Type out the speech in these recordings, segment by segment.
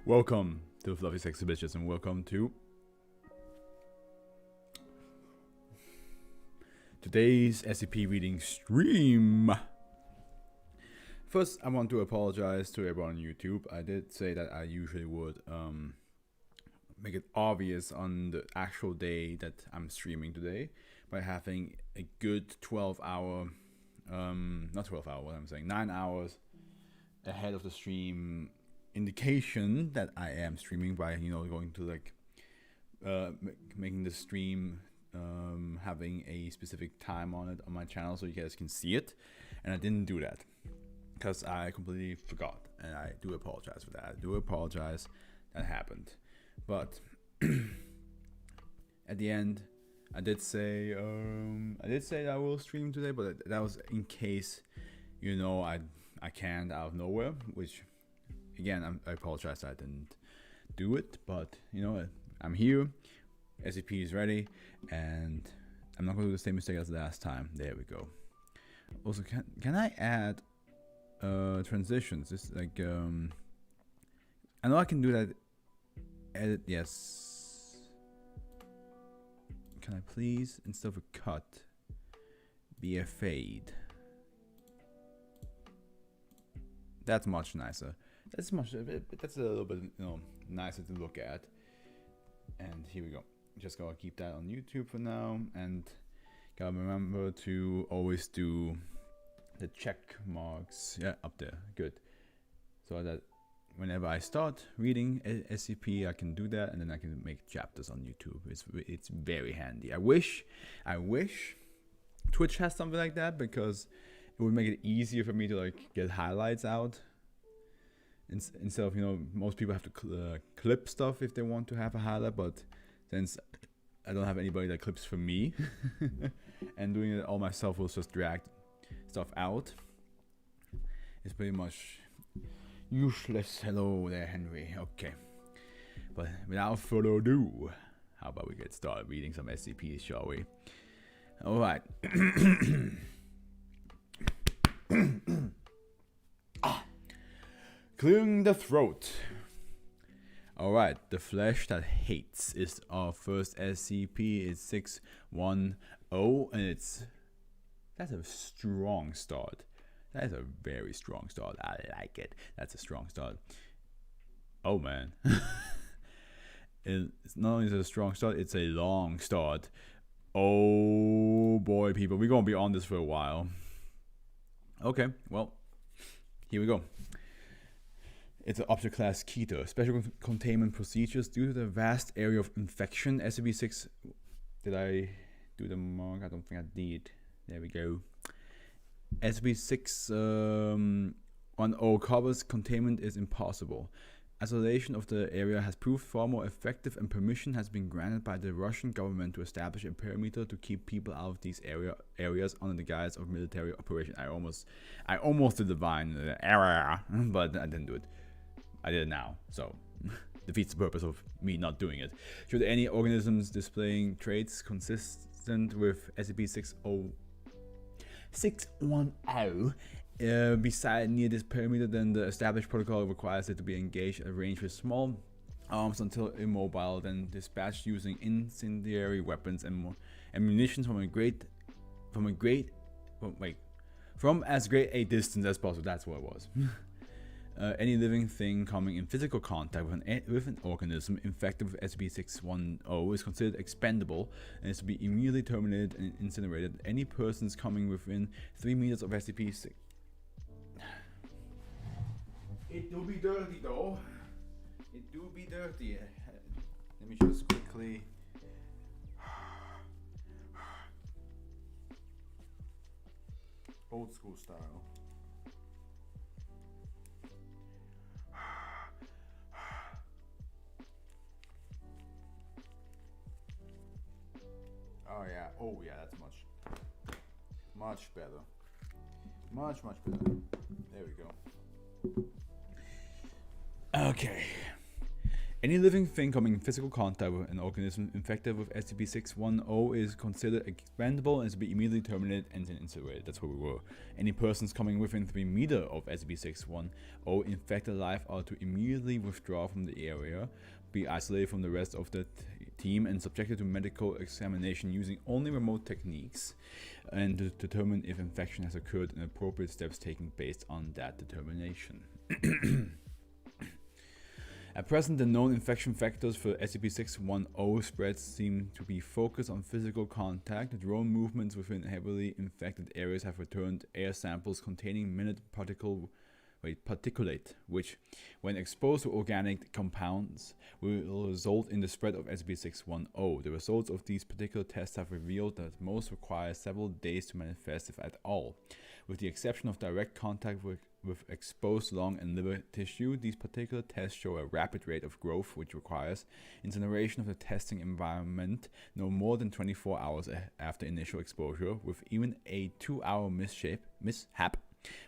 Welcome to Fluffy Sexy Bitches and welcome to today's SCP reading stream. First, I want to apologize to everyone on YouTube. I did say that I usually would make it obvious on the actual day that I'm streaming today by having a good 12-hour, not 12 hour, what I'm saying, 9 hours ahead of the stream indication that I am streaming by, going to like making the stream having a specific time on it on my channel so you guys can see it. And I didn't do that because I completely forgot, and I do apologize for that. I do apologize that happened. But at the end, I did say that I will stream today, but that was in case I can't out of nowhere, which again I apologize I didn't do it, but I'm here, SCP is ready, and I'm not going to do the same mistake as last time. There we go. Also, can I add transitions? Just like I know I can do that. Edit, yes. Can I please, instead of a cut, be a fade? That's much nicer. That's a little bit nicer to look at. And here we go. Just gotta keep that on YouTube for now, and gotta remember to always do the check marks. Yeah, up there. Good. So that whenever I start reading SCP, I can do that, and then I can make chapters on YouTube. It's very handy. I wish Twitch has something like that, because it would make it easier for me to like get highlights out. Instead of most people have to clip stuff if they want to have a highlight, but since I don't have anybody that clips for me, and doing it all myself will just drag stuff out, it's pretty much useless. Hello there, Henry. Okay, but without further ado, how about we get started reading some SCPs, shall we? All right. Clearing the throat. Alright, the flesh that hates is our first SCP. It's 610, and that's a strong start. That is a very strong start. I like it. That's a strong start. Oh man. It's not only a strong start, it's a long start. Oh boy, people, we're gonna be on this for a while. Okay, well, here we go. It's an object class Keter. Special containment procedures. Due to the vast area of infection, SCP-6... Did I do the mark? I don't think I did. There we go. SCP-610 covers containment is impossible. Isolation of the area has proved far more effective, and permission has been granted by the Russian government to establish a perimeter to keep people out of these areas under the guise of military operation. I almost did the vine area, but I didn't do it. I did it now, so defeats the purpose of me not doing it. Should any organisms displaying traits consistent with SCP-610 be sighted near this perimeter, then the established protocol requires it to be engaged at a range with small arms until immobile, then dispatched using incendiary weapons and ammunition from as great a distance as possible. That's what it was. Any living thing coming in physical contact with an organism infected with SCP-610 is considered expendable and is to be immediately terminated and incinerated. Any persons coming within 3 meters of SCP-6... It do be dirty though. It do be dirty. Let me just quickly... Old school style. Oh yeah, that's much better. Much better. There we go. Okay. Any living thing coming in physical contact with an organism infected with SCP-610 is considered expendable and is to be immediately terminated and then incinerated. That's where we were. Any persons coming within 3 meters of SCP-610 infected alive are to immediately withdraw from the area, be isolated from the rest of the team, and subjected to medical examination using only remote techniques, and to determine if infection has occurred and appropriate steps taken based on that determination. At present, the known infection factors for SCP-610 spreads seem to be focused on physical contact. Drone movements within heavily infected areas have returned air samples containing minute particulate, which, when exposed to organic compounds, will result in the spread of SCP-610. The results of these particular tests have revealed that most require several days to manifest, if at all. With the exception of direct contact with exposed lung and liver tissue, these particular tests show a rapid rate of growth, which requires incineration of the testing environment no more than 24 hours after initial exposure, with even a 2-hour mishap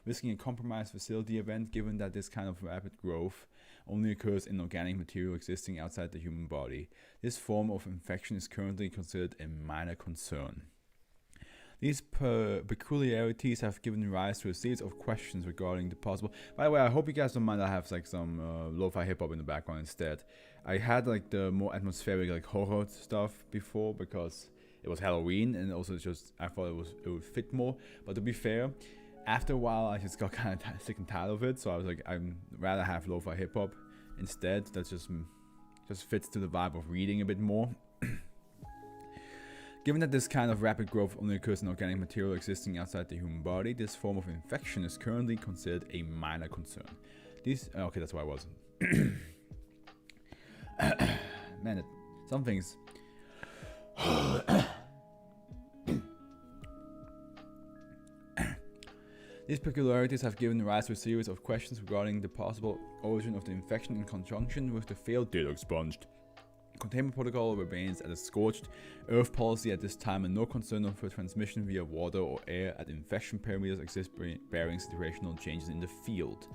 risking a compromised facility event, given that this kind of rapid growth only occurs in organic material existing outside the human body. This form of infection is currently considered a minor concern. These peculiarities have given rise to a series of questions regarding the possible... By the way, I hope you guys don't mind I have like some lo-fi hip-hop in the background instead. I had like the more atmospheric like horror stuff before because it was Halloween, and also just I thought it would fit more. But to be fair, after a while I just got kind of sick and tired of it, so I was like, I'd rather have lo-fi hip-hop instead. That just fits to the vibe of reading a bit more. Given that this kind of rapid growth only occurs in organic material existing outside the human body, this form of infection is currently considered a minor concern. Okay, that's why I wasn't. Man, some things. These peculiarities have given rise to a series of questions regarding the possible origin of the infection in conjunction with the failed data expunged. Containment protocol remains at a scorched earth policy at this time, and no concern for transmission via water or air at infection parameters exist bearing situational changes in the field.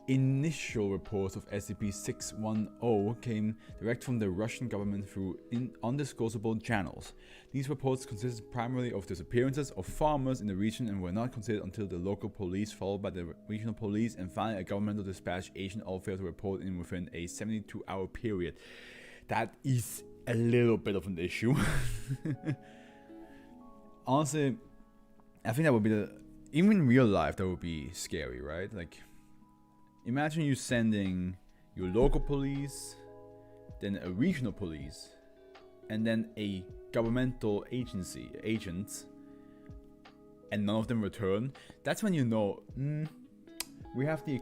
Initial reports of SCP-610 came direct from the Russian government through undisclosable channels. These reports consisted primarily of disappearances of farmers in the region and were not considered until the local police, followed by the regional police, and finally a governmental dispatch agent all failed to report in within a 72-hour period. That is a little bit of an issue. Honestly, I think that would be even in real life, that would be scary, right? Like, imagine you sending your local police, then a regional police, and then a governmental agents, and none of them return. That's when you know, we have the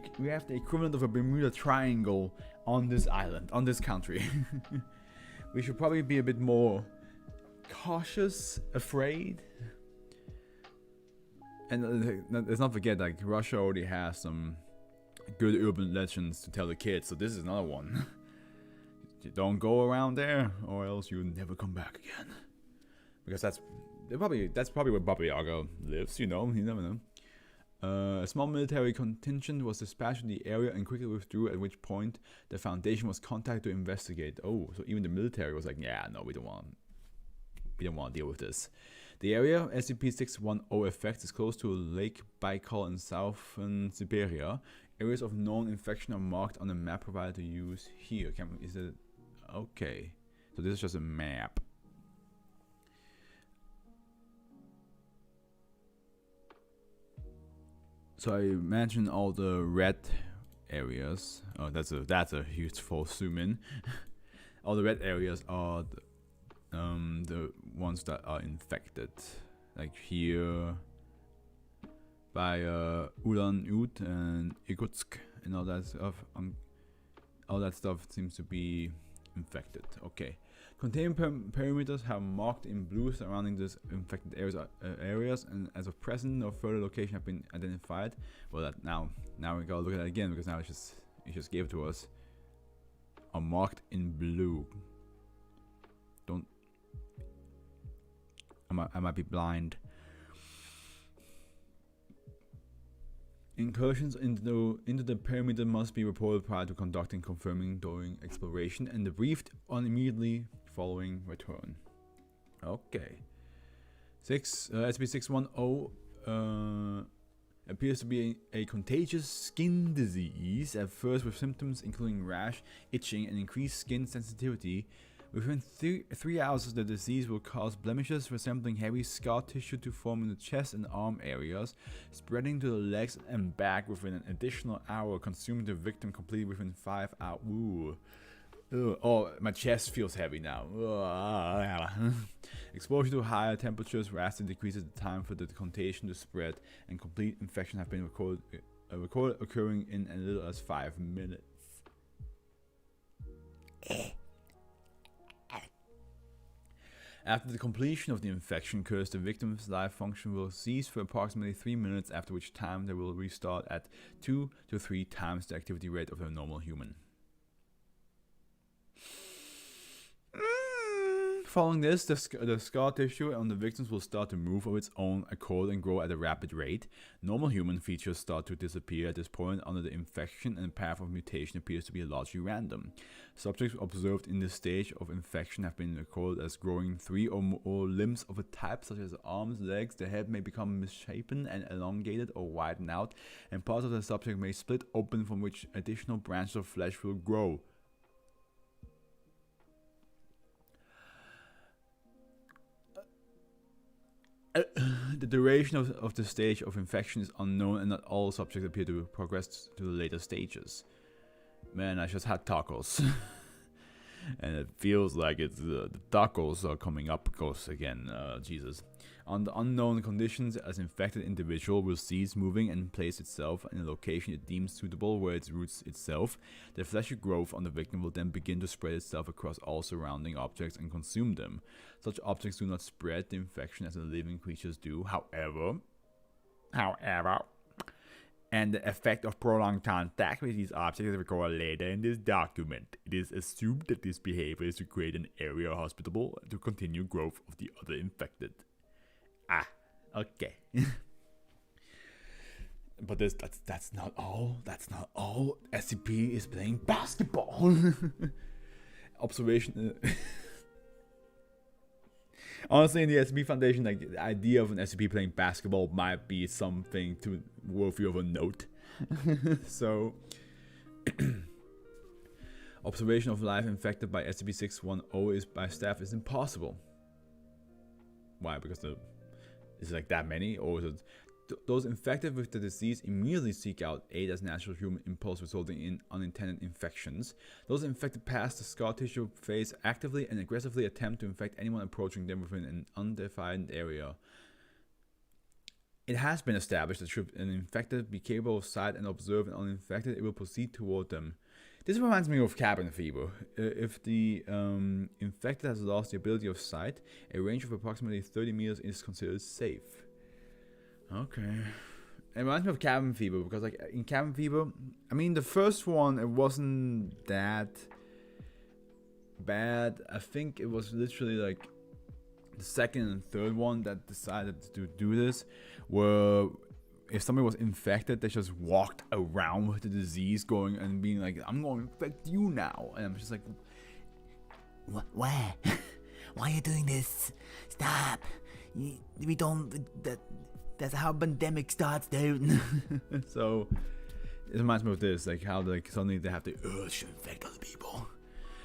equivalent of a Bermuda Triangle on this island, on this country. We should probably be a bit more cautious, afraid. And let's not forget, like, Russia already has some good urban legends to tell the kids, so this is another one. You don't go around there, or else you'll never come back again. Because that's probably where Baba Yaga lives. You know, you never know. A small military contingent was dispatched to the area and quickly withdrew. At which point, the Foundation was contacted to investigate. Oh, so even the military was like, "Yeah, no, we don't want to deal with this." The area SCP-610 affects is close to Lake Baikal in southern Siberia. Areas of known infection are marked on the map provided to use here. Is it okay? So this is just a map. So I imagine all the red areas. Oh, that's a huge false zoom in. All the red areas are the ones that are infected, like here by Ulan-Ude and Irkutsk and all that stuff. All that stuff seems to be infected. Okay. Containment perimeters have marked in blue surrounding these infected areas, and as of present, no further location have been identified. Well, that now we gotta look at that again, because now it just gave it to us. Are marked in blue. I might be blind. Incursions into the perimeter must be reported prior to conducting confirming during exploration and debriefed on immediately following return. Okay. SCP-610 appears to be a contagious skin disease, at first with symptoms including rash, itching, and increased skin sensitivity. Within 3 hours, the disease will cause blemishes resembling heavy scar tissue to form in the chest and arm areas, spreading to the legs and back within an additional hour, consuming the victim completely within 5 hours. Ooh. Oh, my chest feels heavy now. Exposure to higher temperatures drastically decreases the time for the contagion to spread, and complete infection have been recorded occurring in as little as 5 minutes. After the completion of the infection occurs, the victim's life function will cease for approximately 3 minutes, after which time they will restart at 2 to 3 times the activity rate of a normal human. Following this, the scar tissue on the victims will start to move of its own accord and grow at a rapid rate. Normal human features start to disappear at this point under the infection, and the path of mutation appears to be largely random. Subjects observed in this stage of infection have been recorded as growing 3 or more limbs of a type, such as arms, legs. The head may become misshapen and elongated or widen out, and parts of the subject may split open from which additional branches of flesh will grow. The duration of the stage of infection is unknown, and not all subjects appear to progress to the later stages. Man, I just had tacos. And it feels like it's the tacos are coming up close again. Jesus. Under unknown conditions, as infected individual will cease moving and place itself in a location it deems suitable where it roots itself. The fleshy growth on the victim will then begin to spread itself across all surrounding objects and consume them. Such objects do not spread the infection as the living creatures do. However, and the effect of prolonged contact with these objects is recorded later in this document. It is assumed that this behavior is to create an area hospitable to continue growth of the other infected. Okay. But that's not all. That's not all. SCP is playing basketball. Observation. Honestly, in the SCP Foundation, like, the idea of an SCP playing basketball might be something worthy of a note. So, observation of life infected by SCP-610 by staff is impossible. Why? Because is it like that many, or is it those infected with the disease immediately seek out aid as natural human impulse, resulting in unintended infections? Those infected pass the scar tissue phase, actively and aggressively attempt to infect anyone approaching them within an undefined area. It has been established that should an infected be capable of sight and observe an uninfected, it will proceed toward them. This reminds me of cabin fever. If the infected has lost the ability of sight, a range of approximately 30 meters is considered safe. Okay. It reminds me of cabin fever, because like in cabin fever, I mean, the first one, it wasn't that bad. I think it was literally like the second and third one that decided to do this, where if somebody was infected, they just walked around with the disease going and being like, I'm going to infect you now. And I'm just like, why? Why are you doing this? Stop. We don't... That's how a pandemic starts, dude. So, it reminds me of this, like how suddenly they have the urge to infect other people.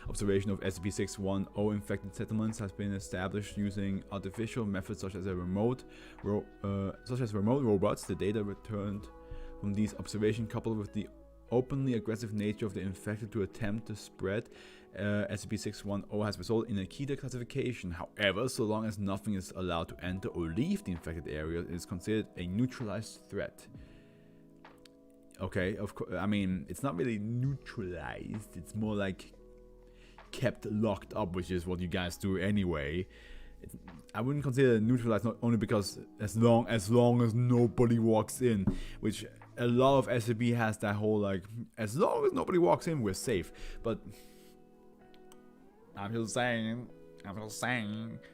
Observation of SCP-610 infected settlements has been established using artificial methods such as remote robots. The data returned from these observations, coupled with the openly aggressive nature of the infected to attempt to spread SCP-610, has resulted in a Akita classification. However, so long as nothing is allowed to enter or leave the infected area, it is considered a neutralized threat. Okay, of course. I mean, it's not really neutralized. It's more like kept locked up, which is what you guys do anyway. I wouldn't consider it neutralized, not only because as long as nobody walks in, which a lot of SCP has that whole like, as long as nobody walks in, we're safe. But I'm just saying,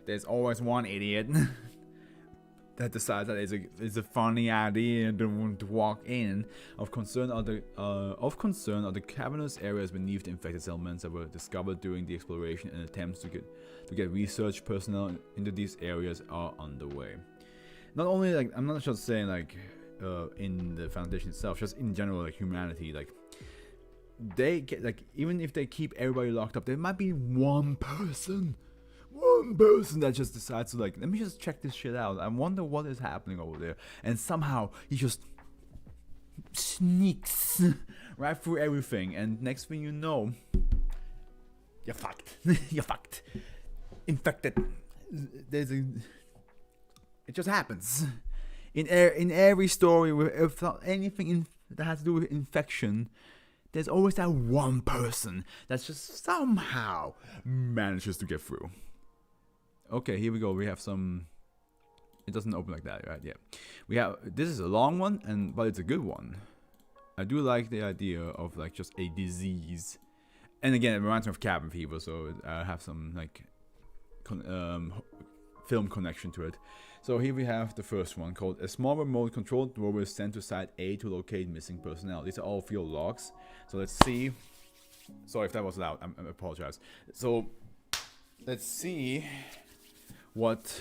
there's always one idiot. that decides that it's a funny idea to want to walk in. Of concern are the cavernous areas beneath the infected settlements that were discovered during the exploration, and attempts to get research personnel into these areas are underway. Not only like, I'm not just saying like in the Foundation itself, just in general, like humanity, like they get, like, even if they keep everybody locked up, there might be one person that just decides to, like, let me just check this shit out. I wonder what is happening over there. And somehow he just sneaks right through everything. And next thing you know, you're fucked. You're fucked. Infected. It just happens. In every story with anything that has to do with infection, there's always that one person that's just somehow manages to get through. Okay, here we go. We have some. It doesn't open like that, right? Yeah. This is a long one, but it's a good one. I do like the idea of like just a disease, and again, it reminds me of cabin fever, so I have some like film connection to it. So here we have the first one, called a small remote controlled rover is sent to Site A to locate missing personnel. These are all field logs. So let's see. Sorry if that was loud. I apologize. So let's see what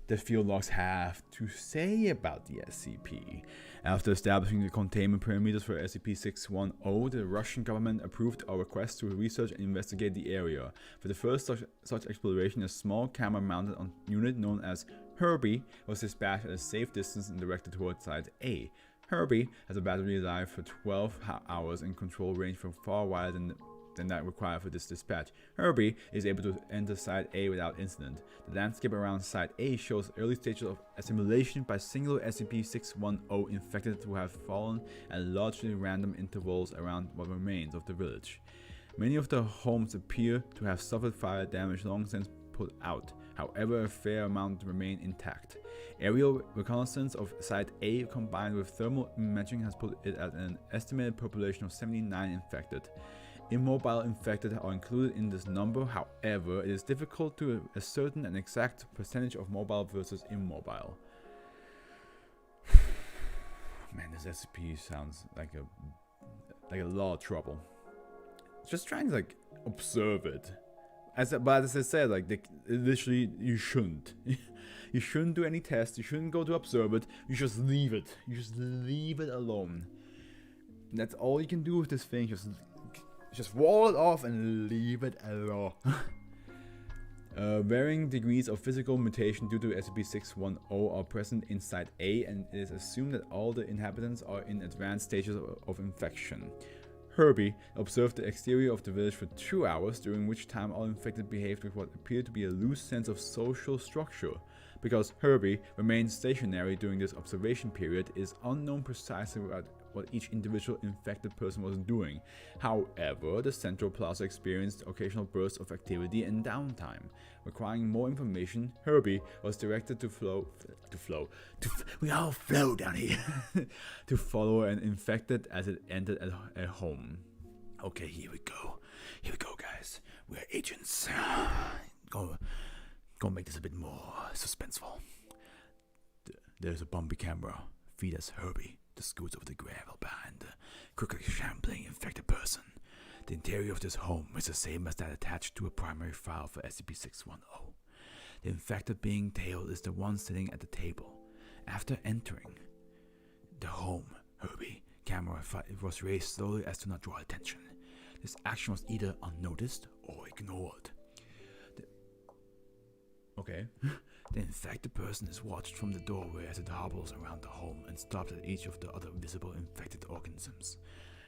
the field logs have to say about the SCP. After establishing the containment parameters for SCP-610, the Russian government approved our request to research and investigate the area. For the first such exploration, a small camera-mounted unit known as Herbie was dispatched at a safe distance and directed towards Site A. Herbie has a battery life for 12 hours and control range for far wider than that required for this dispatch. Herbie is able to enter Site A without incident. The landscape around Site A shows early stages of assimilation by single SCP-610 infected who have fallen at largely random intervals around what remains of the village. Many of the homes appear to have suffered fire damage long since put out. However, a fair amount remain intact. Aerial reconnaissance of Site A combined with thermal imaging has put it at an estimated population of 79 infected. Immobile infected are included in this number. However, it is difficult to ascertain an exact percentage of mobile versus immobile. Man, this SCP sounds like a lot of trouble. Just trying to like observe it. But as I said, like literally, you shouldn't. You shouldn't do any tests. You shouldn't go to observe it. You just leave it. You just leave it alone. And that's all you can do with this thing. Just wall it off and leave it alone. Varying degrees of physical mutation due to SCP-610 are present in Site A, and it is assumed that all the inhabitants are in advanced stages of infection. Herbie observed the exterior of the village for 2 hours, during which time all infected behaved with what appeared to be a loose sense of social structure. Because Herbie remained stationary during this observation period, it is unknown precisely what each individual infected person was doing. However, the Central Plaza experienced occasional bursts of activity and downtime. Requiring more information, Herbie was directed we all flow down here, to follow an infected as it entered a home. Okay, here we go, guys. We're agents. Go make this a bit more suspenseful. There's a bumpy camera. Feed us Herbie. The scoots over the gravel behind the crooked shambling infected person. The interior of this home is the same as that attached to a primary file for SCP-610. The infected being tailed is the one sitting at the table. After entering the home, Herbie camera was raised slowly as to not draw attention. This action was either unnoticed or ignored. The infected person is watched from the doorway as it hobbles around the home and stops at each of the other visible infected organisms.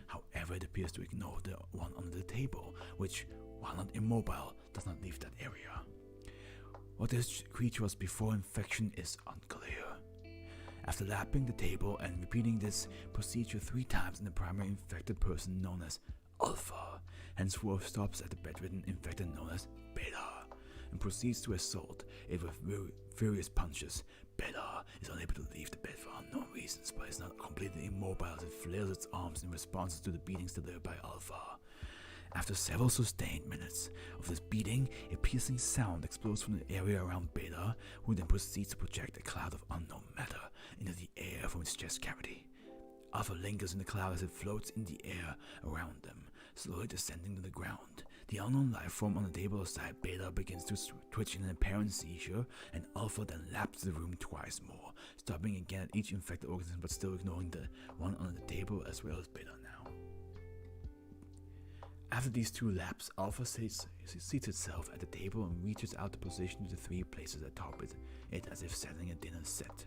However, it appears to ignore the one under the table, which, while not immobile, does not leave that area. What this creature was before infection is unclear. After lapping the table and repeating this procedure 3 times in the primary infected person known as Alpha, henceforth stops at the bedridden infected known as Beta, and proceeds to assault it with furious punches. Beta is unable to leave the bed for unknown reasons, but is not completely immobile as it flails its arms in response to the beatings delivered by Alpha. After several sustained minutes of this beating, a piercing sound explodes from the area around Beta, who then proceeds to project a cloud of unknown matter into the air from its chest cavity. Alpha lingers in the cloud as it floats in the air around them, slowly descending to the ground. The unknown life form on the table beside Beta begins to twitch in an apparent seizure, and Alpha then laps the room twice more, stopping again at each infected organism but still ignoring the one on the table as well as Beta now. After these two laps, Alpha seats itself at the table and reaches out to position the three places atop it as if setting a dinner set.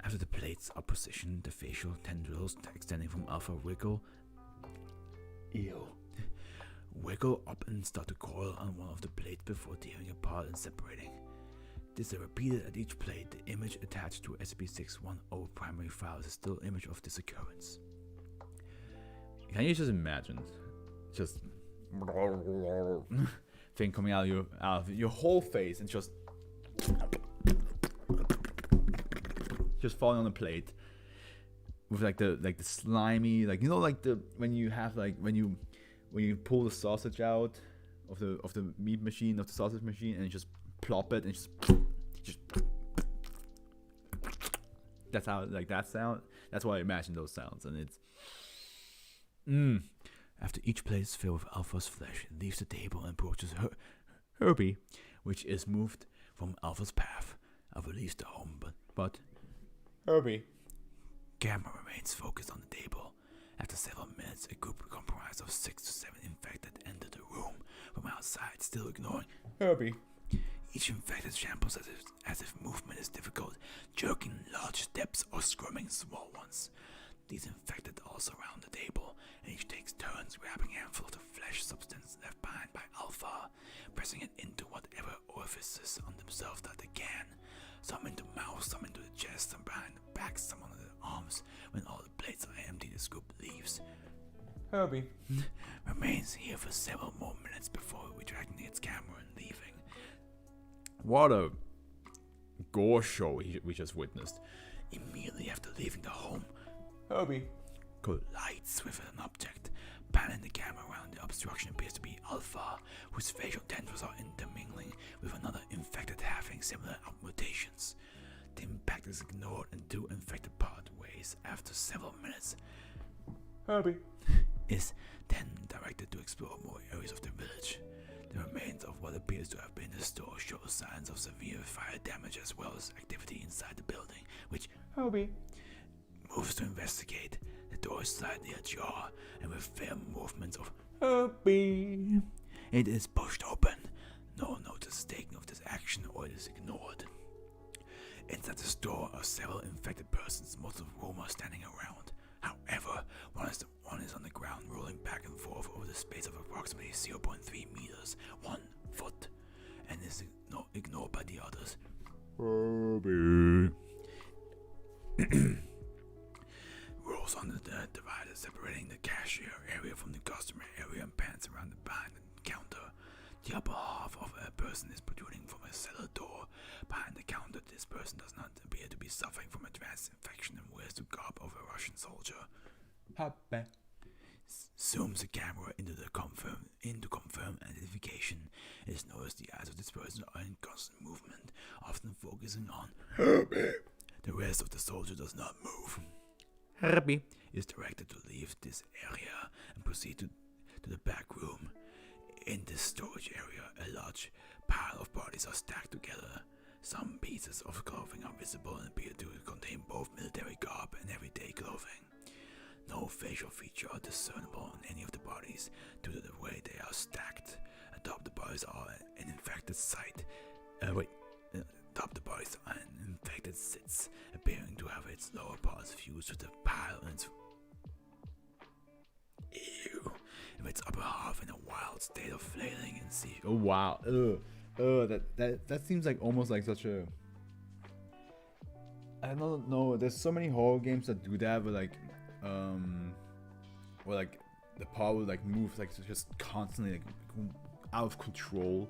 After the plates are positioned, the facial tendrils extending from Alpha wiggle up and start to coil on one of the plates before tearing apart and separating. This is repeated at each plate. The image attached to SCP-610 primary file is a still image of this occurrence. Can you just imagine? Just thing coming out of your whole face and just falling on the plate with like the slimy, like, you know, like when you pull the sausage out of the meat machine, of the sausage machine, and you just plop it and just that's how, like, that sound. That's why I imagine those sounds. And it's After each plate is filled with Alpha's flesh, it leaves the table and approaches Herbie, which is moved from Alpha's path. Alpha leaves the home, but Herbie. Camera remains focused on the table. After several minutes, a group comprised of 6 to 7 infected enter the room from outside, still ignoring Herbie. Each infected shambles as if movement is difficult, jerking large steps or squirming small ones. These infected all surround the table, and each takes turns grabbing handfuls of flesh substance left behind by Alpha, pressing it into whatever orifices on themselves that they can. Some into mouth, some into the chest, some behind the back, some under the arms. When all the plates are empty, the group leaves. Herbie remains here for several more minutes before retracting its camera and leaving. What a gore show we just witnessed. Immediately after leaving the home, Herbie collides with an object. Panning the camera around the obstruction appears to be Alpha, whose facial tendrils are intermingling with another infected having similar mutations. The impact is ignored and two infected part ways after several minutes. Herbie is then directed to explore more areas of the village. The remains of what appears to have been a store show signs of severe fire damage as well as activity inside the building, which Herbie moves to investigate. The door is slightly ajar, and with fair movements of Herbie, it is pushed open. No notice is taken of this action, or it is ignored. Inside the store are several infected persons, most of whom are standing around. However, one is on the ground, rolling back and forth over the space of approximately 0.3 meters, 1 foot, and is ignored by the others. Herbie rolls on the divider, separating the cashier area from the customer area, and pants around behind the counter. The upper half of a person is protruding from a cellar door. Behind the counter, this person does not appear to be suffering from advanced infection and wears the garb of a Russian soldier. Zooms the camera into confirm identification. It is noticed the eyes of this person are in constant movement, often focusing on Herbie. The rest of the soldier does not move. Herbie is directed to leave this area and proceed to the back room. In this storage area, a large pile of bodies are stacked together. Some pieces of clothing are visible and appear to contain both military garb and everyday clothing. No facial feature are discernible on any of the bodies due to the way they are stacked. Atop the bodies are an infected site. Atop the bodies are an infected sits, appearing to have its lower parts fused with the pile and its upper half in a wild state of flailing and seizure. Oh wow! That seems like almost like such a. I don't know. There's so many horror games that do that, but like, where like the part will like move like just constantly like out of control.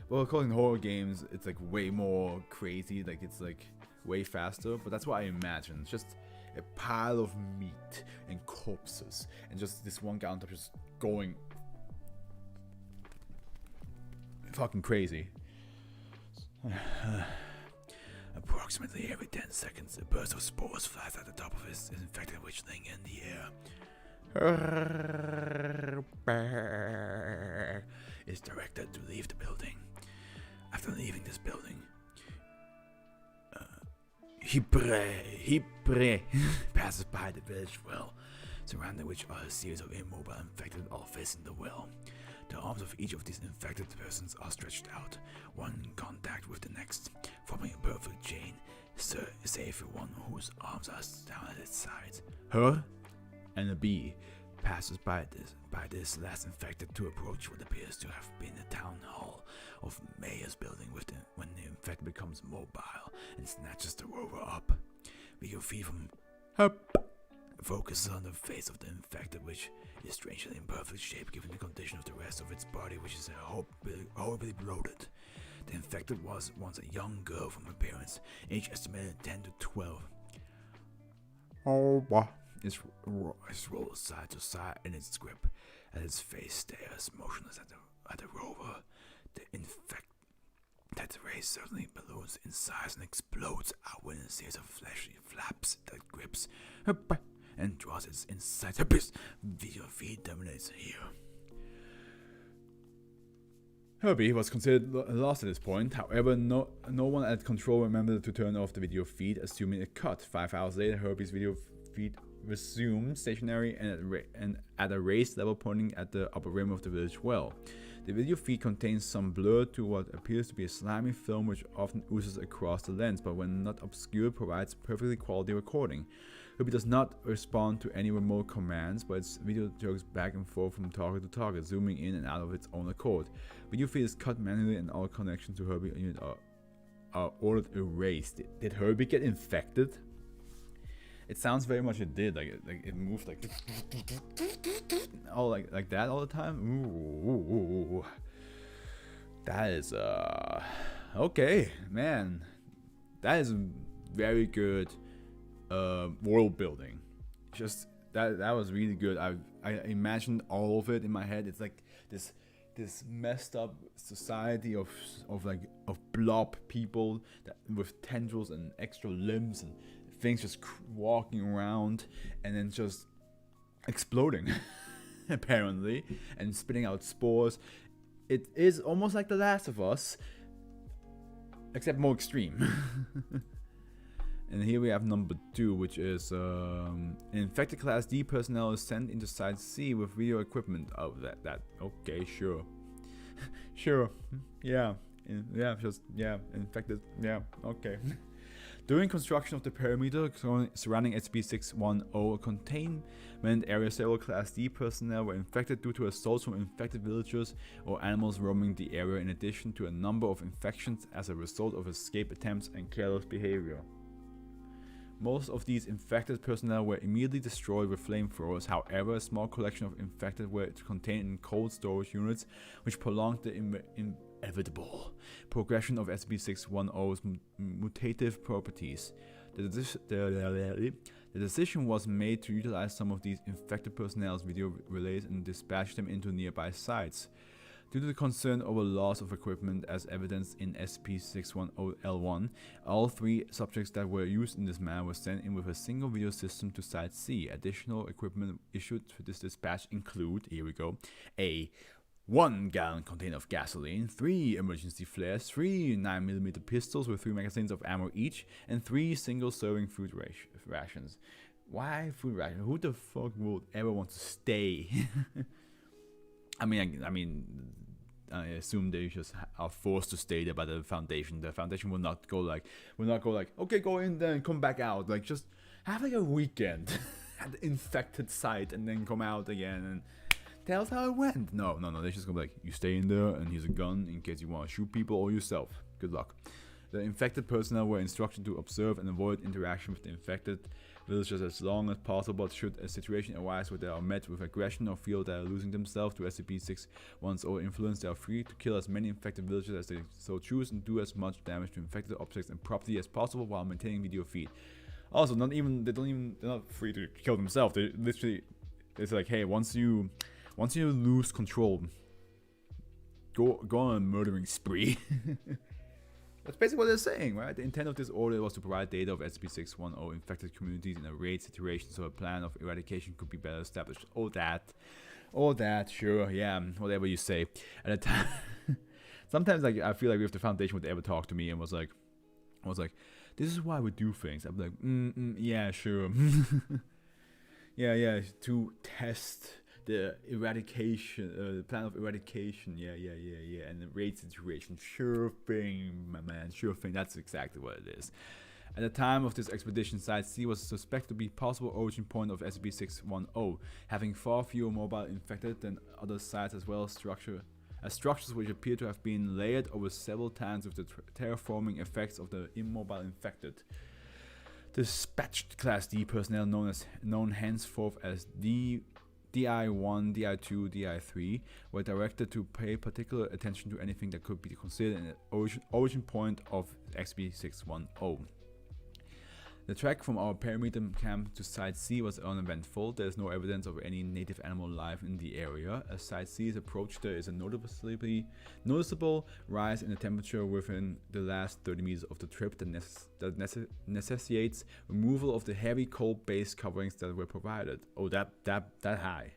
Well, according to horror games, it's like way more crazy. Like it's like way faster. But that's what I imagine. It's just a pile of meat and corpses, and just this one guy on top just going fucking crazy. Approximately every 10 seconds, a burst of spores flies at the top of his infected witchling in the air. Is directed to leave the building. After leaving this building, he passes by the village well, surrounding which are a series of immobile infected all facing the well. The arms of each of these infected persons are stretched out, one in contact with the next, forming a perfect chain, save for one whose arms are down at its sides. Her and a bee passes by this last infected to approach what appears to have been the town hall of mayor's building when the infected becomes mobile and snatches the rover up. Video feed from her focuses on the face of the infected, which is strangely in perfect shape given the condition of the rest of its body, which is horribly bloated. The infected was once a young girl from appearance, age estimated 10 to 12. It rolls side to side in its grip, as its face stares motionless at the rover. The infected ray suddenly balloons in size and explodes outward in a series of fleshy flaps that grips her back and draws its inside abyss. Video feed terminates here. Herbie was considered lost at this point. However, no one at control remembered to turn off the video feed, assuming it cut. 5 hours later, Herbie's video feed resumed stationary and at a raised level pointing at the upper rim of the village well. The video feed contains some blur to what appears to be a slimy film which often oozes across the lens, but when not obscured provides perfectly quality recording. Herbie does not respond to any remote commands, but its video jogs back and forth from target to target, zooming in and out of its own accord. Video feed is cut manually and all connections to Herbie unit are ordered erased. Did Herbie get infected? It sounds very much it did. Like it moved like all like that all the time. Ooh. That is okay, man. That is very good world building. Just that was really good. I imagined all of it in my head. It's like this messed up society of blob people with tendrils and extra limbs and things just walking around and then just exploding apparently and spitting out spores. It is almost like The Last of Us, except more extreme. And here we have number 2, which is infected Class D personnel is sent into Site C with video equipment. Oh, that okay, sure. Sure, yeah, infected, yeah, okay. During construction of the perimeter surrounding SCP-610 containment area, several Class D personnel were infected due to assaults from infected villagers or animals roaming the area, in addition to a number of infections as a result of escape attempts and careless behavior. Most of these infected personnel were immediately destroyed with flamethrowers. However, a small collection of infected were contained in cold storage units, which prolonged the inevitable progression of SCP-610's mutative properties. The decision was made to utilize some of these infected personnel's video relays and dispatch them into nearby sites. Due to the concern over loss of equipment as evidenced in SCP-610-L1, all 3 subjects that were used in this manner were sent in with a single video system to Site C. Additional equipment issued for this dispatch include, here we go, a 1-gallon container of gasoline, 3 emergency flares, 3 9mm pistols with 3 magazines of ammo each, and 3 single-serving food rations. Why food rations? Who the fuck would ever want to stay? I assume they just are forced to stay there by the Foundation. The Foundation will not go like, okay, go in there and come back out. Like, just have like a weekend at the infected site and then come out again and tell us how it went. No. They're just gonna be like, you stay in there and here's a gun in case you want to shoot people or yourself. Good luck. The infected personnel were instructed to observe and avoid interaction with the infected villagers as long as possible. Should a situation arise where they are met with aggression or feel they are losing themselves to SCP-610 influence, they are free to kill as many infected villagers as they so choose and do as much damage to infected objects and property as possible while maintaining video feed. Also, they're not free to kill themselves. They literally, it's like, hey, once you lose control go on a murdering spree. That's basically what they're saying, right? The intent of this order was to provide data of SCP-610 infected communities in a raid situation so a plan of eradication could be better established. All that, sure, yeah, whatever you say. At the time, sometimes like I feel like if the Foundation would ever talk to me and was like, this is why we do things, I'd be like, yeah, sure. yeah, to test the eradication, plan of eradication, yeah, and the raid situation, sure thing, my man, sure thing, that's exactly what it is. At the time of this expedition, Site C was suspected to be possible origin point of SCP-610, having far fewer mobile infected than other sites as well as structures which appear to have been layered over several times with the terraforming effects of the immobile infected. Dispatched Class D personnel known henceforth as DI-1, DI-2, DI-3 were directed to pay particular attention to anything that could be considered an origin point of SCP-610. The trek from our perimeter camp to Site C was uneventful. There is no evidence of any native animal life in the area. As Site C is approached, there is a noticeable rise in the temperature within the last 30 meters of the trip that necessitates removal of the heavy cold base coverings that were provided. Oh, that high.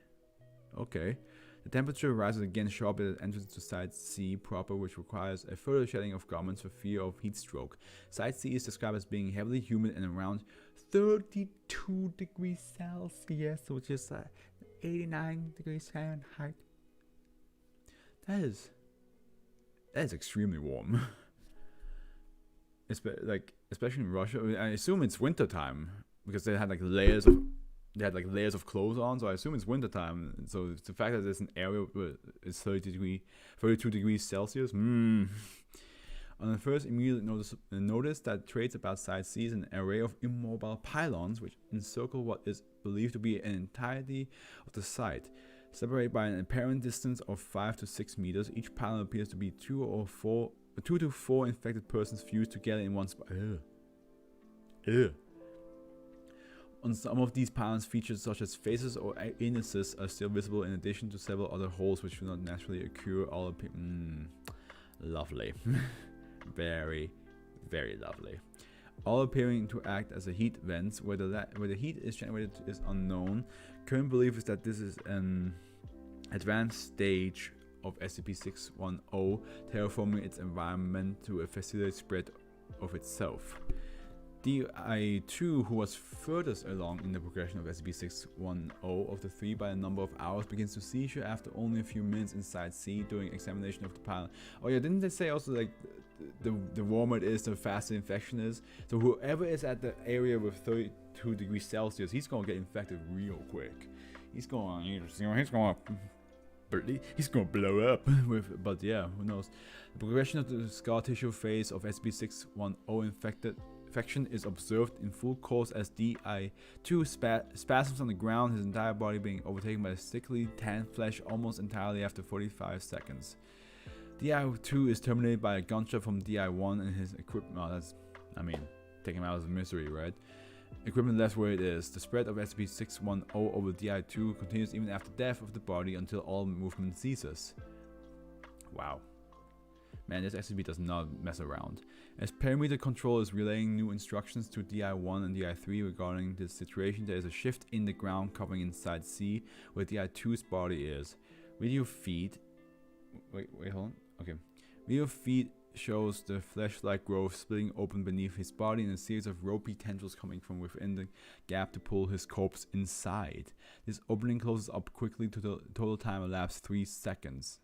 Okay. The temperature rises again sharply at the entrance to Site C proper, which requires a further shedding of garments for fear of heat stroke. Site C is described as being heavily humid and around 32 degrees Celsius, which is 89 degrees Fahrenheit. That is extremely warm. Especially in Russia. I mean, I assume it's winter time because they had like layers of clothes on, so I assume it's winter time. So the fact that there's an area where it's 32 degrees Celsius. On the first immediate notice that traits about Site C is an array of immobile pylons which encircle what is believed to be an entirety of the site. Separated by an apparent distance of 5 to 6 meters, each pylon appears to be 2 to 4 infected persons fused together in one spot. On some of these pylons, features such as faces or anuses are still visible, in addition to several other holes which do not naturally occur. All appear lovely. Very, very lovely. All appearing to act as a heat vents. Where the heat is generated is unknown. Current belief is that this is an advanced stage of SCP-610 terraforming its environment to facilitate spread of itself. DI-2, who was furthest along in the progression of SCP-610 of the three by a number of hours, begins to seizure after only a few minutes inside C during examination of the pylon. Oh yeah, didn't they say also like the warmer it is, the faster infection is? So whoever is at the area with 32 degrees Celsius, he's gonna get infected real quick. He's gonna blow up but yeah, who knows. The progression of the scar tissue phase of SCP-610 infection is observed in full course as DI-2 spasms on the ground, his entire body being overtaken by sickly tan flesh almost entirely after 45 seconds. DI-2 is terminated by a gunshot from DI-1 and his equipment. Take him out of his misery, right? Equipment left where it is. The spread of SCP-610 over DI-2 continues even after death of the body until all movement ceases. Wow. Man, this SCP does not mess around. As perimeter control is relaying new instructions to DI-1 and DI-3 regarding this situation, there is a shift in the ground covering inside C, where DI-2's body is. Video feed... Wait, hold on. Okay. Video feed shows the flesh-like growth splitting open beneath his body and a series of ropey tendrils coming from within the gap to pull his corpse inside. This opening closes up quickly to the total time elapsed 3 seconds.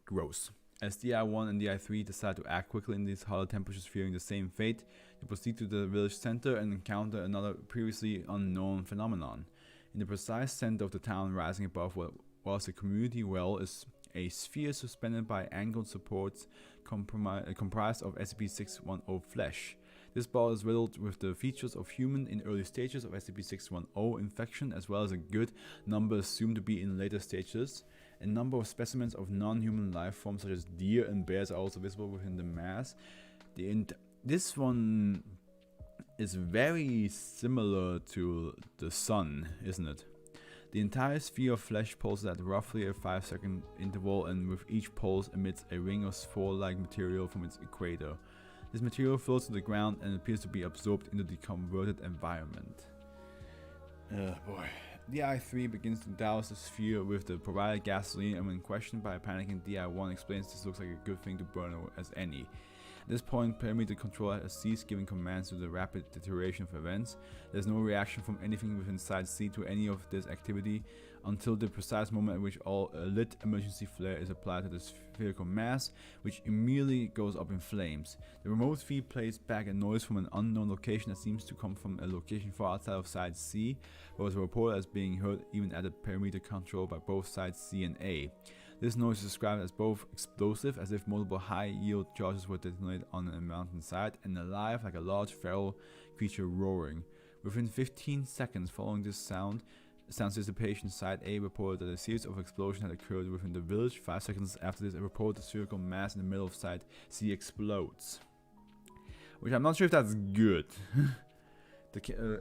Gross. As DI-1 and DI-3 decide to act quickly in these hollow temperatures fearing the same fate, they proceed to the village center and encounter another previously unknown phenomenon. In the precise center of the town, rising above what was a community well, is a sphere suspended by angled supports comprised of SCP-610 flesh. This ball is riddled with the features of human in early stages of SCP-610 infection, as well as a good number assumed to be in later stages. A number of specimens of non-human life forms such as deer and bears are also visible within the mass. This one is very similar to the sun, isn't it? The entire sphere of flesh pulses at roughly a 5-second interval, and with each pulse emits a ring of spore-like material from its equator. This material floats to the ground and appears to be absorbed into the converted environment. Boy. DI-3 begins to douse the sphere with the provided gasoline, and when questioned by a panicking DI-1 explains this looks like a good thing to burn as any. At this point, perimeter control has ceased giving commands to the rapid deterioration of events. There is no reaction from anything within Site C to any of this activity until the precise moment at which a lit emergency flare is applied to the spherical mass, which immediately goes up in flames. The remote feed plays back a noise from an unknown location that seems to come from a location far outside of Site C, but was reported as being heard even at the perimeter control by both Sites C and A. This noise is described as both explosive, as if multiple high-yield charges were detonated on a mountainside, and alive, like a large feral creature roaring. Within 15 seconds following this sound dissipation, Site A reported that a series of explosions had occurred within the village. 5 seconds after this, a reported spherical mass in the middle of Site C explodes. Which I'm not sure if that's good.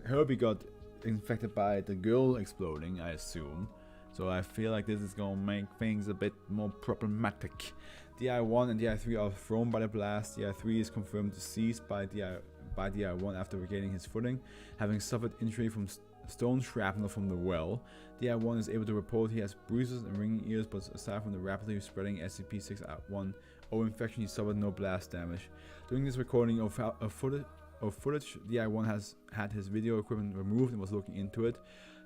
Herbie got infected by the girl exploding, I assume. So I feel like this is gonna make things a bit more problematic. DI-1 and DI-3 are thrown by the blast. DI-3 is confirmed deceased by DI-1 after regaining his footing, having suffered injury from stone shrapnel from the well. DI-1 is able to report he has bruises and ringing ears, but aside from the rapidly spreading SCP-610 infection, he suffered no blast damage. During this recording of footage, DI-1 has had his video equipment removed and was looking into it.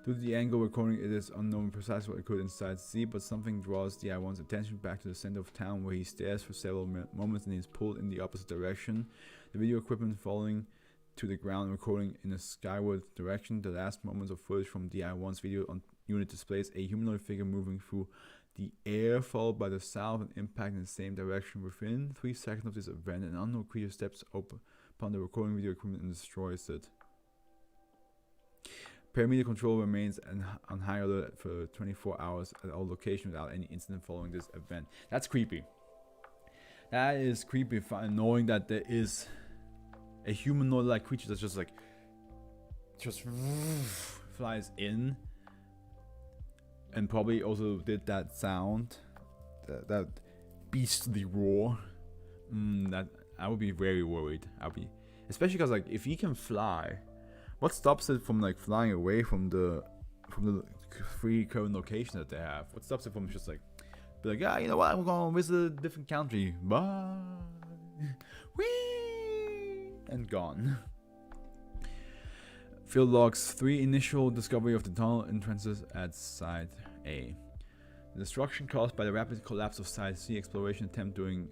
Due to the angle recording, it is unknown precisely what occurred inside C, but something draws DI-1's attention back to the center of town, where he stares for several moments and is pulled in the opposite direction. The video equipment falling to the ground, recording in a skyward direction. The last moments of footage from DI-1's video unit displays a humanoid figure moving through the air, followed by the sound of an impact in the same direction. Within 3 seconds of this event, an unknown creature steps upon the recording video equipment and destroys it. Perimeter control remains on high alert for 24 hours at all locations without any incident following this event. That's creepy. That is creepy, knowing that there is a humanoid-like creature that's just flies in, and probably also did that sound, that beastly roar. That I would be very worried. Especially because if he can fly. What stops it from flying away from the three current locations that they have? What stops it from just be like, yeah, you know what, I'm going to visit a different country. Bye. Whee! And gone. Field logs 3 initial discovery of the tunnel entrances at Site A. The destruction caused by the rapid collapse of Site C exploration attempt during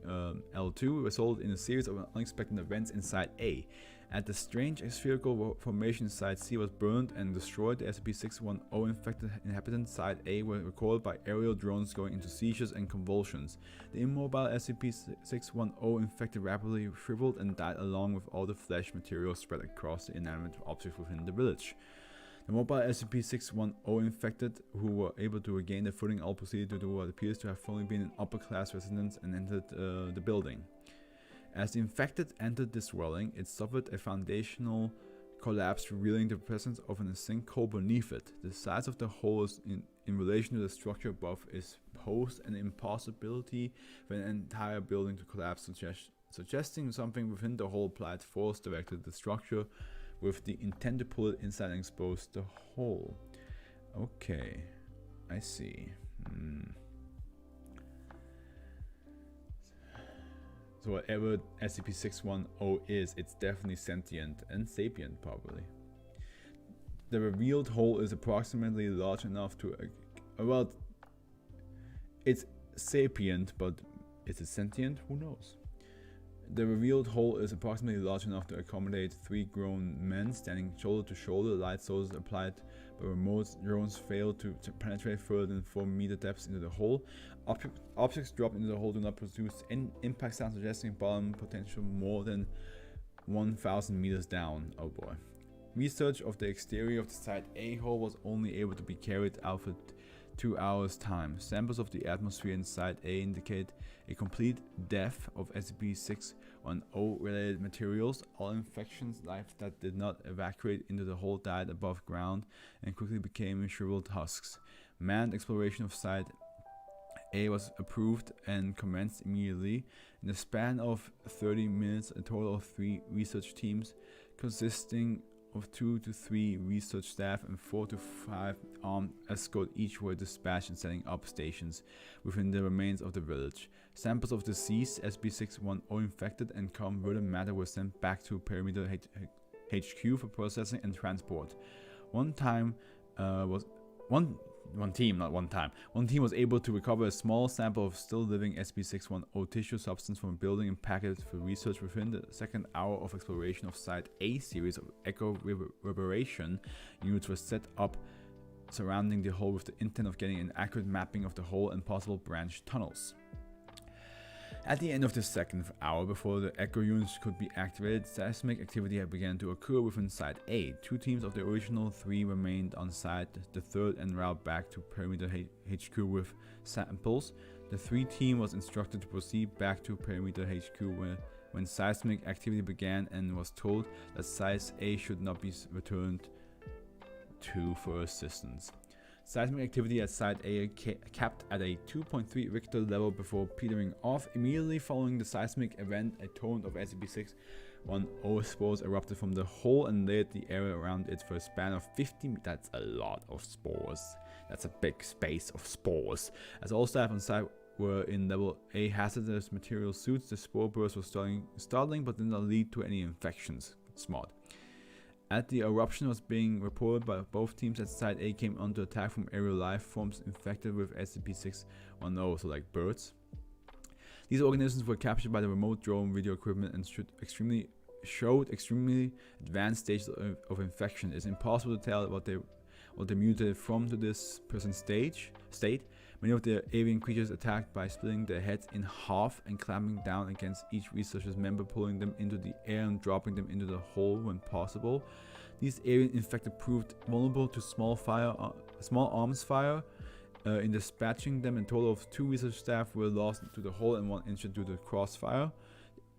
L2 resulted in a series of unexpected events in Site A. At the strange spherical formation, Site C was burned and destroyed. The SCP-610 infected inhabitants Site A were recorded by aerial drones going into seizures and convulsions. The immobile SCP-610 infected rapidly shriveled and died along with all the flesh material spread across the inanimate objects within the village. The mobile SCP-610 infected, who were able to regain their footing, all proceeded to what appears to have only been an upper-class residence and entered the building. As the infected entered this dwelling, it suffered a foundational collapse, revealing the presence of a sinkhole beneath it. The size of the hole in relation to the structure above is posed an impossibility for an entire building to collapse, suggesting something within the hole applied force directed the structure with the intent to pull it inside and expose the hole. Okay, I see. So whatever SCP-610 is, it's definitely sentient and sapient, probably. The revealed hole is approximately large enough to... well, it's sapient, but is it sentient? Who knows? The revealed hole is approximately large enough to accommodate 3 grown men standing shoulder to shoulder. Light sources applied by remote drones failed to penetrate further than 4-meter depths into the hole. Objects dropped into the hole do not produce any impact sound, suggesting bottom potential more than 1,000 meters down. Oh boy. Research of the exterior of the Site A hole was only able to be carried out for 2 hours' time. Samples of the atmosphere in Site A indicate a complete depth of SCP-610 SCP-610 related materials. All infections life that did not evacuate into the hole died above ground and quickly became shriveled husks. Manned exploration of Site A was approved and commenced immediately. In the span of 30 minutes, a total of 3 research teams consisting of 2 to 3 research staff and 4 to 5 armed escort each were dispatched and setting up stations within the remains of the village. Samples of deceased SCP-610 infected and converted matter were sent back to Perimeter HQ for processing and transport. One team was able to recover a small sample of still living SCP-610 tissue substance from a building and pack it for research within the second hour of exploration of Site A. Series of echo reverberation units were set up surrounding the hole with the intent of getting an accurate mapping of the hole and possible branch tunnels. At the end of the second hour, before the echo units could be activated, seismic activity had begun to occur within Site A. 2 teams of the original 3 remained on site, the third en route back to Perimeter HQ with samples. The 3 team was instructed to proceed back to Perimeter HQ when seismic activity began and was told that Site A should not be returned to for assistance. Seismic activity at Site A capped at a 2.3 Richter level before petering off. Immediately following the seismic event, a torrent of SCP-610 spores erupted from the hole and laid the area around it for a span of 50 meters. That's a lot of spores. That's a big space of spores. As all staff on site were in Level A hazardous material suits, the spore burst was startling but did not lead to any infections. Smart. As the eruption was being reported by both teams at Site A came under attack from aerial life forms infected with SCP-610, so like birds. These organisms were captured by the remote drone video equipment and showed extremely advanced stages of infection. It's impossible to tell what they mutated from to this present state. Many of the alien creatures attacked by splitting their heads in half and clamping down against each researcher's member, pulling them into the air and dropping them into the hole when possible. These alien infected proved vulnerable to small arms fire. In dispatching them, a total of 2 research staff were lost to the hole and 1 injured due to crossfire.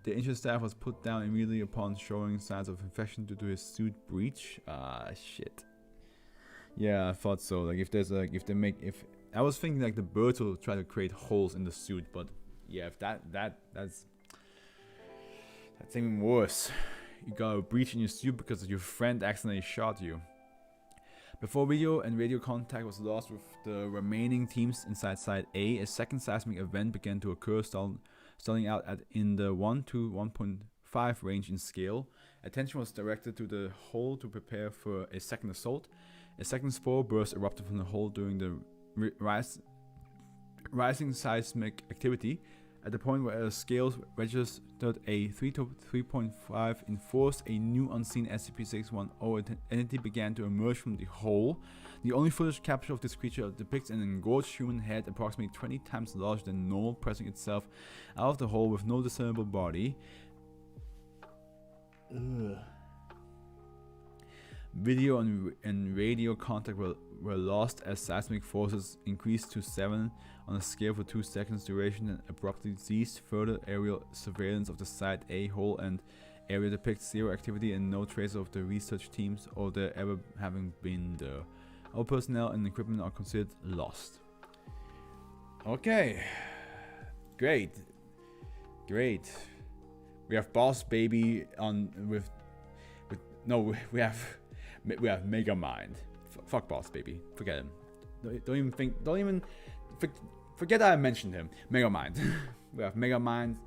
The injured staff was put down immediately upon showing signs of infection due to his suit breach. Shit. Yeah, I thought so. Like if I was thinking like the birds will try to create holes in the suit, but yeah, if that's even worse. You got a breach in your suit because your friend accidentally shot you. Before video and radio contact was lost with the remaining teams inside Site A, a second seismic event began to occur, starting out in the 1 to 1.5 range in scale. Attention was directed to the hole to prepare for a second assault. A second spore burst erupted from the hole during the rising seismic activity. At the point where the scales registered a 3 to 3.5 in force, a new unseen SCP-610 entity began to emerge from the hole. The only footage capture of this creature depicts an engorged human head approximately 20 times larger than normal, pressing itself out of the hole with no discernible body. Video and radio contact were lost as seismic forces increased to 7 on a scale for 2 seconds duration and abruptly ceased. Further aerial surveillance of the Site A hole and area depicts 0 activity and no trace of the research teams or their ever having been there. All personnel and equipment are considered lost. Okay, great. We have Boss Baby on we have Megamind. Fuck Boss Baby. Forget him. Forget that I mentioned him. Megamind. We have Megamind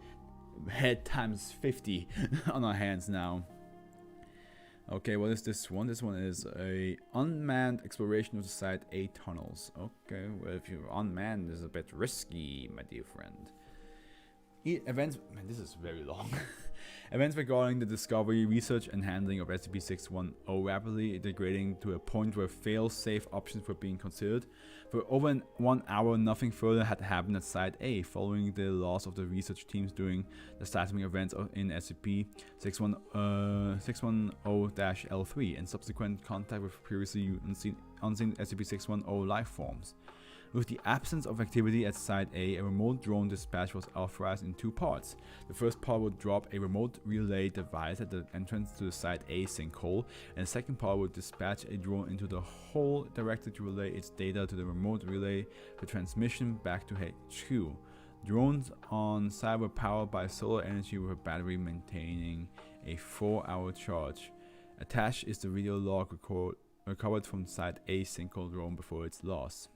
head times 50 on our hands now. Okay, what is this one? This one is a unmanned exploration of the Site A tunnels. Okay, well if you're unmanned, this is a bit risky, my dear friend. Events, man, this is very long. Events regarding the discovery, research, and handling of SCP-610 rapidly degrading to a point where fail-safe options were being considered. For over 1 hour, nothing further had happened at Site A, following the loss of the research teams during the seismic events in SCP-610-L3 and subsequent contact with previously unseen SCP-610 life forms. With the absence of activity at Site A, a remote drone dispatch was authorized in 2 parts. The first part would drop a remote relay device at the entrance to the Site A sinkhole, and the second part would dispatch a drone into the hole directed to relay its data to the remote relay for transmission back to HQ. Drones on site were powered by solar energy with a battery maintaining a 4-hour charge. Attached is the video log recovered from Site A sinkhole drone before its loss.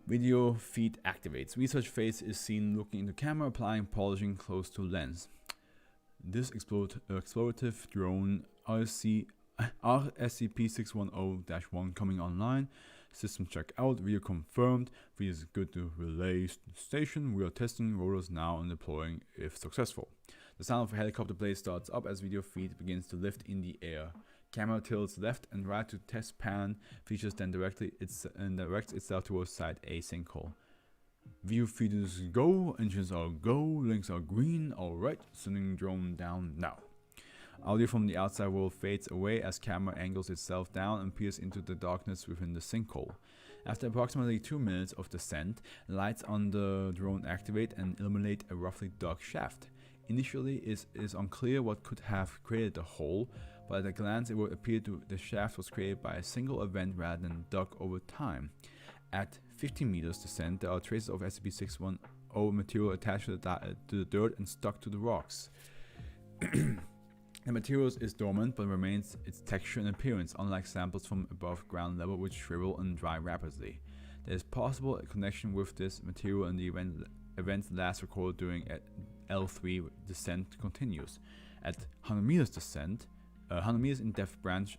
Video feed activates. Research phase is seen looking into camera, applying polishing close to lens. This explorative drone RSCP-610-1 coming online. System check out. Video confirmed. Video is good to relay station. We are testing rotors now and deploying if successful. The sound of a helicopter blade starts up as video feed begins to lift in the air. Camera tilts left and right to test pan features, then directs itself towards Site A sinkhole. View feed is go, engines are go, links are green, alright, sending drone down now. Audio from the outside world fades away as camera angles itself down and peers into the darkness within the sinkhole. After approximately 2 minutes of descent, lights on the drone activate and illuminate a roughly dug shaft. Initially, it is unclear what could have created the hole, but at a glance it would appear the shaft was created by a single event rather than dug over time. At 15 meters descent, there are traces of SCP-610 material attached to the dirt and stuck to the rocks. The material is dormant but remains its texture and appearance, unlike samples from above ground level which shrivel and dry rapidly. There is possible a connection with this material and the events last recorded during L3 descent continues. At 100 meters descent, 100 meters in depth, branch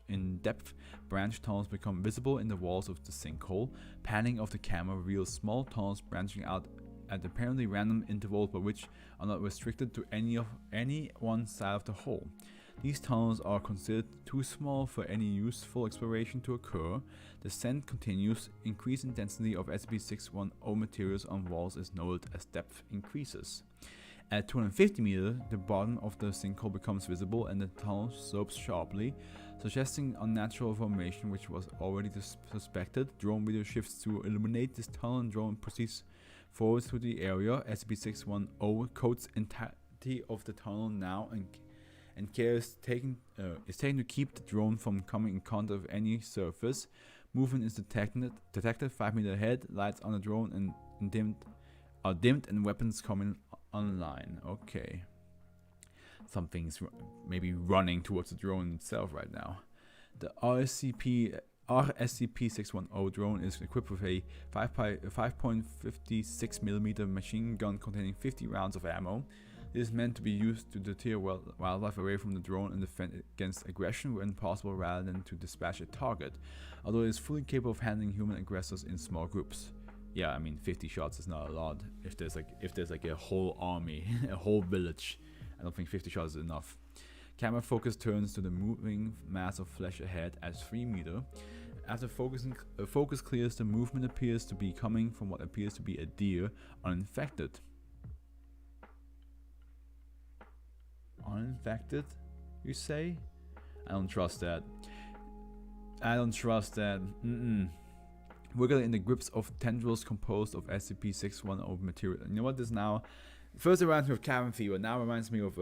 tunnels become visible in the walls of the sinkhole. Panning of the camera reveals small tunnels branching out at apparently random intervals, but which are not restricted to any one side of the hole. These tunnels are considered too small for any useful exploration to occur. Descent continues. Increase in density of SCP-610 materials on walls is noted as depth increases. At 250 meters, the bottom of the sinkhole becomes visible and the tunnel slopes sharply, suggesting unnatural formation which was already suspected. Drone video shifts to illuminate this tunnel and drone proceeds forward through the area. SCP-610 coats entirety of the tunnel now and care is taken to keep the drone from coming in contact with any surface. Movement is detected 5 meters ahead. Lights on the drone are dimmed and weapons coming online. Okay. Something's maybe running towards the drone itself right now. The RSCP-610 drone is equipped with a 5.56mm machine gun containing 50 rounds of ammo. It is meant to be used to deter wildlife away from the drone and defend against aggression when possible rather than to dispatch a target, although it is fully capable of handling human aggressors in small groups. Yeah, I mean 50 shots is not a lot. If there's like a whole army, a whole village, I don't think 50 shots is enough. Camera focus turns to the moving mass of flesh ahead at 3 meters. After focus clears, the movement appears to be coming from what appears to be a deer, uninfected. Uninfected, you say? I don't trust that. Wiggling in the grips of tendrils composed of SCP-610 material. You know what this now? First it reminds me of cabin fever. Now it reminds me of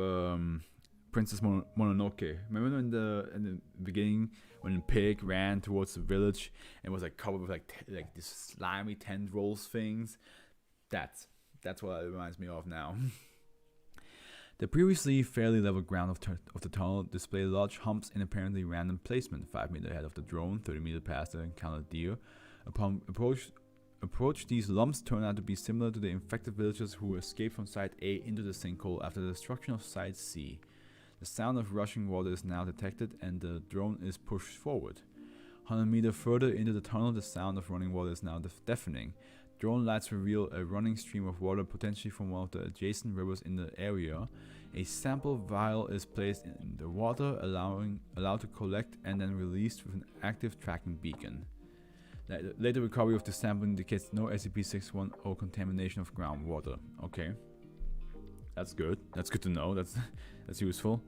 Princess Mononoke. Remember in the beginning when the pig ran towards the village and was like covered with like these slimy tendrils things? That's what it reminds me of now. The previously fairly level ground of the tunnel display large humps in apparently random placement. 5 meters ahead of the drone, 30 meters past the encountered deer. Upon approach, these lumps turn out to be similar to the infected villagers who escaped from Site A into the sinkhole after the destruction of Site C. The sound of rushing water is now detected and the drone is pushed forward. 100 meters further into the tunnel, the sound of running water is now deafening. Drone lights reveal a running stream of water, potentially from one of the adjacent rivers in the area. A sample vial is placed in the water, allowed to collect and then released with an active tracking beacon. Later recovery of the sample indicates no SCP-610 contamination of groundwater. Okay, that's good. That's good to know. That's useful.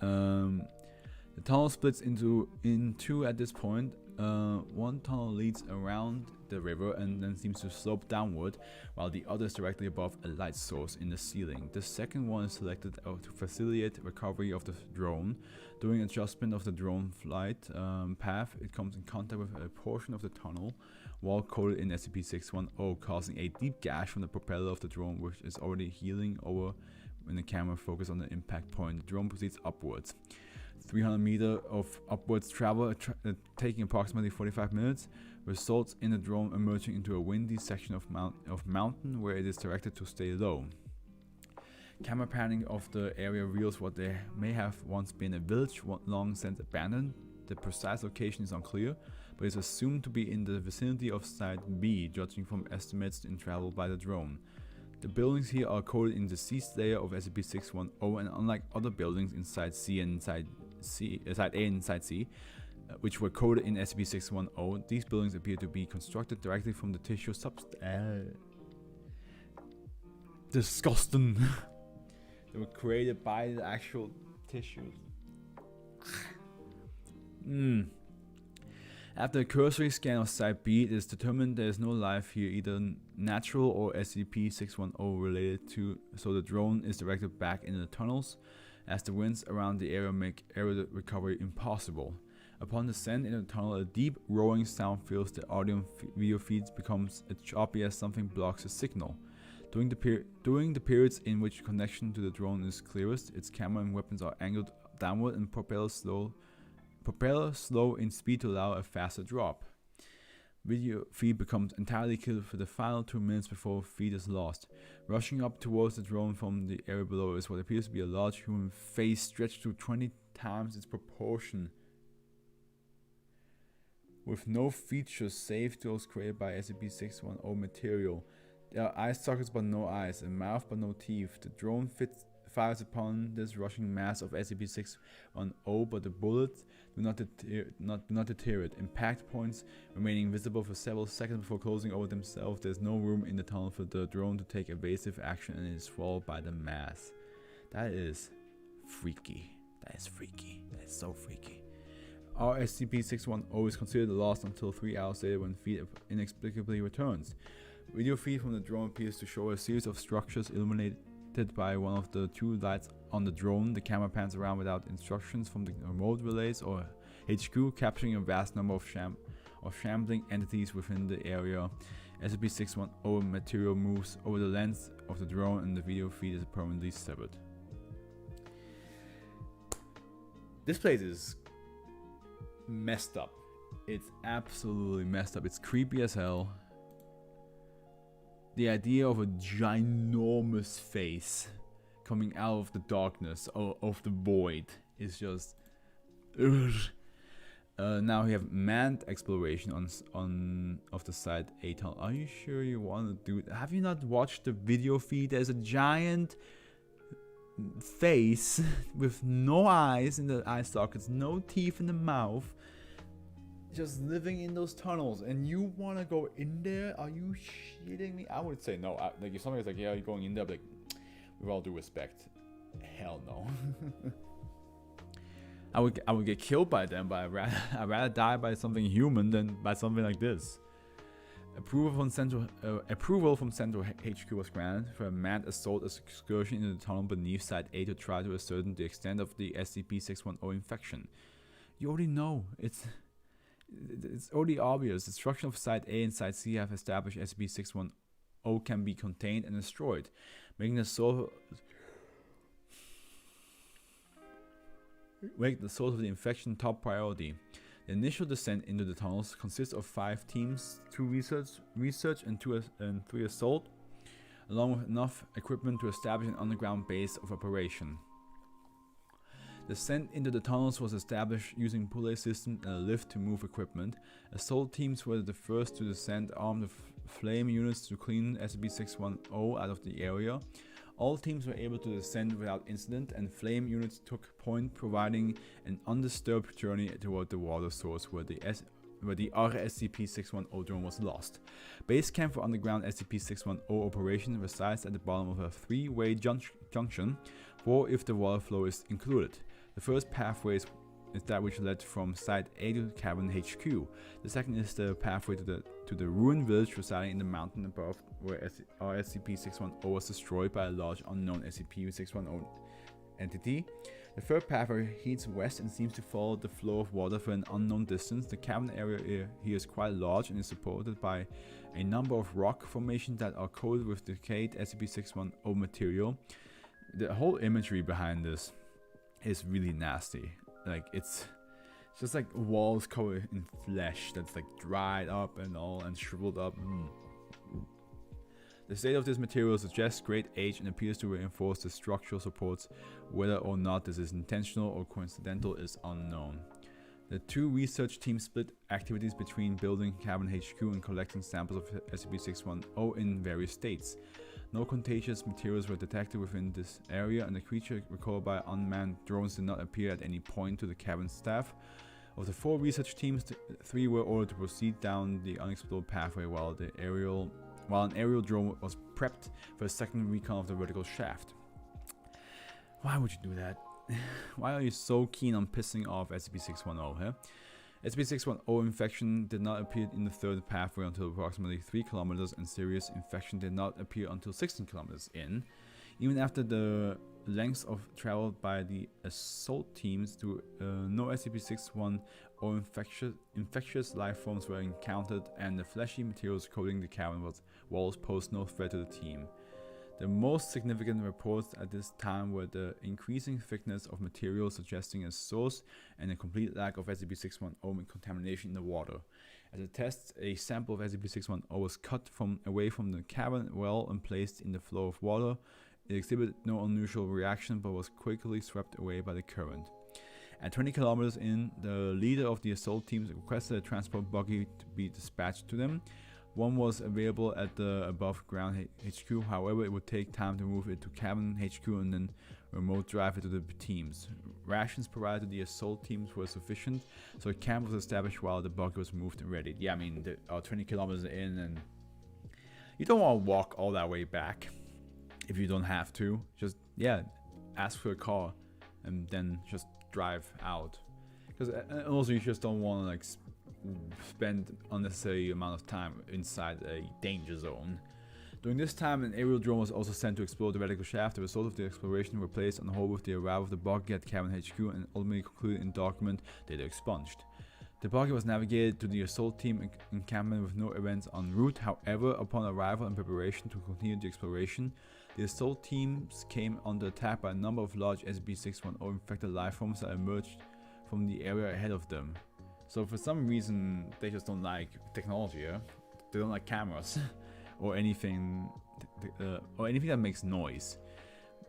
The tunnel splits in two at this point. One tunnel leads around the river and then seems to slope downward, while the other is directly above a light source in the ceiling. The second one is selected to facilitate recovery of the drone. During adjustment of the drone flight path, it comes in contact with a portion of the tunnel wall coated in SCP-610, causing a deep gash from the propeller of the drone, which is already healing over when the camera focuses on the impact point. The drone proceeds upwards. 300 meters of upwards travel, taking approximately 45 minutes, results in the drone emerging into a windy section of mountain where it is directed to stay low. Camera panning of the area reveals what they may have once been a village, long since abandoned. The precise location is unclear, but is assumed to be in the vicinity of Site B, judging from estimates in travel by the drone. The buildings here are coded in the C-layer of SCP-610, and unlike other buildings in Site C and Site A and Site C, which were coded in SCP-610, these buildings appear to be constructed directly from the tissue substance. Disgusting. They were created by the actual tissues. After a cursory scan of Site B, it is determined there is no life here, either natural or SCP-610 related to, so the drone is directed back into the tunnels, as the winds around the area make area recovery impossible. Upon descent into the tunnel, a deep roaring sound fills the audio video feeds, becomes as choppy as something blocks a signal. During the periods in which connection to the drone is clearest, its camera and weapons are angled downward and propeller slow in speed to allow a faster drop. Video feed becomes entirely killed for the final 2 minutes before feed is lost. Rushing up towards the drone from the area below is what appears to be a large human face stretched to 20 times its proportion, with no features save those created by SCP-610 material. There are eye sockets but no eyes, a mouth but no teeth. The drone fires upon this rushing mass of SCP-610, but the bullets do not deter it. Impact points remaining visible for several seconds before closing over themselves. There is no room in the tunnel for the drone to take evasive action, and it is swallowed by the mass. That is freaky. That is freaky. That is so freaky. Our SCP-610 is considered lost until 3 hours later, when feed inexplicably returns. Video feed from the drone appears to show a series of structures illuminated by one of the 2 lights on the drone. The camera pans around without instructions from the remote relays or HQ, capturing a vast number of shambling entities within the area. SCP-610 material moves over the lens of the drone, and the video feed is permanently severed. This place is messed up. It's absolutely messed up. It's creepy as hell. The idea of a ginormous face coming out of the darkness of the void is just now we have manned exploration on of the Site A tunnel. Are you sure you want to do it? Have you not watched the video feed? There's a giant face with no eyes in the eye sockets, no teeth in the mouth, just living in those tunnels, and you want to go in there? Are you shitting me? I would say no. Like, if somebody's like, yeah, you're going in there, like, with all due respect, hell no. I would get killed by them, but I'd rather die by something human than by something like this. Approval from Central HQ was granted for a manned assault excursion into the tunnel beneath Site A to try to ascertain the extent of the SCP-610 infection. You already know. It's already obvious. The structure of Site A and Site C have established SCP-610 can be contained and destroyed, making the source of the infection top priority. The initial descent into the tunnels consists of 5 teams, 2 research and 3 assault, along with enough equipment to establish an underground base of operation. Descent into the tunnels was established using pulley systems and a lift to move equipment. Assault teams were the first to descend, armed with flame units to clean SCP-610 out of the area. All teams were able to descend without incident, and flame units took point, providing an undisturbed journey toward the water source where the other SCP-610 drone was lost. Base camp for underground SCP-610 operation resides at the bottom of a 3-way junction, 4 if the water flow is included. The first pathway is that which led from Site A to Cabin HQ. The second is the pathway to the ruined village residing in the mountain above, where our SCP-610 was destroyed by a large unknown SCP-610 entity. The third pathway heads west and seems to follow the flow of water for an unknown distance. The cabin area here is quite large and is supported by a number of rock formations that are coated with decayed SCP-610 material. The whole imagery behind this is really nasty. Like, it's just like walls covered in flesh that's like dried up and all and shriveled up. The state of this material suggests great age and appears to reinforce the structural supports. Whether or not this is intentional or coincidental is unknown. The two research teams split activities between building Cabin HQ and collecting samples of SCP-610 in various states. No contagious materials were detected within this area, and the creature recorded by unmanned drones did not appear at any point to the cabin staff. Of the 4 research teams, 3 were ordered to proceed down the unexplored pathway while an aerial drone was prepped for a second recon of the vertical shaft. Why would you do that? Why are you so keen on pissing off SCP-610, huh? SCP-610 infection did not appear in the third pathway until approximately 3 kilometers, and serious infection did not appear until 16 kilometers in. Even after the lengths of travel by the assault teams, no SCP-610 infectious life forms were encountered, and the fleshy materials coating the cabin walls posed no threat to the team. The most significant reports at this time were the increasing thickness of material suggesting a source and a complete lack of SCP-610 contamination in the water. As a test, a sample of SCP-610 was cut away from the cabin well and placed in the flow of water. It exhibited no unusual reaction but was quickly swept away by the current. At 20 kilometers in, the leader of the assault teams requested a transport buggy to be dispatched to them. One was available at the above ground HQ, however it would take time to move it to Cabin HQ and then remote drive it to the teams. Rations provided to the assault teams were sufficient, so a camp was established while the buggy was moved and readied. Yeah, I mean, 20 kilometers in, and you don't want to walk all that way back if you don't have to. Just, yeah, ask for a car and then just drive out. Because also you just don't want to like spend unnecessary amount of time inside a danger zone. During this time, an aerial drone was also sent to explore the vertical shaft. The result of the exploration were placed on hold with the arrival of the buggy at Cabin HQ and ultimately concluded in document data expunged. The buggy was navigated to the assault team encampment with no events en route. However, upon arrival and preparation to continue the exploration, the assault teams came under attack by a number of large SCP-610 infected life forms that emerged from the area ahead of them. So for some reason, they just don't like technology, yeah? They don't like cameras or anything that makes noise.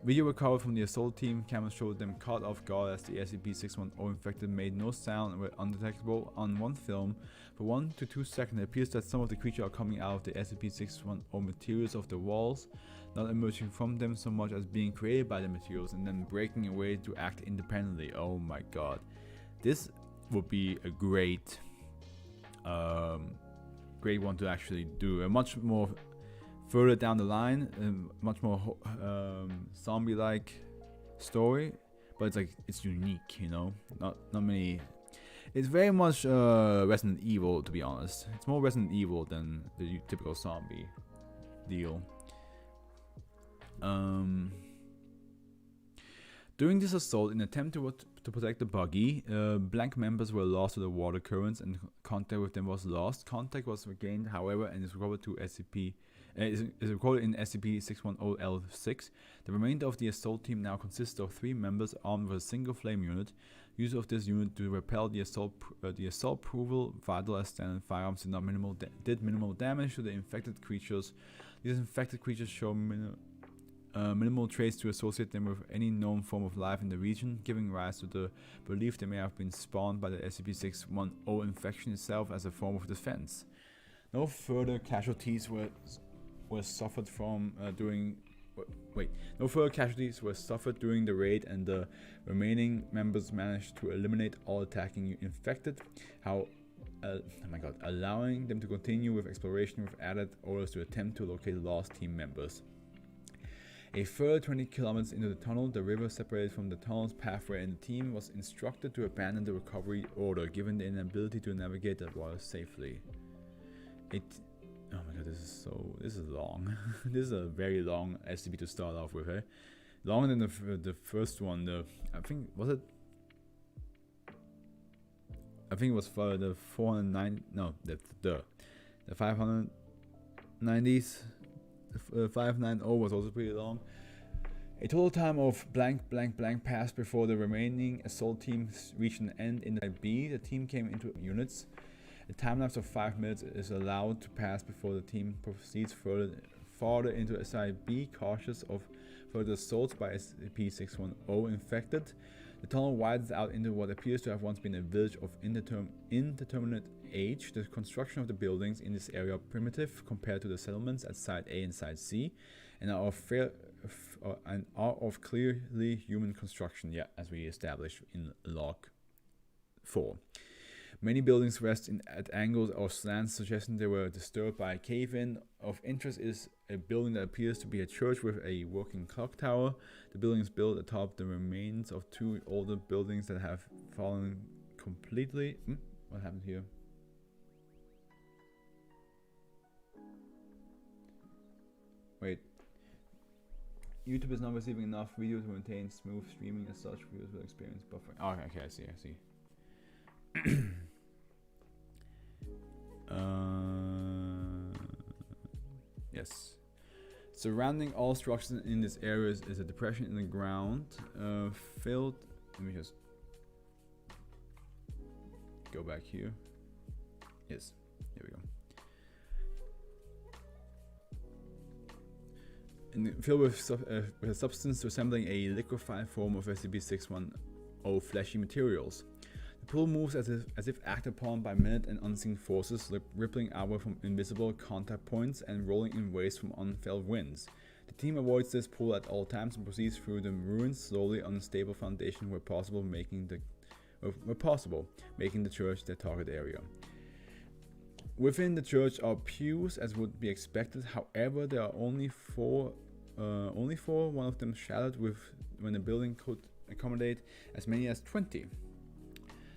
Video recovered from the assault team cameras showed them caught off guard as the SCP-610 infected made no sound and were undetectable on one film. For 1 to 2 seconds, it appears that some of the creatures are coming out of the SCP-610 materials of the walls, not emerging from them so much as being created by the materials and then breaking away to act independently. Oh my god. This would be a great one to actually do. A much more further down the line, much more zombie-like story, but it's unique, you know. Not many. It's very much Resident Evil, to be honest. It's more Resident Evil than the typical zombie deal. During this assault, in an attempt to protect the buggy, blank members were lost to the water currents and contact with them was lost. Contact was regained, however, and is recorded is recorded in SCP-610L6. The remainder of the assault team now consists of 3 members armed with a single flame unit. Use of this unit to repel the assault proved vital as standard firearms did minimal damage to the infected creatures. These infected creatures show minimal trace to associate them with any known form of life in the region, giving rise to the belief they may have been spawned by the SCP-610 infection itself as a form of defense. No further casualties were suffered during the raid, and the remaining members managed to eliminate all attacking infected. Allowing them to continue with exploration with added orders to attempt to locate lost team members. A further 20 kilometers into the tunnel, the river separated from the tunnel's pathway, and the team was instructed to abandon the recovery order, given the inability to navigate the water safely. Oh my god, this is long. This is a very long SCP to start off with, eh? Longer than the first one. I think it was for the 409. No, the 590s. 590 was also pretty long. A total time of blank passed before the remaining assault teams reached an end in the B. The team came into units. A time lapse of 5 minutes is allowed to pass before the team proceeds farther into Side B, cautious of further assaults by SCP-610 infected. The tunnel widens out into what appears to have once been a village of indeterminate age. The construction of the buildings in this area are primitive compared to the settlements at Site A and Site C, and are of clearly human construction, as we established in Log 4. Many buildings rest at angles or slants, suggesting they were disturbed by a cave-in. Of interest is a building that appears to be a church with a working clock tower. The building is built atop the remains of 2 older buildings that have fallen completely. What happened here? Wait. YouTube is not receiving enough video to maintain smooth streaming. As such, viewers will experience buffering. Oh, okay, I see. Yes. Surrounding all structures in this area is a depression in the ground, filled. Let me just go back here. Yes, here we go. And filled with a substance resembling a liquefied form of SCP-610 fleshy materials. The pool moves as if acted upon by minute and unseen forces, rippling outward from invisible contact points and rolling in waves from unfelt winds. The team avoids this pool at all times and proceeds through the ruins slowly on a stable foundation where possible, making the church their target area. Within the church are pews, as would be expected. However, there are only four, one of them shattered when the building could accommodate as many as 20.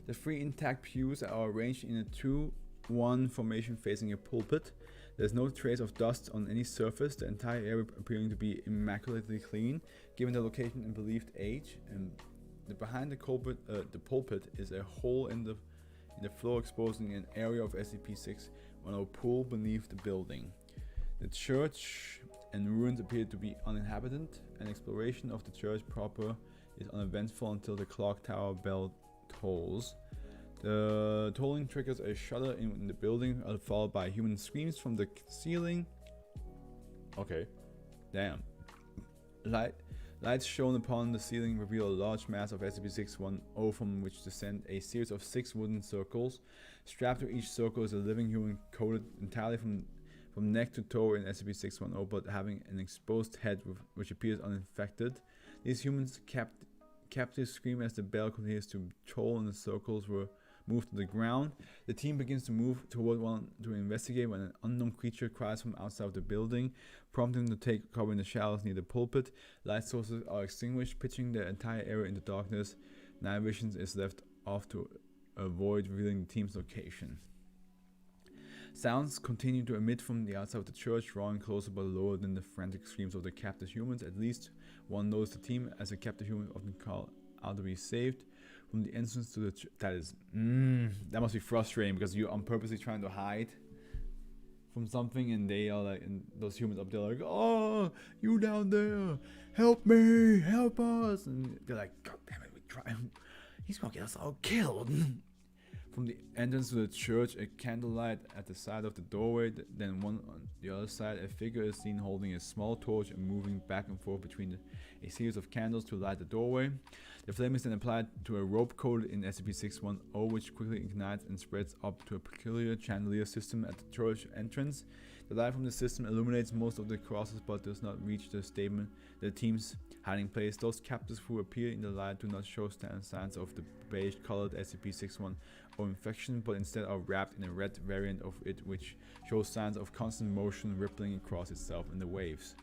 The 3 intact pews are arranged in a 2-1 formation facing a pulpit. There is no trace of dust on any surface, the entire area appearing to be immaculately clean, given the location and believed age. And behind the pulpit is a hole in the floor, exposing an area of SCP-610 pool beneath the building. The church and ruins appear to be uninhabited, and exploration of the church proper is uneventful until the clock tower bell tolls. The tolling triggers a shudder in the building, followed by human screams from the ceiling. Okay, damn. Lights shown upon the ceiling reveal a large mass of SCP-610 from which descend a series of 6 wooden circles. Strapped to each circle is a living human coated entirely from neck to toe in SCP-610, but having an exposed head which appears uninfected. These humans captives scream as the bell continues to toll and the circles were moved to the ground. The team begins to move toward one to investigate when an unknown creature cries from outside of the building, prompting them to take cover in the shadows near the pulpit. Light sources are extinguished, pitching the entire area into darkness. Night vision is left off to avoid revealing the team's location. Sounds continue to emit from the outside of the church, drawing closer but lower than the frantic screams of the captive humans. At least one knows the team, as a captive human often call out to be saved. From the entrance to the that must be frustrating, because you're purposely trying to hide from something, and they are like, and those humans up there are like, oh, you down there, help me, help us, and they're like, god damn it, we try, he's gonna get us all killed. From the entrance to the church, a candlelight at the side of the doorway, then one on the other side, a figure is seen holding a small torch and moving back and forth between a series of candles to light the doorway. The flame is then applied to a rope coated in SCP-610, which quickly ignites and spreads up to a peculiar chandelier system at the church entrance. The light from the system illuminates most of the crosses but does not reach the team's hiding place. Those captives who appear in the light do not show signs of the beige-colored SCP-610 infection, but instead are wrapped in a red variant of it, which shows signs of constant motion rippling across itself in the waves.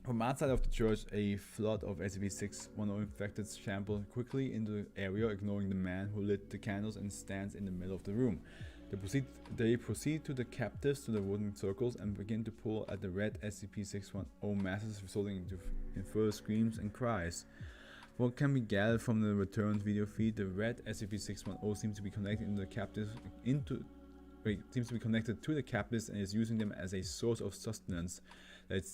From outside of the church, a flood of SCP-610 infected shambled quickly into the area, ignoring the man who lit the candles and stands in the middle of the room. They proceed to the captives to the wooden circles and begin to pull at the red SCP-610 masses, resulting in further screams and cries. What can be gathered from the returned video feed, the red SCP-610 seems to be connected to the captives to the captives and is using them as a source of sustenance that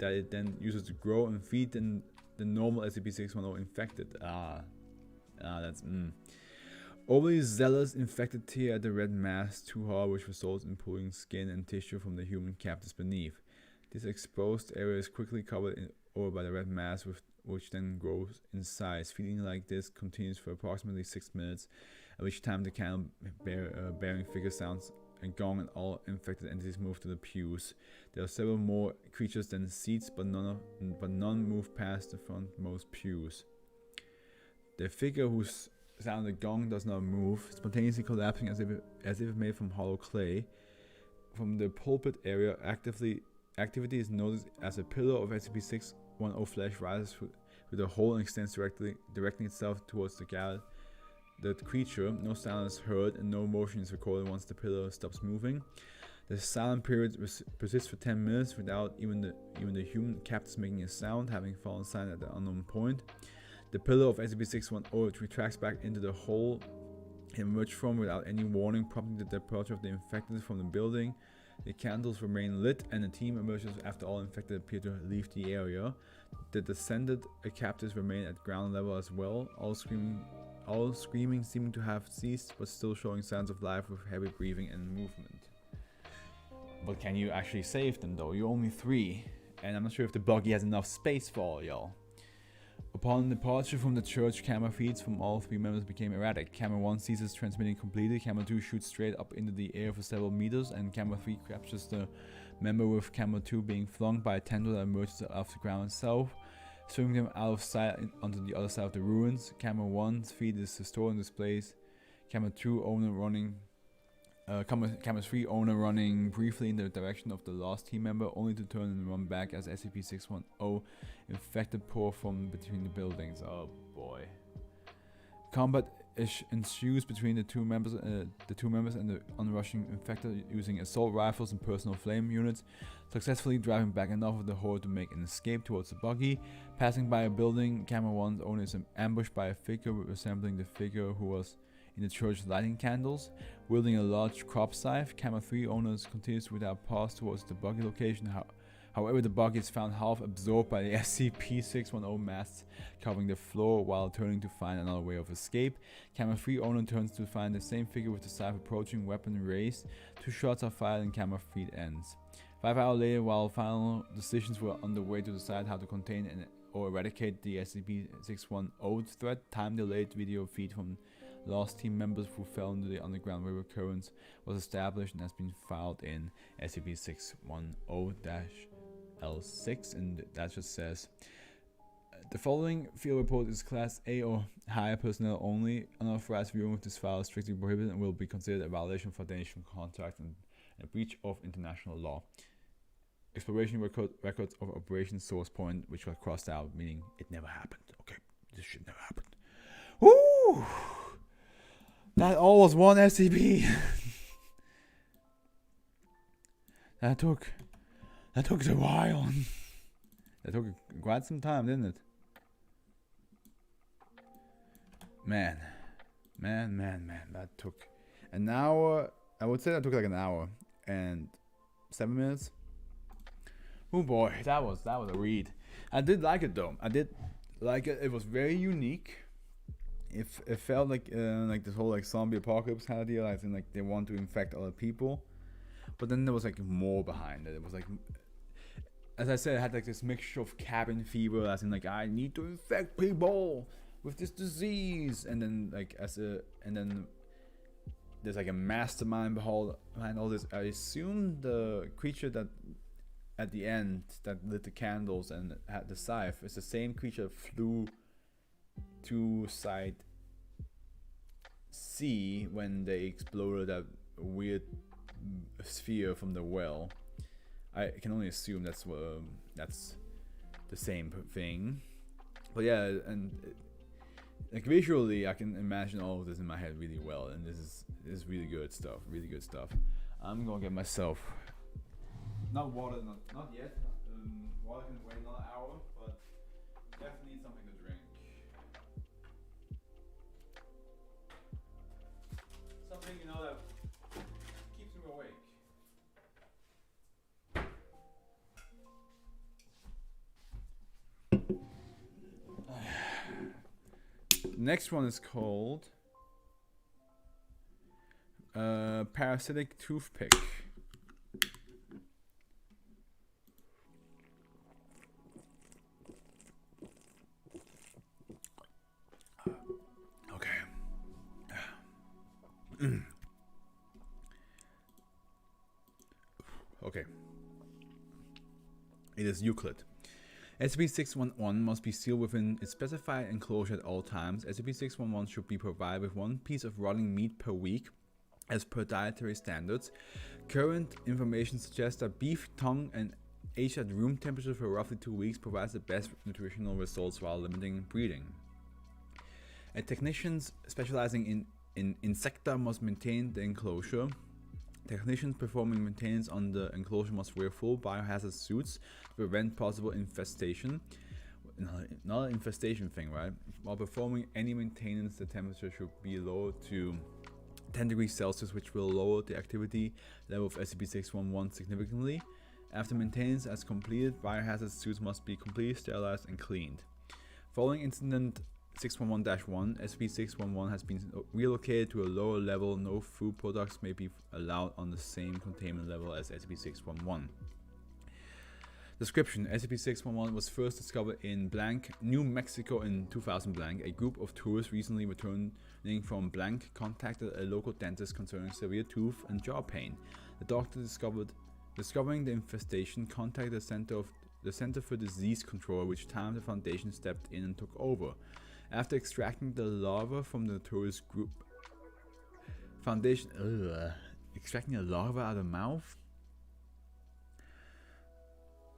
it then uses to grow and feed the normal SCP-610 infected. Overly zealous infected tear at the red mass too hard, which results in pulling skin and tissue from the human captives beneath. This exposed area is quickly covered over by the red mass, which then grows in size. Feeding like this continues for approximately 6 minutes, at which time the candle bearing figure sounds a gong and all infected entities move to the pews. There are several more creatures than seats, but none move past the frontmost pews. The figure whose sound the gong does not move, spontaneously collapsing as if made from hollow clay. From the pulpit area, activity is noticed as a pillar of SCP-610 flesh rises through the hole and extends directing itself towards the creature. No sound is heard and no motion is recorded once the pillar stops moving. The silent period persists for 10 minutes without even the human captives making a sound, having fallen silent at the unknown point. The pillar of SCP-610 retracts back into the hole it emerged from without any warning, prompting the departure of the infected from the building. The candles remain lit and the team emerges after all infected appear to leave the area. The descended captives remain at ground level as well, all screaming seeming to have ceased, but still showing signs of life with heavy breathing and movement. But can you actually save them though? You're only 3, and I'm not sure if the buggy has enough space for all y'all. Upon departure from the church, camera feeds from all 3 members became erratic. Camera 1 ceases transmitting completely, camera 2 shoots straight up into the air for several meters, and camera 3 captures the member with camera 2 being flung by a tendril that emerges off the ground itself, swinging them out of sight onto the other side of the ruins. Camera 1's feed is restored and displays camera 2 owner running camera 3 owner running briefly in the direction of the lost team member, only to turn and run back as SCP-610 infected pour from between the buildings. Oh boy. Combat ensues between the two members and the onrushing infected, using assault rifles and personal flame units, successfully driving back enough of the horde to make an escape towards the buggy. Passing by a building, Camera 1's owner is ambushed by a figure resembling the figure who was in the church lighting candles. Wielding a large crop scythe, Camera 3 owners continues without pause towards the buggy location. However, the buggy is found half absorbed by the SCP-610 masts covering the floor while turning to find another way of escape. Camera 3 owner turns to find the same figure with the scythe approaching, weapon raised. 2 shots are fired and camera feed ends. 5 hours later, while final decisions were underway to decide how to contain or eradicate the SCP-610 threat, time-delayed video feed from lost team members who fell into the underground river currents was established and has been filed in SCP-610-L6, and that just says the following field report is Class A or higher personnel only. Unauthorized viewing of this file is strictly prohibited and will be considered a violation of Foundation contract and a breach of international law. Exploration records of Operation Source Point, which got crossed out, meaning it never happened. Okay, this shit never happened. Woo! That all was one SCP. That took a while. That took quite some time, didn't it? Man, that took an hour. I would say that took like an hour and 7 minutes. Oh boy, that was a read. I did like it though. I did like it. It was very unique. It felt like this whole like zombie apocalypse kind of deal. I think like they want to infect other people, but then there was like more behind it. It was like, as I said, it had like this mixture of cabin fever, as in like I need to infect people with this disease, and then like there's like a mastermind behind all this. I assume the creature that at the end that lit the candles and had the scythe is the same creature that flew to Site C when they exploded that weird sphere from the well. I can only assume that's the same thing. But yeah, and like visually, I can imagine all of this in my head really well, and this is really good stuff. Really good stuff. I'm gonna get myself not water, not yet. Water can wait another hour, but definitely need something to drink. Something, you know, that keeps me awake. Next one is called Parasitic Toothpick. Okay. Okay. It is Euclid. SCP-611 must be sealed within its specified enclosure at all times. SCP-611 should be provided with 1 piece of rotting meat per week as per dietary standards. Current information suggests that beef tongue and aged at room temperature for roughly 2 weeks provides the best nutritional results while limiting breeding. Technicians specializing in insecta must maintain the enclosure. Technicians performing maintenance on the enclosure must wear full biohazard suits to prevent possible infestation. Not an infestation thing, right? While performing any maintenance, the temperature should be lowered to 10 degrees Celsius, which will lower the activity level of SCP-611 significantly. After maintenance as completed, biohazard suits must be completely sterilized and cleaned. Following incident 611-1, SCP-611 has been relocated to a lower level. No food products may be allowed on the same containment level as SCP-611. Description: SCP-611 was first discovered in blank, New Mexico in 2000 blank. A group of tourists recently returning from blank contacted a local dentist concerning severe tooth and jaw pain. The doctor discovering the infestation, contacted the Center for Disease Control, which time the Foundation stepped in and took over. After extracting the larva from the tourist group, extracting a larva out of the mouth?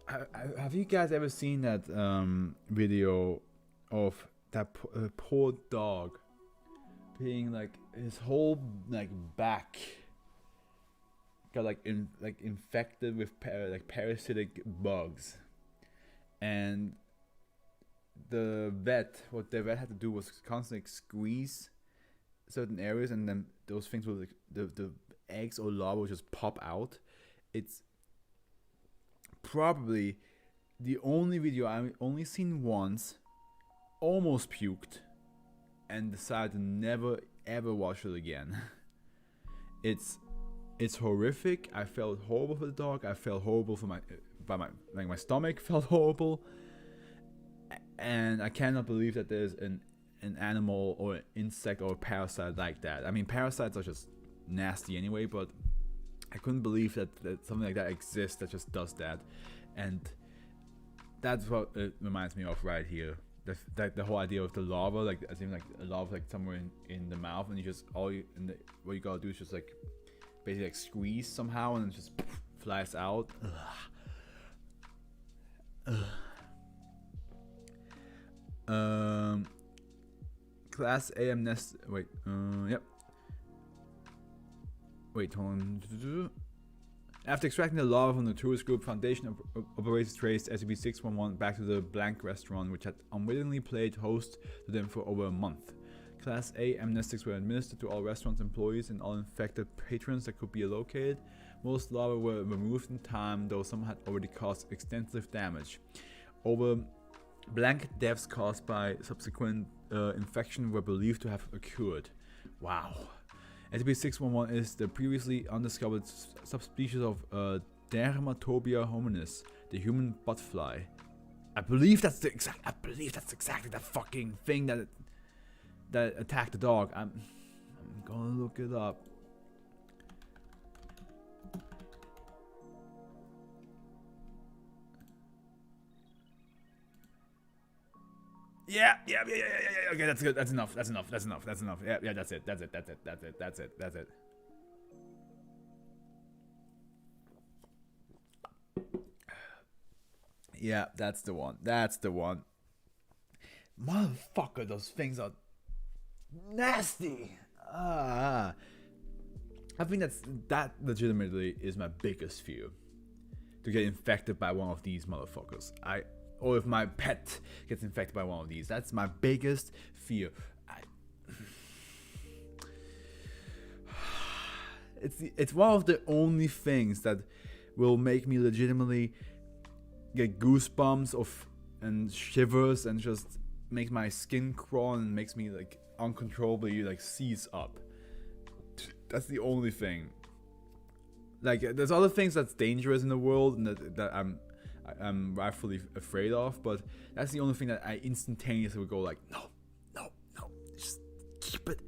Have you guys ever seen that video of that poor dog being like his whole like back got infected with parasitic bugs, and what the vet had to do was constantly squeeze certain areas, and then those things will the eggs or larvae will just pop out. It's probably the only video I've only seen once, almost puked, and decided to never ever watch it again. It's horrific. I felt horrible for the dog. I felt horrible for my stomach felt horrible. And I cannot believe that there's an animal or an insect or a parasite like that. I mean, parasites are just nasty anyway, but I couldn't believe that something like that exists that just does that. And that's what it reminds me of right here. The whole idea of the larva, like as in like a larva like somewhere in the mouth, and you just what you gotta do is just like basically like squeeze somehow, and it just flies out. Class A amnest. Yep. Wait, hold on. After extracting the larva from the tourist group, Foundation operators traced SCP-611 back to the blank restaurant, which had unwittingly played host to them for over a month. Class A amnestics were administered to all restaurant employees and all infected patrons that could be located. Most larvae were removed in time, though some had already caused extensive damage. Over blank deaths caused by subsequent infection were believed to have occurred. Wow. SCP-611 is the previously undiscovered subspecies of Dermatobia hominis, the human buttfly. I believe that's exactly that fucking thing that attacked the dog. I'm gonna look it up. Yeah. Okay, that's good. That's enough. Yeah, that's it. Yeah, that's the one. That's the one. Motherfucker, those things are nasty. I think that legitimately is my biggest fear. To get infected by one of these motherfuckers. Or if my pet gets infected by one of these. That's my biggest fear. It's one of the only things that will make me legitimately get goosebumps and shivers and just make my skin crawl and makes me like uncontrollably like seize up. That's the only thing. Like there's other things that's dangerous in the world and that I'm rightfully afraid of, but that's the only thing that I instantaneously would go like, no, just keep it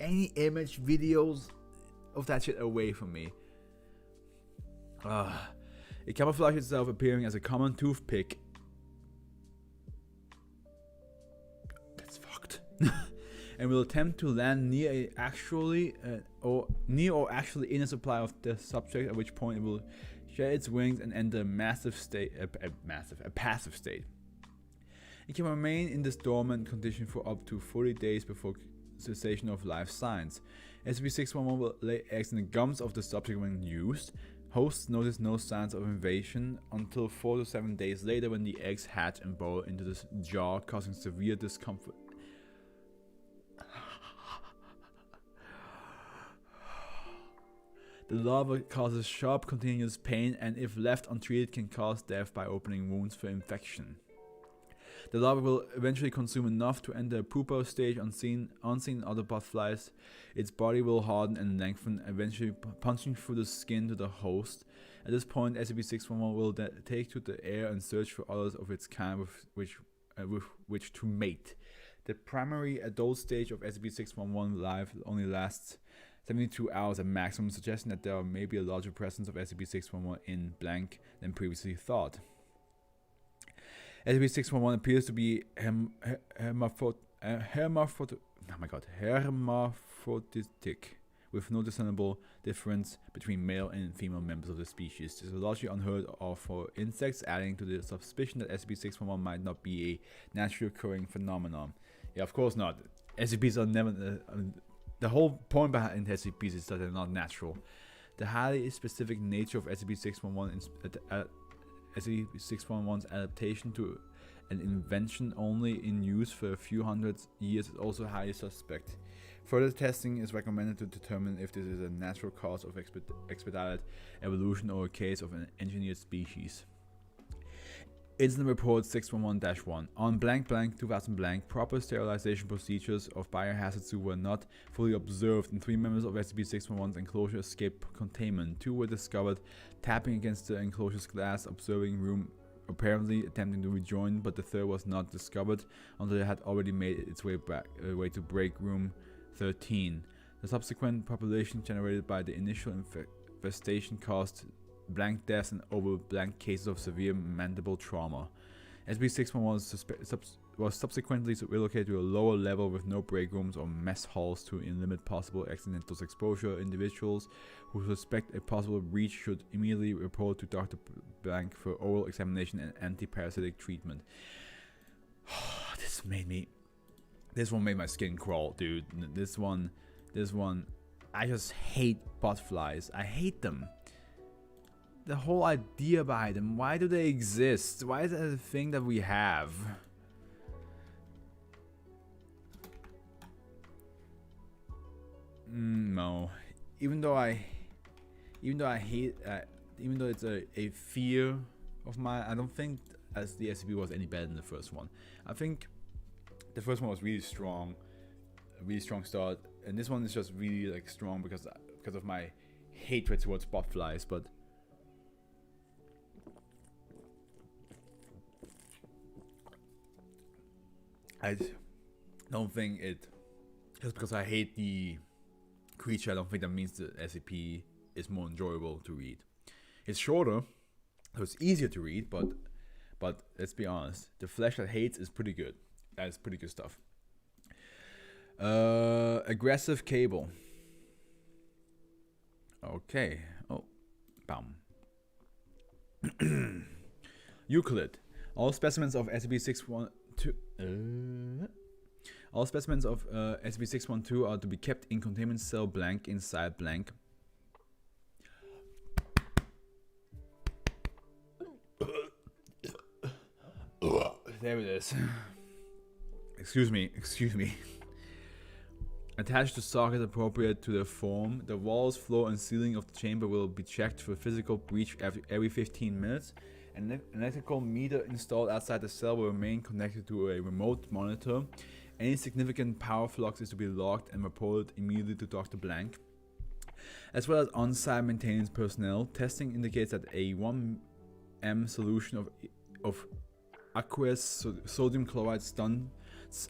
any image, videos of that shit away from me. It camouflages itself appearing as a common toothpick. That's fucked. And will attempt to land near or actually in a supply of the subject, at which point it will shed its wings and enter a passive state. It can remain in this dormant condition for up to 40 days before cessation of life signs. SCP-611 will lay eggs in the gums of the subject when used. Hosts notice no signs of invasion until 4 to 7 days later, when the eggs hatch and burrow into the jar, causing severe discomfort. The larva causes sharp, continuous pain, and if left untreated can cause death by opening wounds for infection. The larva will eventually consume enough to enter a pupa stage unseen in other butterflies. Its body will harden and lengthen, eventually punching through the skin to the host. At this point, SCP-611 will take to the air and search for others of its kind with which to mate. The primary adult stage of SCP-611 life only lasts 72 hours at maximum, suggesting that there may be a larger presence of SCP-611 in blank than previously thought. SCP-611 appears to be hermaphroditic, with no discernible difference between male and female members of the species. This is largely unheard of for insects, adding to the suspicion that SCP-611 might not be a naturally occurring phenomenon. Yeah, of course not. SCPs are never... the whole point behind SCPs is that they're not natural. The highly specific nature of SCP-611's adaptation to an invention only in use for a few hundred years is also highly suspect. Further testing is recommended to determine if this is a natural cause of expedited evolution or a case of an engineered species. Incident Report 611-1. On blank 2000 proper sterilization procedures of biohazard 2 were not fully observed, and 3 members of SCP-611's enclosure escaped containment. 2 were discovered tapping against the enclosure's glass observing room, apparently attempting to rejoin, but the third was not discovered until it had already made its way to break room 13. The subsequent population generated by the initial infestation caused blank deaths and over blank cases of severe mandible trauma. SCP-611 was subsequently relocated to a lower level with no break rooms or mess halls to limit possible accidental exposure. Individuals who suspect a possible breach should immediately report to Dr. Blank for oral examination and anti-parasitic treatment. This one made my skin crawl, dude. This one, I just hate butterflies. I hate them. The whole idea behind them. Why do they exist? Why is that a thing that we have? No. Even though it's a fear of mine, I don't think as the SCP was any better than the first one. I think the first one was really strong, a really strong start, and this one is just really like strong because of my hatred towards botflies. But I don't think it just because I hate the creature. I don't think that means the SCP is more enjoyable to read. It's shorter, so it's easier to read, but let's be honest, the flesh that hates is pretty good. That is pretty good stuff. Aggressive cable. Okay. Oh, bam. Euclid. All specimens of SCP-612 all specimens of SCP-612 are to be kept in containment cell blank inside blank. There it is. Excuse me. Attached to sockets appropriate to the form. The walls, floor, and ceiling of the chamber will be checked for physical breach every 15 minutes. An electrical meter installed outside the cell will remain connected to a remote monitor. Any significant power flux is to be logged and reported immediately to Dr. Blank. As well as on-site maintenance personnel, testing indicates that a 1 m solution of aqueous sodium chloride stuns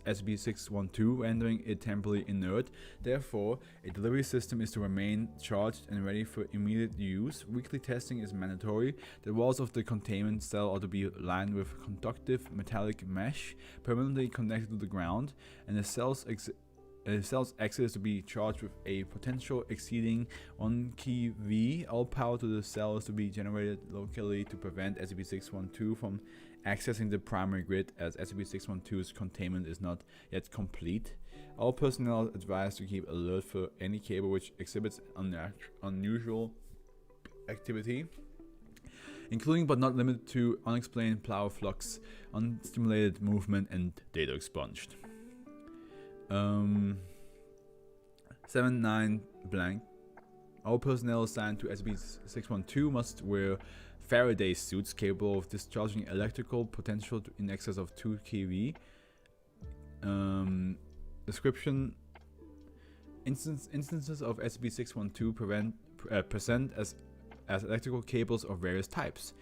SCP-612, rendering it temporarily inert. Therefore, a delivery system is to remain charged and ready for immediate use. Weekly testing is mandatory. The walls of the containment cell are to be lined with conductive metallic mesh permanently connected to the ground, and the cell's exit is to be charged with a potential exceeding 1 kV. All power to the cell is to be generated locally to prevent SCP-612 from accessing the primary grid, as SCP-612's containment is not yet complete. All personnel are advised to keep alert for any cable which exhibits unusual activity, including but not limited to unexplained power flux, unstimulated movement, and data expunged. 7-9 blank. All personnel assigned to SCP-612 must wear Faraday suits capable of discharging electrical potential in excess of 2 kV. Description: instances of SCP-612 present as electrical cables of various types.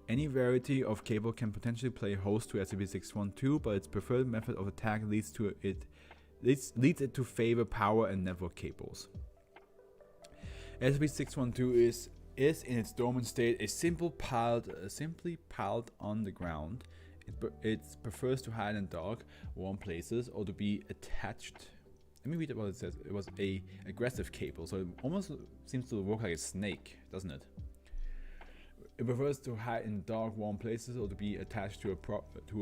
Any variety of cable can potentially play host to SCP-612, but its preferred method of attack leads it to favor power and network cables. SCP-612 is in its dormant state simply piled on the ground. It prefers to hide in dark, warm places or to be attached. Let me read what it says. It was a aggressive cable, so it almost seems to work like a snake, doesn't it? It prefers to hide in dark, warm places or to be attached to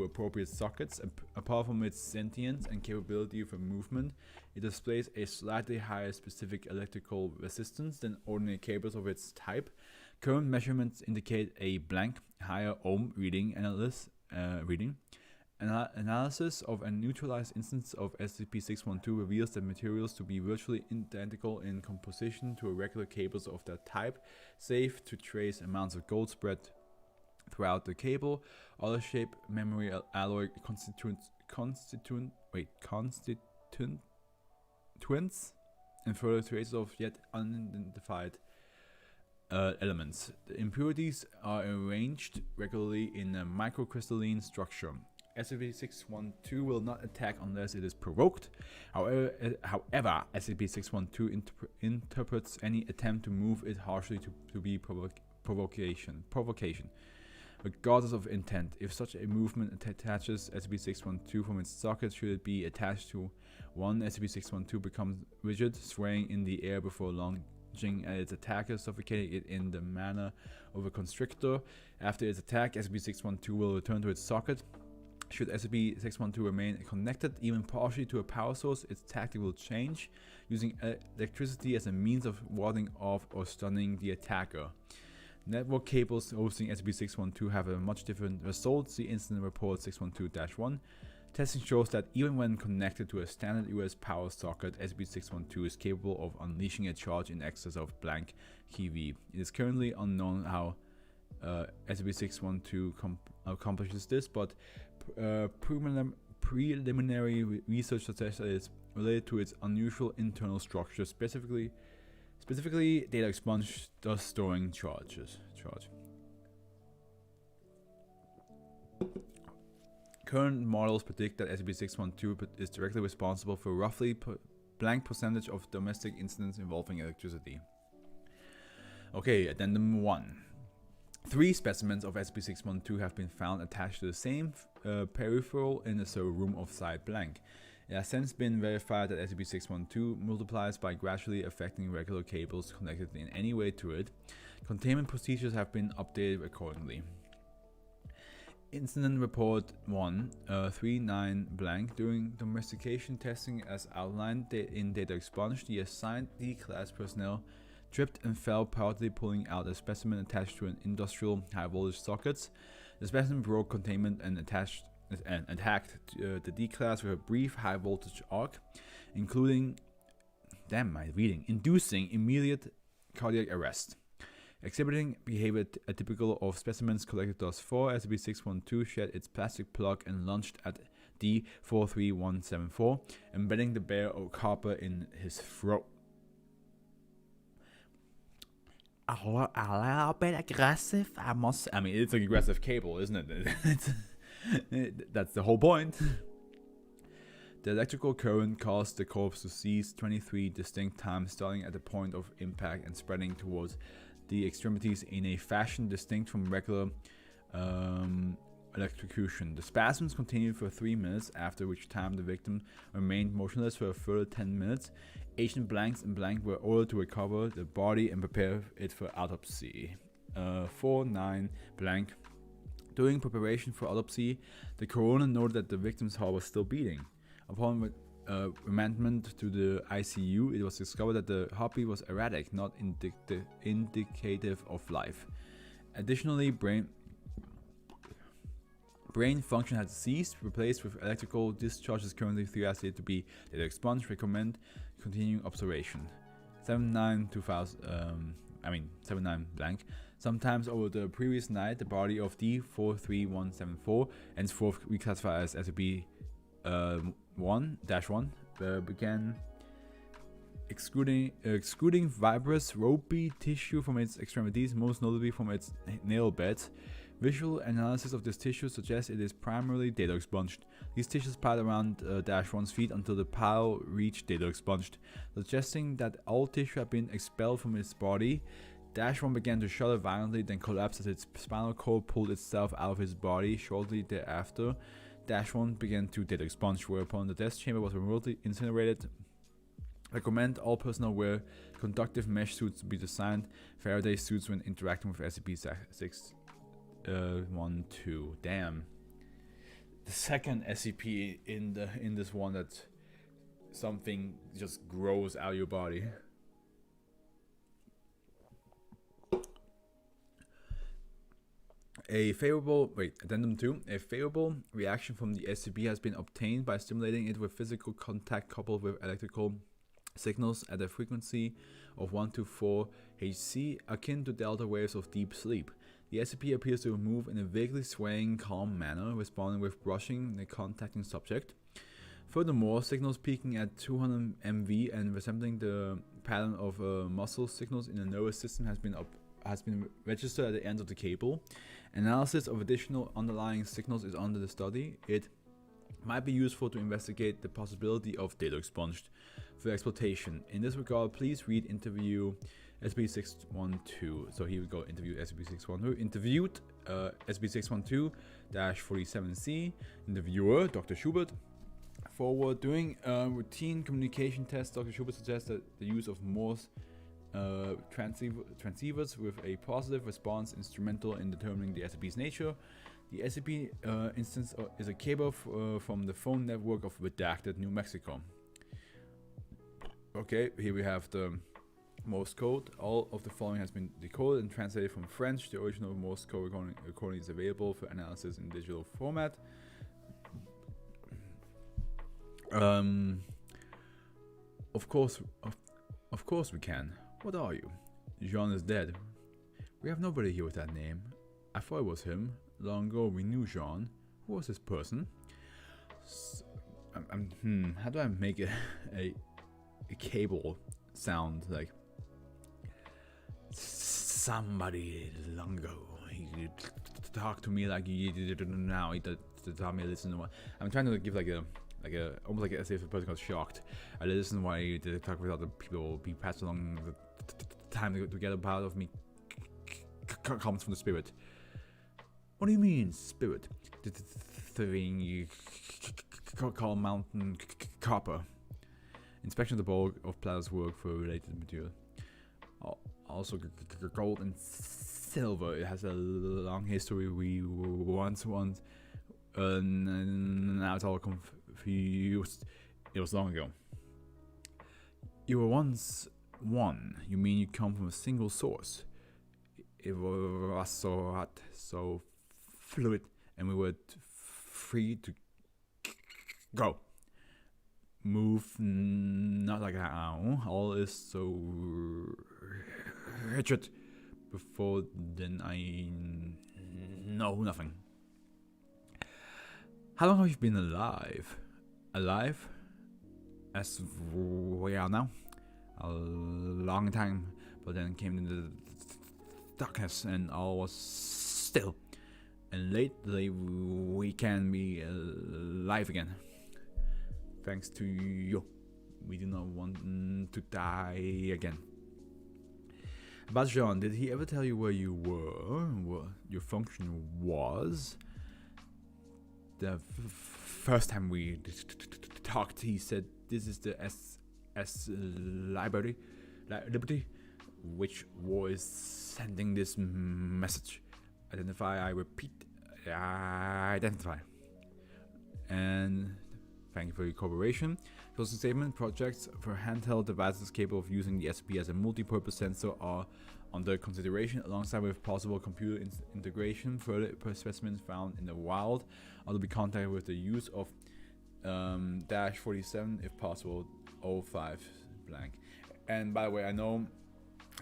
appropriate sockets. Apart from its sentience and capability for movement, it displays a slightly higher specific electrical resistance than ordinary cables of its type. Current measurements indicate a blank higher ohm reading. Analysis of a neutralized instance of SCP-612 reveals the materials to be virtually identical in composition to regular cables of that type, safe to trace amounts of gold spread throughout the cable. Other shape memory alloy constituents and further traces of yet unidentified elements. The impurities are arranged regularly in a microcrystalline structure. SCP-612 will not attack unless it is provoked. However, SCP-612 interprets any attempt to move it harshly to be provocation, regardless of intent. If such a movement attaches SCP-612 from its socket, should it be attached to one, SCP-612 becomes rigid, swaying in the air before lunging at its attacker, suffocating it in the manner of a constrictor. After its attack, SCP-612 will return to its socket. Should SCP-612 remain connected, even partially, to a power source, its tactic will change, using electricity as a means of warding off or stunning the attacker. Network cables hosting SCP-612 have a much different result. See Incident Report 612-1. Testing shows that even when connected to a standard US power socket, SCP-612 is capable of unleashing a charge in excess of blank kV. It is currently unknown how SCP-612 accomplishes this, but preliminary research suggests that it is related to its unusual internal structure, specifically data expunge, thus storing charge. Current models predict that SCP-612 is directly responsible for roughly blank percentage of domestic incidents involving electricity. Okay, Addendum 1. 3 specimens of SCP-612 have been found attached to the same peripheral in the server room of Site Blank. It has since been verified that SCP-612 multiplies by gradually affecting regular cables connected in any way to it. Containment procedures have been updated accordingly. Incident Report 1, 39 blank. During domestication testing as outlined in data expunged, the assigned D-class personnel tripped and fell, proudly pulling out a specimen attached to an industrial high-voltage socket. The specimen broke containment and attacked the D-class with a brief high-voltage arc, inducing immediate cardiac arrest. Exhibiting behavior atypical of specimens collected thus far, SCP-612 shed its plastic plug and lunged at D43174, embedding the bear of copper in his throat. A little bit aggressive, I mean, it's an aggressive cable, isn't it? That's the whole point. The electrical current caused the corpse to seize 23 distinct times, starting at the point of impact and spreading towards the extremities in a fashion distinct from regular electrocution. The spasms continued for 3 minutes, after which time the victim remained motionless for a further 10 minutes. Agent Blanks and Blank were ordered to recover the body and prepare it for autopsy. 49 Blank. During preparation for autopsy, the coroner noted that the victim's heart was still beating. Upon remandment to the ICU, it was discovered that the heartbeat was erratic, not indicative of life. Additionally, brain function had ceased, replaced with electrical discharges currently theorized to be data expunged. Recommend continuing observation. 79 blank. Sometimes over the previous night, the body of D43174, henceforth reclassified as SCP 1-1, began excluding fibrous, ropey tissue from its extremities, most notably from its nail beds. Visual analysis of this tissue suggests it is primarily data expunged. These tissues piled around -1's feet until the pile reached data expunged, suggesting that all tissue had been expelled from its body. -1 began to shudder violently, then collapsed as its spinal cord pulled itself out of his body. Shortly thereafter, -1 began to data expunge, whereupon the death chamber was remotely incinerated. Recommend all personnel wear conductive mesh suits to be designed Faraday suits when interacting with SCP-612. Damn. The second SCP in this one that something just grows out of your body. Addendum 2. A favorable reaction from the SCP has been obtained by stimulating it with physical contact coupled with electrical signals at a frequency of 1 to 4 Hz, akin to delta waves of deep sleep. The SCP appears to move in a vaguely swaying, calm manner, responding with brushing the contacting subject. Furthermore, signals peaking at 200 MV and resembling the pattern of muscle signals in the nervous system has been registered at the end of the cable. Analysis of additional underlying signals is under the study. It might be useful to investigate the possibility of data expunged for exploitation. In this regard, please read interview SCP-612. So here we go, interview SCP-612. Interviewed SCP-612-47C. Interviewer, Dr. Schubert. Forward. During routine communication tests, Dr. Schubert suggests that the use of Morse transceivers with a positive response instrumental in determining the SCP's nature. The SCP instance is a cable from the phone network of Redacted, New Mexico. Okay, here we have the Morse code. All of the following has been decoded and translated from French. The original Morse code recording is available for analysis in digital format. Of course we can. What are you? Jean is dead. We have nobody here with that name. I thought it was him. Long ago we knew Jean. Who was this person? How do I make a cable sound like somebody long ago? He talked to me like he did now. He taught me to listen to what I'm trying to give like a almost like as if a person got shocked. I listen why he did talk with other people. Be passed along the time to get a part of me comes from the spirit. What do you mean, spirit? The thing you call mountain copper. Inspection of the bulk of Platter's work for related material. Also, gold and silver. It has a long history. We once, now it's all confused. It was long ago. You were once one. You mean you come from a single source? It was so hot, so fluid, and we were free to go. Move not like how. All is so wretched. Before then, I know nothing. How long have you been alive? Alive? As we are now? A long time. But then came the darkness and all was still. And lately we can be alive again. Thanks to you. We do not want to die again. But Jean, did he ever tell you where you were? What your function was? The first time we talked, he said this is the SS Liberty, which was sending this message. Identify, I repeat, identify. And thank you for your cooperation. Closing statement: projects for handheld devices capable of using the SCP as a multi-purpose sensor are under consideration, alongside with possible computer integration. Further specimens found in the wild are to be contacted with the use of -47 if possible, 05 blank. And by the way, I know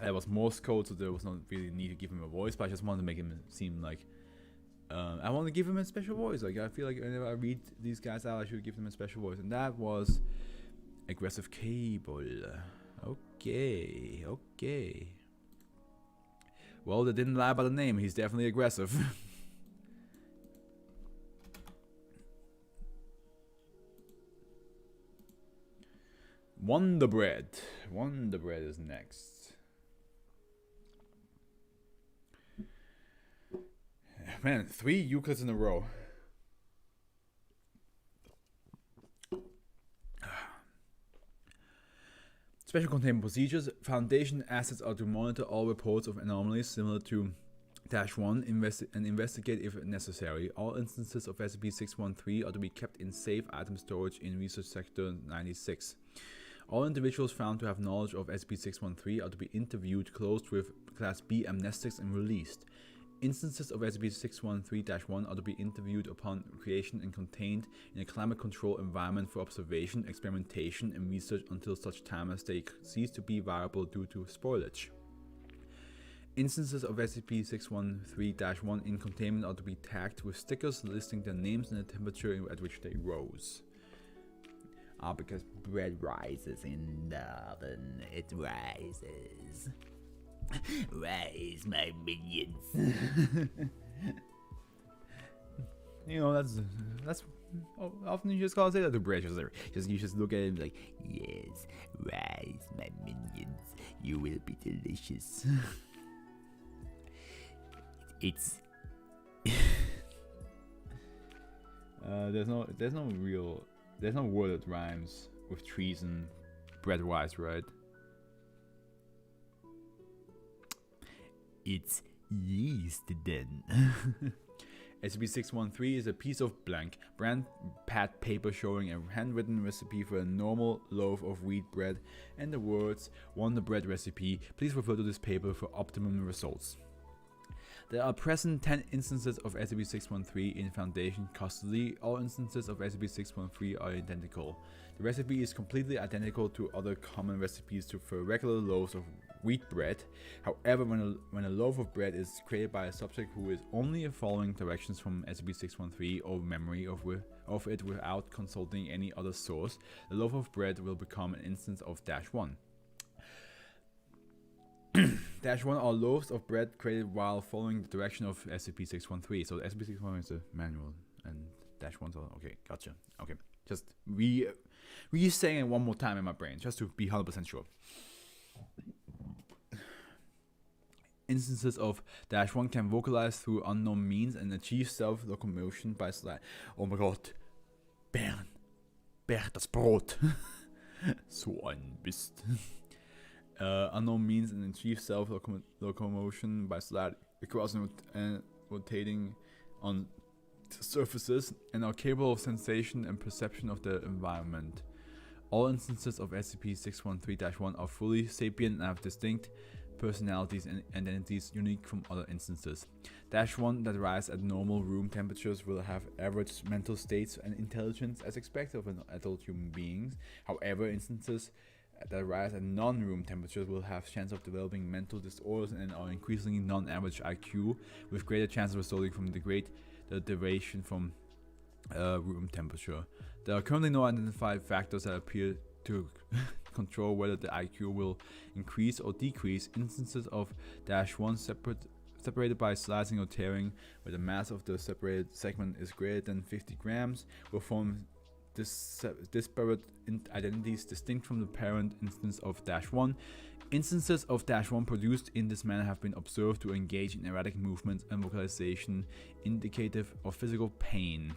that was Morse code, so there was not really need to give him a voice, but I just wanted to make him seem like I want to give him a special voice. Like, I feel like whenever I read these guys out, I should give them a special voice. And that was Aggressive Cable. Okay. Well, they didn't lie about the name. He's definitely aggressive. Wonder Bread. Wonder Bread is next. Man, 3 Euclids in a row. Special containment procedures. Foundation assets are to monitor all reports of anomalies similar to -1 and investigate if necessary. All instances of SCP-613 are to be kept in safe item storage in Research Sector 96. All individuals found to have knowledge of SCP-613 are to be interviewed, closed with Class B amnestics, and released. Instances of SCP-613-1 are to be interviewed upon creation and contained in a climate-controlled environment for observation, experimentation, and research until such time as they cease to be viable due to spoilage. Instances of SCP-613-1 in containment are to be tagged with stickers listing their names and the temperature at which they rose. Because bread rises in the oven, it rises. Rise, my minions. You know, that's often you just gotta say that to bread. You just look at it and be like, yes, rise, my minions. You will be delicious. It's there's no word that rhymes with trees and bread wise, right? It's yeast then. SCP-613 is a piece of blank brand pad paper showing a handwritten recipe for a normal loaf of wheat bread and the words "Wonder Bread recipe. Please refer to this paper for optimum results." There are present 10 instances of SCP-613 in Foundation custody. All instances of SCP-613 are identical. The recipe is completely identical to other common recipes for regular loaves of wheat bread. However, when a loaf of bread is created by a subject who is only following directions from SCP-613 or memory of it without consulting any other source, the loaf of bread will become an instance of -1. -1 are loaves of bread created while following the direction of SCP-613. So SCP-613 is a manual, and -1s are okay. Gotcha. Okay, just saying it one more time in my brain, just to be 100% sure. Instances of -1 can vocalize through unknown means and achieve self-locomotion by slide. Oh my god. Bert das Brot. So ein Mist. unknown means and achieve self-locomotion by sliding across and rotating on surfaces, and are capable of sensation and perception of the environment. All instances of SCP-613-1 are fully sapient and have distinct personalities and identities unique from other instances. -1 that rise at normal room temperatures will have average mental states and intelligence as expected of an adult human beings. However, instances that rise at non-room temperatures will have chance of developing mental disorders and are increasingly non-average IQ, with greater chances resulting from the deviation from room temperature. There are currently no identified factors that appear to control whether the IQ will increase or decrease. Instances of -1 separated by slicing or tearing, where the mass of the separated segment is greater than 50 grams, will form disparate identities distinct from the parent instance of -1. Instances of -1 produced in this manner have been observed to engage in erratic movements and vocalization indicative of physical pain.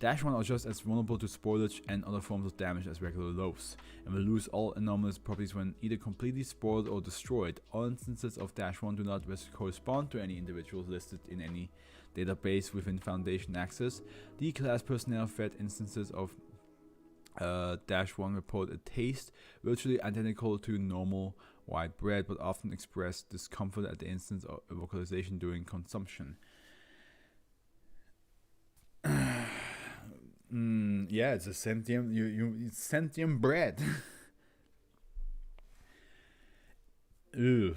-1 are just as vulnerable to spoilage and other forms of damage as regular loaves, and will lose all anomalous properties when either completely spoiled or destroyed. All instances of -1 do not correspond to any individuals listed in any database within Foundation access. D-class personnel-fed instances of -1 report a taste virtually identical to normal white bread, but often express discomfort at the instance of vocalization during consumption. Yeah, it's a sentient. It's sentient bread. Ew.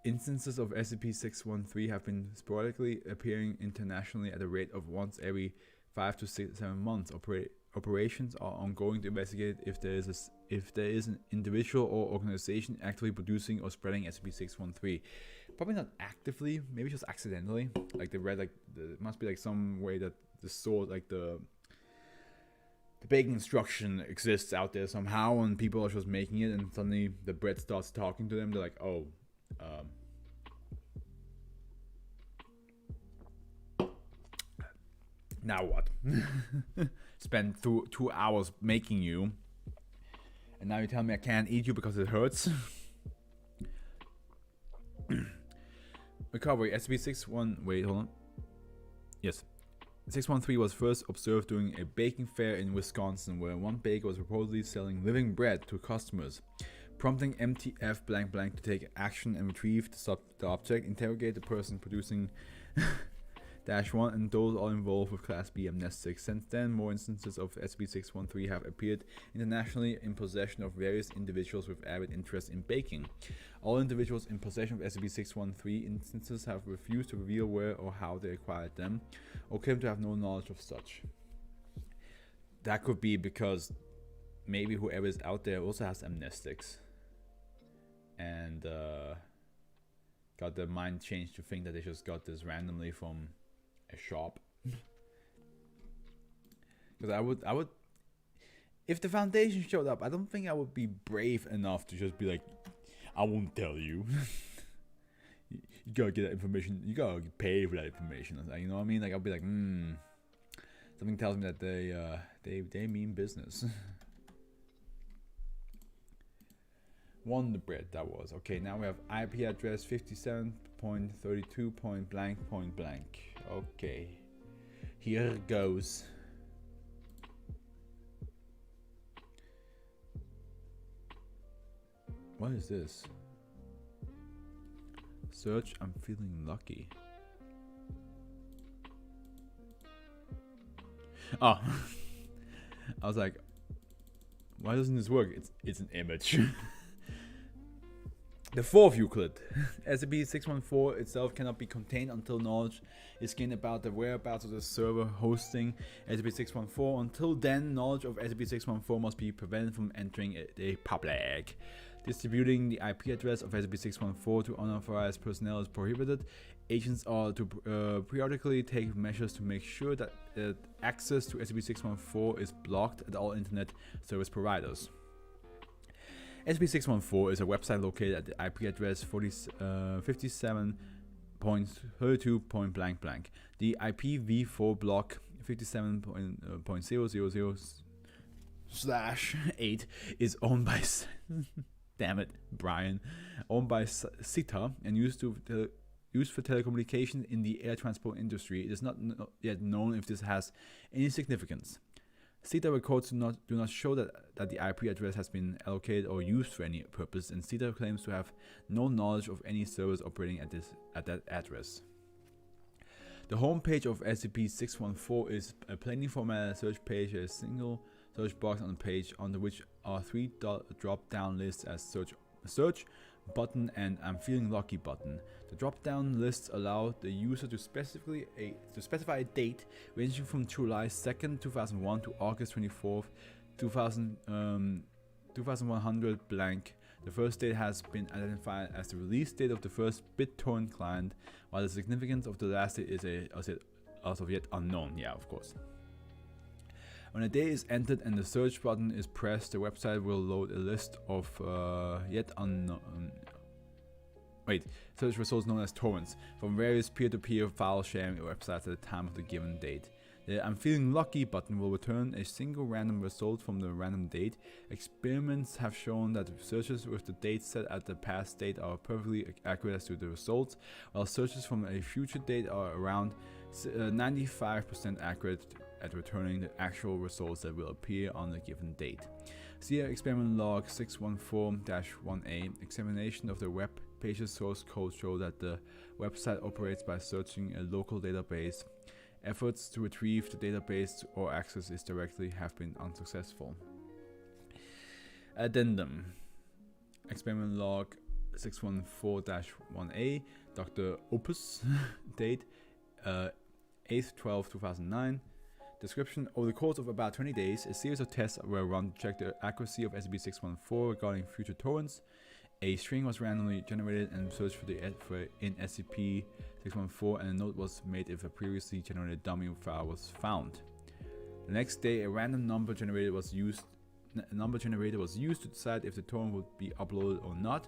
Instances of SCP-613 have been sporadically appearing internationally at a rate of once every 5 to 7 months. Operations are ongoing to investigate if there is an individual or organization actively producing or spreading SCP-613. Probably not actively, maybe just accidentally. Like they read, it must be like some way that the source, like the baking instruction exists out there somehow, and people are just making it, and suddenly the bread starts talking to them. They're like, oh, now what? Spend 2 hours making you, and now you tell me I can't eat you because it hurts. Recovery. SCP-61. Wait, hold on. Yes. 613 was first observed during a baking fair in Wisconsin, where one baker was reportedly selling living bread to customers, prompting MTF blank blank to take action and retrieve the object, interrogate the person producing -1, and those all involved with Class B amnestics. Since then, more instances of SCP-613 have appeared internationally in possession of various individuals with avid interest in baking. All individuals in possession of SCP-613 instances have refused to reveal where or how they acquired them, or claim to have no knowledge of such. That could be because maybe whoever is out there also has amnestics and got their mind changed to think that they just got this randomly from a shop. Because I would, if the Foundation showed up, I don't think I would be brave enough to just be like, I won't tell you. You gotta get that information. You gotta pay for that information. Like, you know what I mean? Like I'll be like, something tells me that they mean business. Wonder bread, that was. Okay, now we have IP address 57.32.blank. Okay, here goes. What is this? Search, I'm feeling lucky. Oh. I was like, why doesn't this work? It's an image. The fourth Euclid. SCP-614 itself cannot be contained until knowledge is gained about the whereabouts of the server hosting SCP-614. Until then, knowledge of SCP-614 must be prevented from entering the public. Distributing the IP address of SCP-614 to unauthorized personnel is prohibited. Agents are to periodically take measures to make sure that access to SCP-614 is blocked at all internet service providers. SCP-614 is a website located at the IP address 57.32.blank. The IPv4 block 57.000/8 is owned by damn it, Brian, owned by CETA and used for telecommunications in the air transport industry. It is not yet known if this has any significance. CETA records do not show that the IP address has been allocated or used for any purpose, and CETA claims to have no knowledge of any servers operating at that address. The homepage of SCP-614 is a plainly formatted search page, a single search box on the page, under which are three drop-down lists as search button and I'm feeling lucky button. The drop-down lists allow the user to specify a date ranging from July 2nd, 2001 to August 24th, 2100 blank. The first date has been identified as the release date of the first BitTorrent client, while the significance of the last date is as of yet unknown. Yeah, of course. When a date is entered and the search button is pressed, the website will load a list of search results known as torrents from various peer-to-peer file sharing websites at the time of the given date. The I'm feeling lucky button will return a single random result from the random date. Experiments have shown that searches with the date set at the past date are perfectly accurate as to the results, while searches from a future date are around 95% accurate at returning the actual results that will appear on a given date. See experiment log 614-1A. Examination of the web page's source code show that the website operates by searching a local database. Efforts to retrieve the database or access it directly have been unsuccessful. Addendum. Experiment log 614-1A. Dr. Opus. Date 8/12/2009. Description: over the course of about 20 days, a series of tests were run to check the accuracy of SCP-614 regarding future torrents. A string was randomly generated and searched in SCP-614, and a note was made if a previously generated dummy file was found. The next day, a random number generator was used to decide if the torrent would be uploaded or not.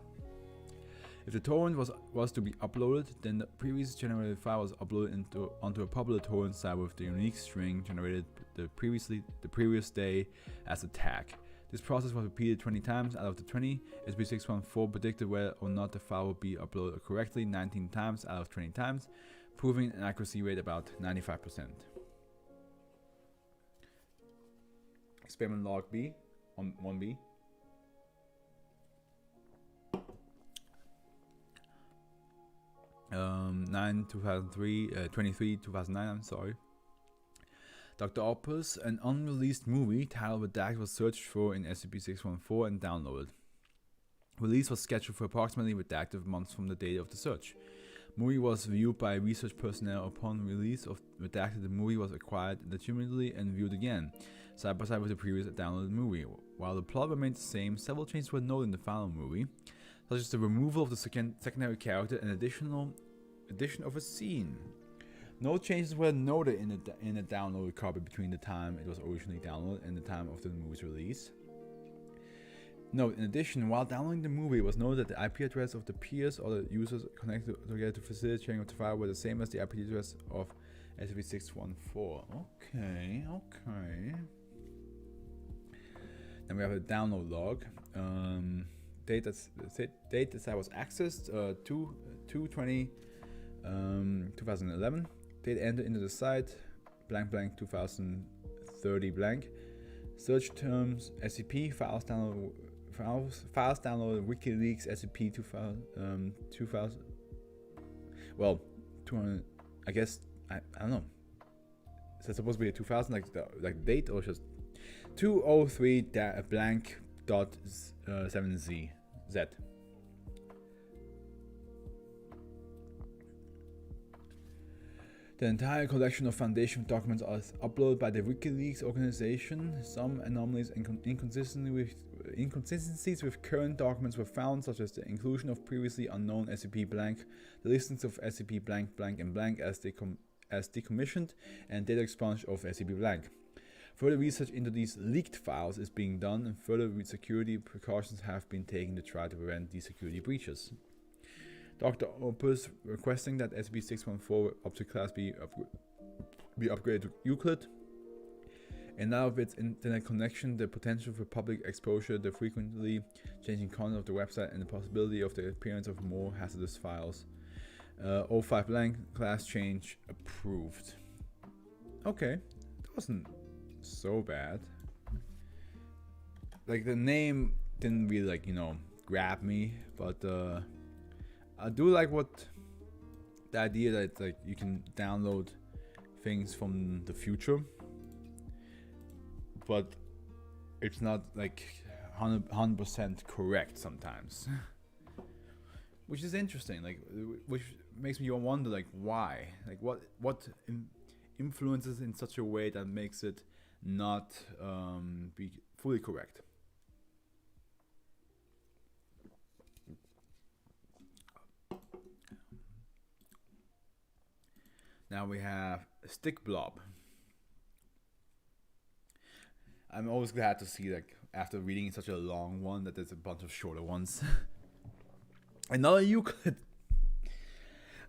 If the torrent was to be uploaded, then the previously generated file was uploaded onto a popular torrent site with the unique string generated the previous day as a tag. This process was repeated 20 times. Out of the 20, SCP-614 predicted whether or not the file would be uploaded correctly 19 times out of 20 times, proving an accuracy rate about 95%. Experiment log B on 1B. Um, 23/2009, I'm sorry. Dr. Opus, an unreleased movie titled Redacted, was searched for in SCP-614 and downloaded. Release was scheduled for approximately redacted months from the date of the search. Movie was viewed by research personnel. Upon release of Redacted, the movie was acquired legitimately and viewed again, side by side with the previous downloaded movie. While the plot remained the same, several changes were noted in the final movie, such as the removal of the secondary character and addition of a scene. No changes were noted in the downloaded copy between the time it was originally downloaded and the time of the movie's release. Note: in addition, while downloading the movie, it was noted that the IP address of the peers or the users connected together to facilitate sharing of the file were the same as the IP address of SCP-614. Okay. Then we have a download log. Date that site was accessed 2/20/2011. Date entered into the site blank 2030 blank. Search terms: SCP files downloaded WikiLeaks SCP 2000. Well, 200. I guess I don't know. Is that supposed to be a 2000 like date, or just 203 blank dot 7Z? The entire collection of Foundation documents are uploaded by the WikiLeaks organization. Some anomalies and inconsistencies with current documents were found, such as the inclusion of previously unknown SCP blank, the listings of SCP blank and blank as decommissioned, and data expunge of SCP blank. Further research into these leaked files is being done, and further security precautions have been taken to try to prevent these security breaches. Dr. Opus requesting that SCP-614 object class be upgraded to Euclid. In light of its internet connection, the potential for public exposure, the frequently changing content of the website, and the possibility of the appearance of more hazardous files. 05 blank, class change approved. Okay, that wasn't so bad. Like, the name didn't really, like, grab me, but I do like the idea that, like, you can download things from the future, but it's not like 100% correct sometimes. Which is interesting, like, which makes me wonder, like, why, like, what influences in such a way that makes it not be fully correct. Now we have Stick Blob. I'm always glad to see, like, after reading such a long one, that there's a bunch of shorter ones. Another Euclid.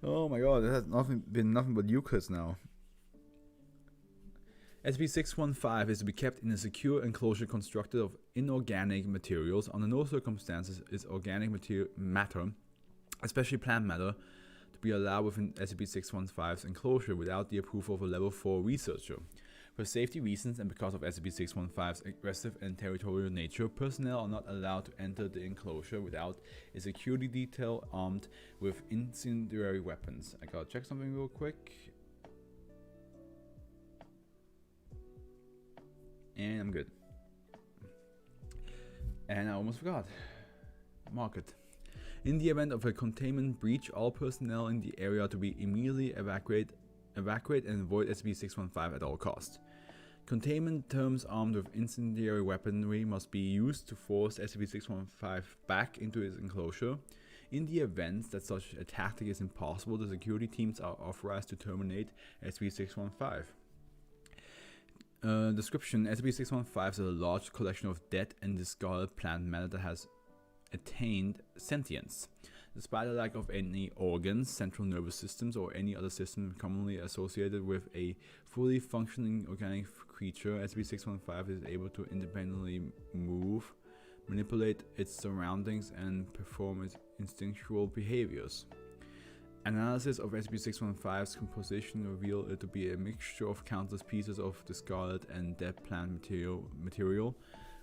Oh my god, it has been nothing but Euclids now. SCP-615 is to be kept in a secure enclosure constructed of inorganic materials. Under no circumstances is organic matter, especially plant matter, to be allowed within SCP-615's enclosure without the approval of a Level 4 researcher. For safety reasons and because of SCP-615's aggressive and territorial nature, personnel are not allowed to enter the enclosure without a security detail armed with incendiary weapons. I gotta check something real quick. And I'm good. And I almost forgot. Market. In the event of a containment breach, all personnel in the area are to be immediately evacuate and avoid SCP-615 at all costs. Containment terms armed with incendiary weaponry must be used to force SCP-615 back into its enclosure. In the event that such a tactic is impossible, the security teams are authorized to terminate SCP-615. Description: SCP-615 is a large collection of dead and discarded plant matter that has attained sentience. Despite the lack of any organs, central nervous systems, or any other system commonly associated with a fully functioning organic creature, SCP-615 is able to independently move, manipulate its surroundings, and perform its instinctual behaviors. Analysis of SCP-615's composition revealed it to be a mixture of countless pieces of discarded and dead plant material,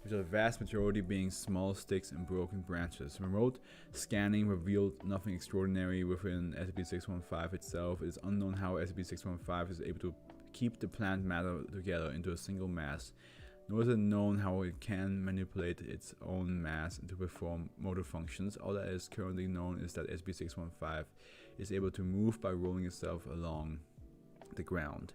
with the vast majority being small sticks and broken branches. Remote scanning revealed nothing extraordinary within SCP-615 itself. It is unknown how SCP-615 is able to keep the plant matter together into a single mass, nor is it known how it can manipulate its own mass to perform motor functions. All that is currently known is that SCP-615 is able to move by rolling itself along the ground.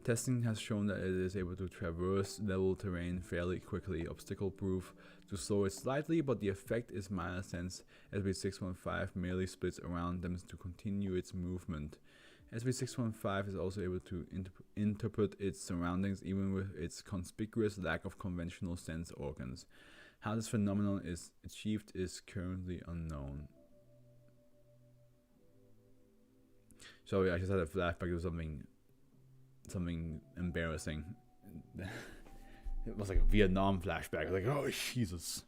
Testing has shown that it is able to traverse level terrain fairly quickly, obstacle-proof, to slow it slightly, but the effect is minor since SCP-615 merely splits around them to continue its movement. SCP-615 is also able to interpret its surroundings even with its conspicuous lack of conventional sense organs. How this phenomenon is achieved is currently unknown. Sorry, I just had a flashback to something embarrassing. It was like a Vietnam flashback. I was like, oh Jesus.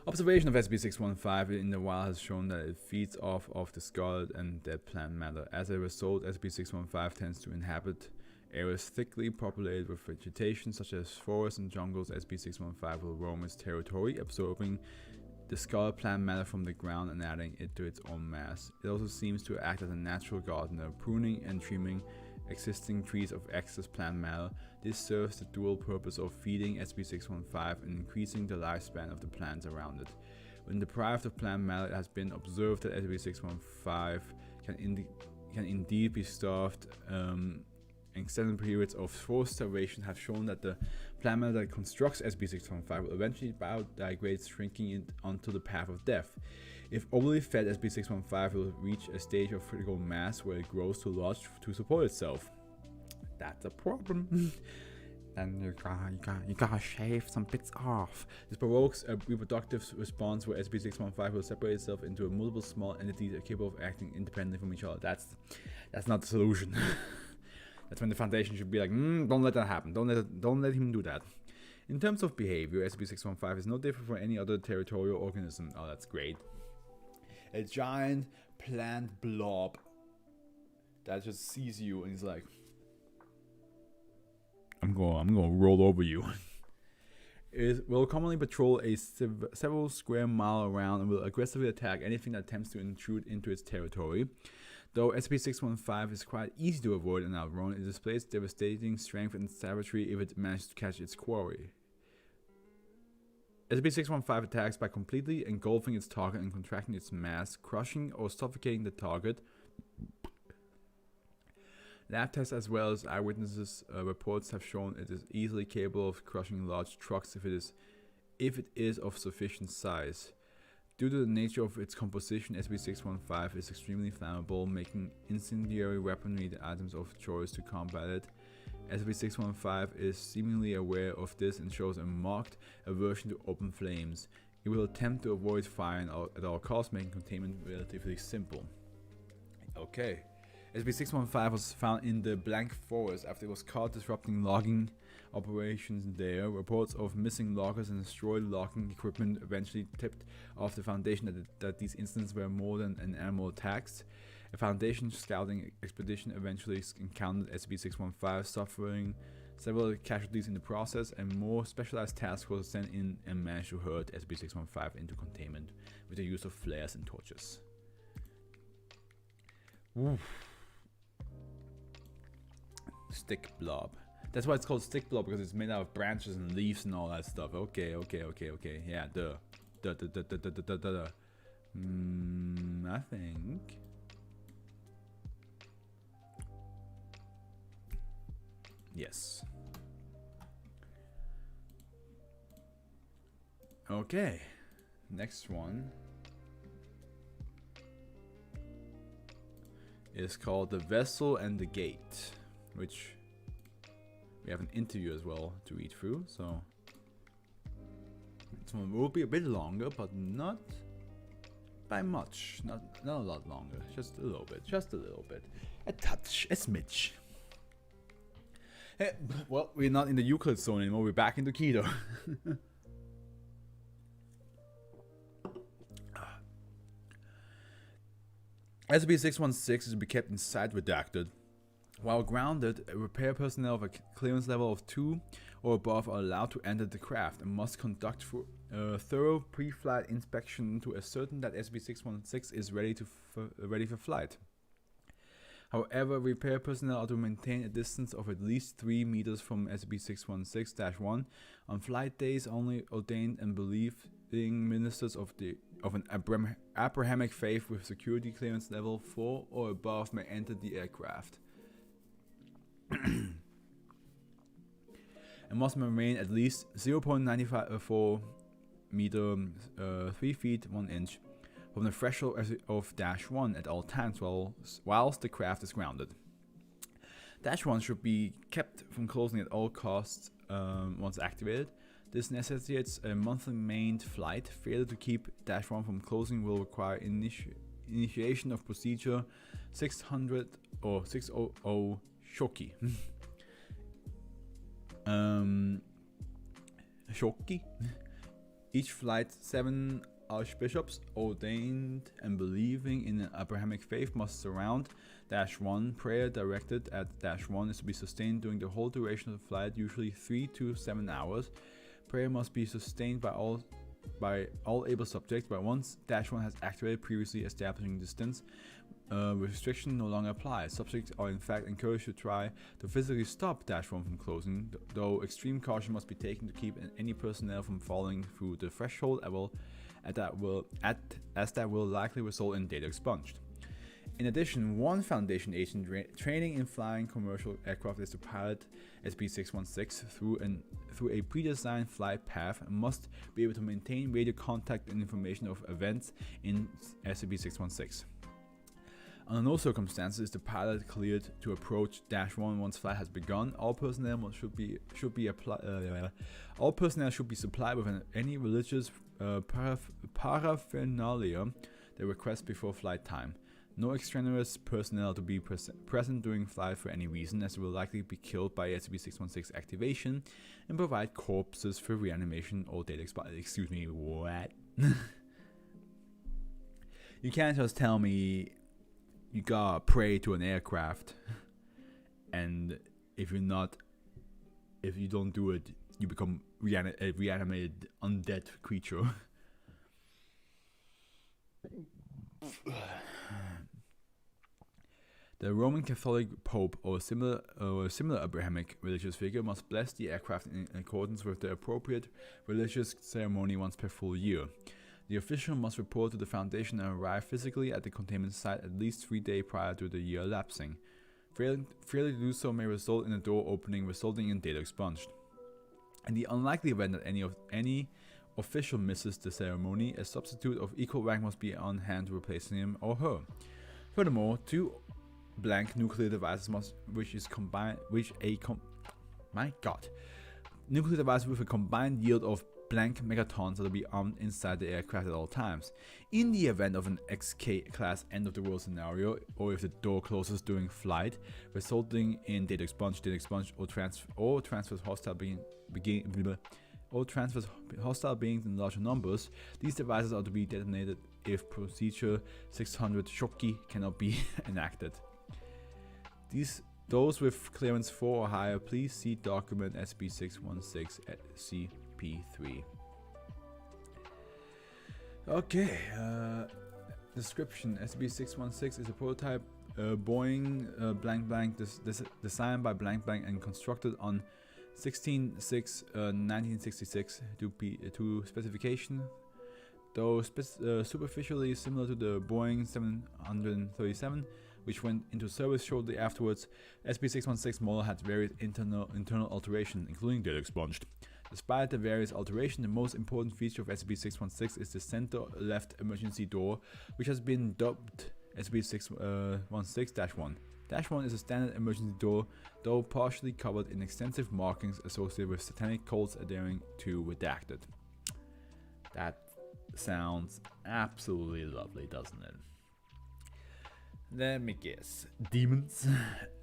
Observation of SCP-615 in the wild has shown that it feeds off of discarded and dead plant matter. As a result, SCP-615 tends to inhabit areas thickly populated with vegetation such as forests and jungles. SCP-615 will roam its territory, absorbing discarded plant matter from the ground and adding it to its own mass. It also seems to act as a natural gardener, pruning and trimming existing trees of excess plant matter. This serves the dual purpose of feeding SCP-615 and increasing the lifespan of the plants around it. When deprived of plant matter, it has been observed that SCP-615 can indeed be starved. Extended periods of forced starvation have shown that the plant matter that constructs SCP-615 will eventually biodegrade, shrinking it onto the path of death. If overly fed, SCP-615 will reach a stage of critical mass where it grows too large to support itself. That's a problem. And you gotta shave some bits off. This provokes a reproductive response where SCP-615 will separate itself into multiple small entities capable of acting independently from each other. That's not the solution. That's when the Foundation should be like, don't let that happen. Don't let him do that. In terms of behavior, SCP-615 is no different from any other territorial organism. Oh, that's great. A giant plant blob that just sees you and is like, I'm gonna roll over you. It will commonly patrol a several square mile around and will aggressively attack anything that attempts to intrude into its territory. Though SCP-615 is quite easy to avoid and outrun, it displays devastating strength and savagery if it manages to catch its quarry. SCP-615 attacks by completely engulfing its target and contracting its mass, crushing or suffocating the target. Lab tests as well as eyewitnesses reports have shown it is easily capable of crushing large trucks if it is of sufficient size. Due to the nature of its composition, SCP-615 is extremely flammable, making incendiary weaponry the items of choice to combat it. SCP-615 is seemingly aware of this and shows a marked aversion to open flames. It will attempt to avoid fire at all costs, making containment relatively simple. Okay. SCP-615 was found in the Blank Forest after it was caught disrupting logging operations there. Reports of missing loggers and destroyed logging equipment eventually tipped off the Foundation that these incidents were more than an animal attacks. A Foundation scouting expedition eventually encountered SCP-615, suffering several casualties in the process, and more specialized task forces sent in and managed to herd SCP-615 into containment with the use of flares and torches. Oof. Stick blob. That's why it's called stick blob, because it's made out of branches and leaves and all that stuff. Okay. Yeah, I think. Yes. Okay. Next one is called The Vessel and the Gate, which we have an interview as well to read through, so this one will be a bit longer, but not by much, not a lot longer, just a little bit, a touch, a smidge. Hey, well, we're not in the Euclid zone anymore, we're back into Keto. SCP-616 is to be kept inside redacted. While grounded, repair personnel of a clearance level of 2 or above are allowed to enter the craft and must conduct a thorough pre-flight inspection to ascertain that SCP-616 is ready for flight. However, repair personnel are to maintain a distance of at least 3 meters from SCP-616-1 on flight days. Only ordained and believing ministers of an Abrahamic faith with security clearance level 4 or above may enter the aircraft. And must remain at least 0.954 meter, 3 feet 1 inch from the threshold of -1 at all times whilst the craft is grounded. -1 should be kept from closing at all costs once activated. This necessitates a monthly manned flight. Failure to keep -1 from closing will require initiation of procedure 600 or 600 Shoki. Shoki. Each flight, 7 archbishops ordained and believing in an Abrahamic faith must surround -1. Prayer directed at -1 is to be sustained during the whole duration of the flight, usually 3 to 7 hours. Prayer must be sustained by all able subjects, but once -1 has activated previously establishing distance, restriction no longer applies. Subjects are in fact encouraged to try to physically stop -1 from closing, though extreme caution must be taken to keep any personnel from falling through the threshold as that will likely result in data expunged. In addition, one Foundation agent training in flying commercial aircraft is to pilot SCP-616 through a pre-designed flight path and must be able to maintain radio contact and information of events in SCP-616. Under no circumstances is the pilot cleared to approach -1 once flight has begun. All personnel should be supplied with any religious paraphernalia they request before flight time. No extraneous personnel to be present during flight for any reason, as they will likely be killed by SCP-616 activation and provide corpses for reanimation or data expiry. Excuse me, what? You can't just tell me you gotta pray to an aircraft and if you don't do it, you become a reanimated undead creature. The Roman Catholic Pope or similar Abrahamic religious figure must bless the aircraft in accordance with the appropriate religious ceremony once per full year. The official must report to the Foundation and arrive physically at the containment site at least 3 days prior to the year elapsing. Failing to do so may result in a door opening, resulting in data expunged. In the unlikely event that any official misses the ceremony, a substitute of equal rank must be on hand to replace him or her. Furthermore, 2 blank nuclear devices nuclear devices with a combined yield of blank megatons are to be armed inside the aircraft at all times. In the event of an XK-class end-of-the-world scenario, or if the door closes during flight, resulting in data expunge, or transfers hostile beings in larger numbers, these devices are to be detonated if Procedure 600 Shoki cannot be enacted. Those with clearance 4 or higher, please see document SB616 at CP3. Okay, description. SB616 is a prototype Boeing blank blank designed by blank blank and constructed on 16/6/1966 to specification. Though superficially similar to the Boeing 737, which went into service shortly afterwards, SB616 model had various internal alterations, including data expunged. Despite the various alterations, the most important feature of SCP-616 is the center left emergency door, which has been dubbed SCP-616-1. -1 is a standard emergency door, though partially covered in extensive markings associated with satanic cults adhering to Redacted. That sounds absolutely lovely, doesn't it? Let me guess. Demons.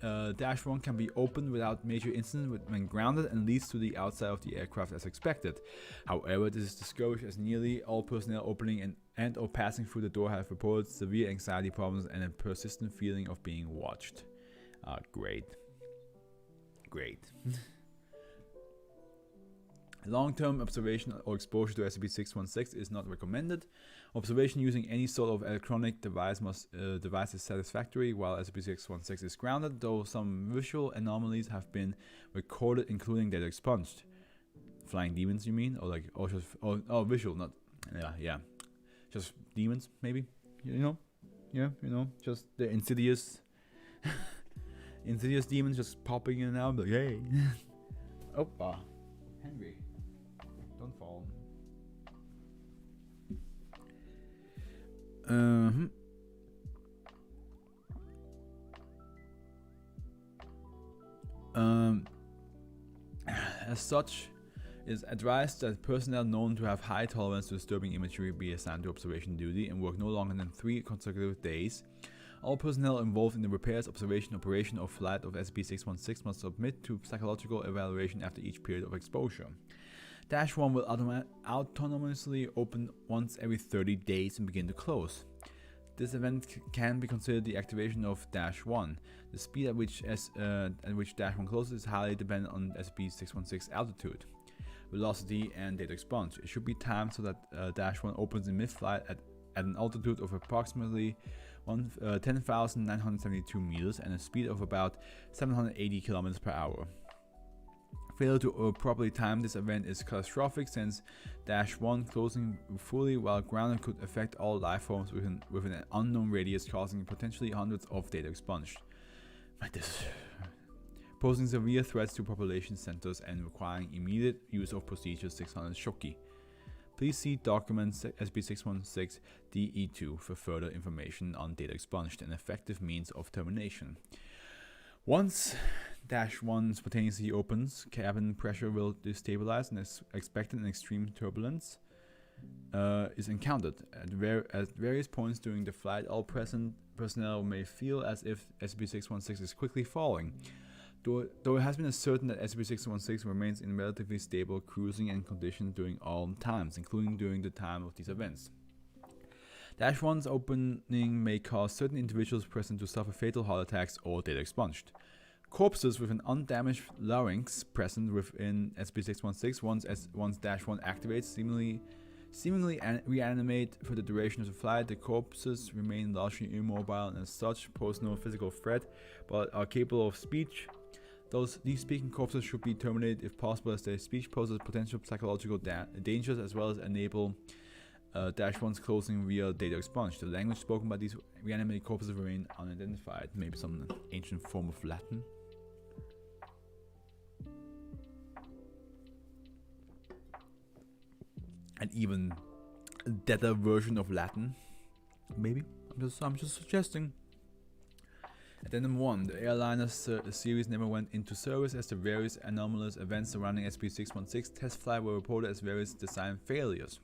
-1 can be opened without major incident when grounded and leads to the outside of the aircraft as expected. However, this is discouraged as nearly all personnel opening and or passing through the door have reported severe anxiety problems and a persistent feeling of being watched. Great. Long-term observation or exposure to SCP-616 is not recommended. Observation using any sort of electronic device is satisfactory while SCP-616 is grounded, though some visual anomalies have been recorded, including data expunged. Flying demons, you mean? Visual, not... Yeah. Just demons, maybe? Just the insidious... insidious demons just popping in and out, like, hey! Henry. Don't fall. As such, it is advised that personnel known to have high tolerance to disturbing imagery be assigned to observation duty and work no longer than 3 consecutive days. All personnel involved in the repairs, observation, operation, or flight of SCP-616 must submit to psychological evaluation after each period of exposure. -1 will autonomously open once every 30 days and begin to close. This event can be considered the activation of -1. The speed at which -1 closes is highly dependent on SCP-616 altitude, velocity, and data expunge. It should be timed so that -1 opens in mid-flight at an altitude of approximately 10,972 meters and a speed of about 780 kilometers per hour. Failure to properly time this event is catastrophic, since -1 closing fully while grounded could affect all life forms within an unknown radius, causing potentially hundreds of data expunged. Posing severe threats to population centers and requiring immediate use of Procedure 600 Shoki. Please see document SB616 DE2 for further information on data expunged and effective means of termination. Once -1 spontaneously opens, cabin pressure will destabilize and expected and extreme turbulence is encountered. At various points during the flight, all present personnel may feel as if SCP-616 is quickly falling. Though it has been ascertained that SCP-616 remains in relatively stable cruising and conditions during all times, including during the time of these events. -1's opening may cause certain individuals present to suffer fatal heart attacks or data expunged. Corpses with an undamaged larynx present within SCP-616 once -1 activates seemingly reanimate for the duration of the flight. The corpses remain largely immobile and as such pose no physical threat, but are capable of speech. These speaking corpses should be terminated if possible, as their speech poses potential psychological dangers as well as enable -1's closing via data expunge. The language spoken by these reanimated corpses remain unidentified. Maybe some ancient form of Latin. An even deader version of Latin. Maybe. I'm just suggesting. Addendum 1. The airliner series never went into service as the various anomalous events surrounding SCP-616 test flight were reported as various design failures.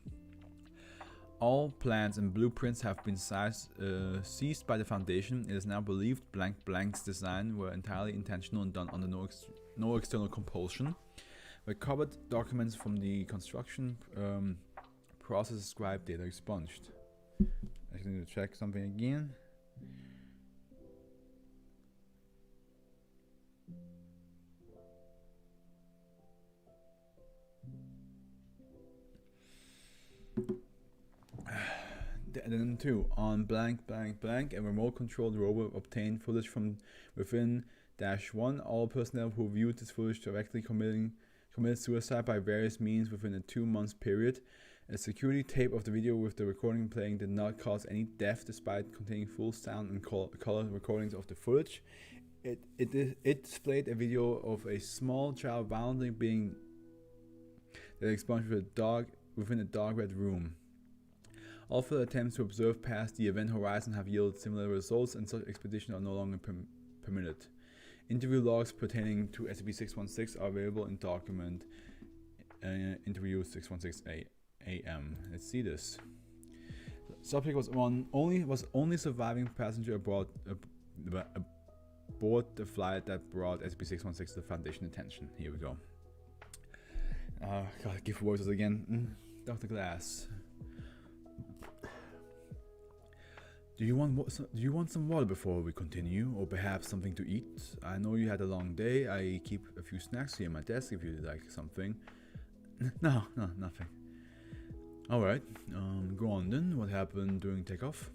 All plans and blueprints have been seized by the Foundation. It is now believed blank's design were entirely intentional and done under no external compulsion. Recovered documents from the construction process describe data expunged. I need to check something again. Then 2. On blank, a remote controlled robot obtained footage from within -1. All personnel who viewed this footage directly committed suicide by various means within a 2-month period. A security tape of the video with the recording playing did not cause any death despite containing full sound and color recordings of the footage. It displayed a video of a small child violently being expunged within a dark red room. All further attempts to observe past the event horizon have yielded similar results, and such expeditions are no longer permitted. Interview logs pertaining to SCP-616 are available in document interview 616-AM. Let's see this. Subject was only surviving passenger aboard the flight that brought SCP-616 to the Foundation attention. Here we go. Gotta give voices again. Dr. Glass. Do you want some water before we continue, or perhaps something to eat? I know you had a long day. I keep a few snacks here on my desk if you'd like something. No, nothing. All right, go on then. What happened during takeoff?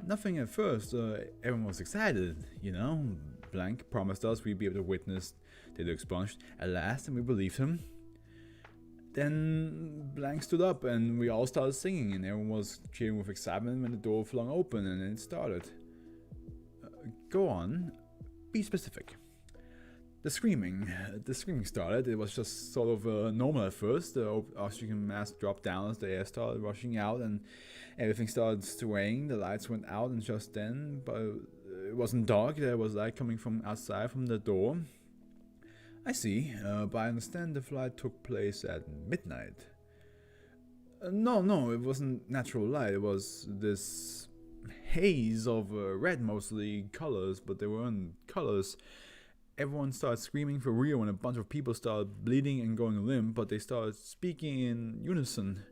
Nothing at first. Everyone was excited, you know. Blank promised us we'd be able to witness data expunged at last, and we believed him. Then Blank stood up and we all started singing, and everyone was cheering with excitement when the door flung open and it started. Go on, be specific. The screaming started. It was just sort of normal at first. The oxygen mask dropped down as the air started rushing out and everything started swaying. The lights went out, and just then, but it wasn't dark. There was light coming from outside from the door. I see, but I understand the flight took place at midnight. No, it wasn't natural light. It was this haze of red, mostly colors, but they weren't colors. Everyone started screaming for real, and a bunch of people started bleeding and going limp, but they started speaking in unison.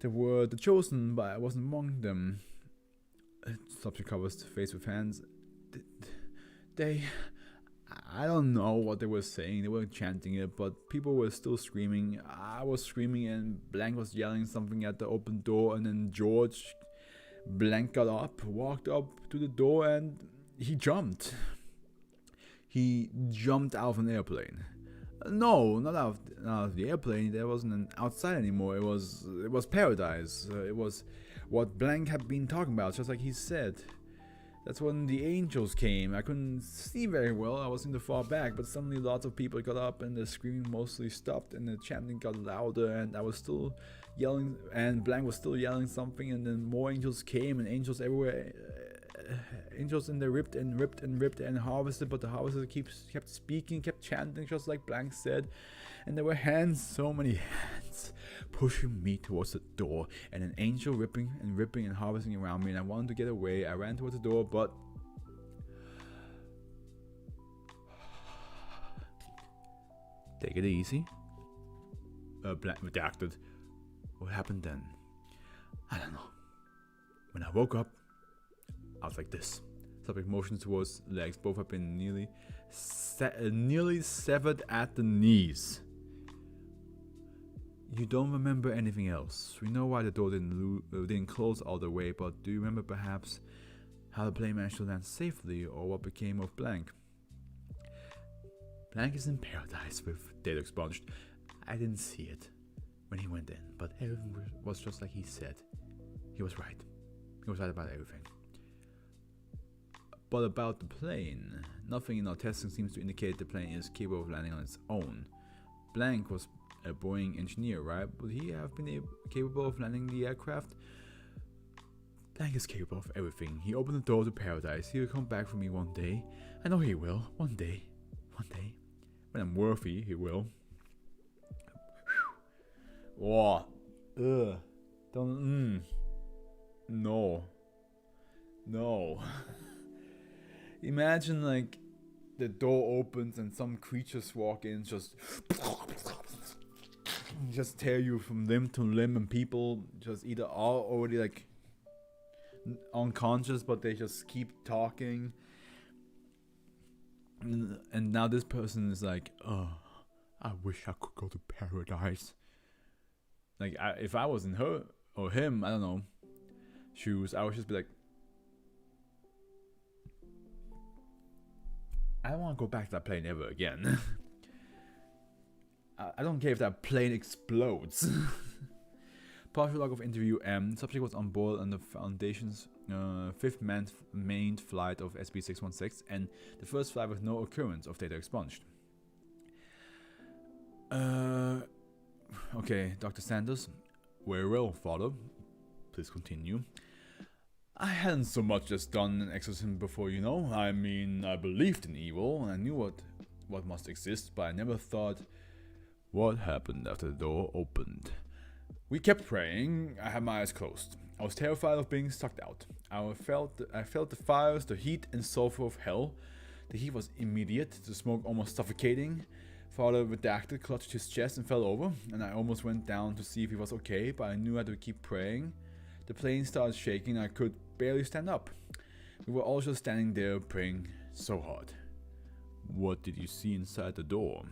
They were the chosen, but I wasn't among them. Subject covers the face with hands. I don't know what they were saying. They were chanting it, but people were still screaming. I was screaming, and Blank was yelling something at the open door, and then Blank got up, walked up to the door, and he jumped. He jumped out of an airplane. No, not out of the airplane. There wasn't an outside anymore. It was paradise. It was what Blank had been talking about, just like he said. That's when the angels came. I couldn't see very well. I was in the far back, but suddenly lots of people got up and the screaming mostly stopped and the chanting got louder, and I was still yelling, and Blank was still yelling something, and then more angels came, and angels everywhere. Angels, and they ripped and harvested, but the harvester kept speaking, kept chanting, just like Blank said. And there were hands, so many hands. pushing me towards the door, and an angel ripping and harvesting around me, and I wanted to get away. I ran towards the door, but take it easy. Redacted. What happened then? I don't know. When I woke up, I was like this. Subject motions towards legs. Both have been nearly severed at the knees. You don't remember anything else. We know why the door didn't close all the way, but do you remember perhaps how the plane managed to land safely, or what became of Blank? Blank is in paradise with data expunged. I didn't see it when he went in, but everything was just like he said. He was right. He was right about everything. But about the plane, nothing in our testing seems to indicate the plane is capable of landing on its own. Blank was a Boeing engineer, right? Would he have been capable of landing the aircraft? Blank is capable of everything. He opened the door to paradise. He'll come back for me one day. I know he will. One day. One day. When I'm worthy, he will. Whoa. Ugh. Don't. No. No. Imagine like the door opens and some creatures walk in, just tear you from limb to limb, and people just either are already like unconscious, but they just keep talking. And now this person is like, oh, I wish I could go to paradise. Like, if I was in her or him, I don't know, shoes, I would just be like, I don't want to go back to that plane ever again. I don't care if that plane explodes. Partial log of interview M. Subject was on board on the Foundation's 5th manned flight of SB616 and the first flight with no occurrence of data expunged. Okay, Dr. Sanders. Very well, Father. Please continue. I hadn't so much as done an exorcism before, you know. I mean, I believed in evil, and I knew what must exist, but I never thought what happened after the door opened. We kept praying. I had my eyes closed. I was terrified of being sucked out. I felt the fires, the heat and sulfur of hell. The heat was immediate, the smoke almost suffocating. Father Redacted clutched his chest and fell over, and I almost went down to see if he was okay, but I knew I had to keep praying. The plane started shaking and I could barely stand up. We were all just standing there praying so hard. What did you see inside the door?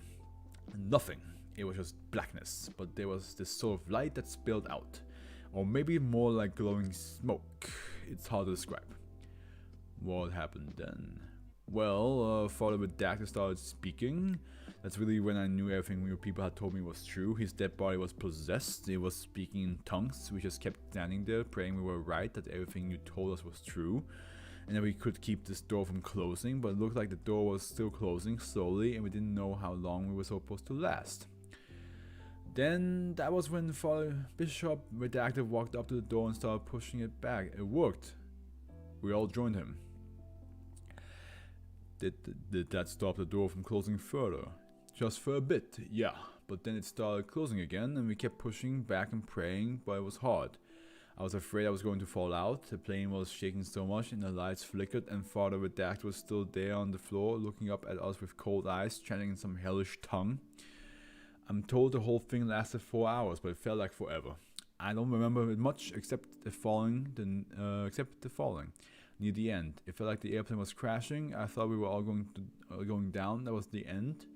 Nothing. It was just blackness, but there was this sort of light that spilled out. Or maybe more like glowing smoke. It's hard to describe. What happened then? Well, Father Redacted started speaking. That's really when I knew everything you people had told me was true. His dead body was possessed. It was speaking in tongues. We just kept standing there praying we were right, that everything you told us was true. And that we could keep this door from closing, but it looked like the door was still closing slowly and we didn't know how long we were supposed to last. Then that was when Father Bishop Redacted walked up to the door and started pushing it back. It worked. We all joined him. Did that stop the door from closing further? Just for a bit, yeah. But then it started closing again and we kept pushing back and praying, but it was hard. I was afraid I was going to fall out. The plane was shaking so much and the lights flickered, and Father Redacted was still there on the floor looking up at us with cold eyes, chanting in some hellish tongue. I'm told the whole thing lasted 4 hours, but it felt like forever. I don't remember it much except the falling. Near the end, it felt like the airplane was crashing. I thought we were all going down. That was the end.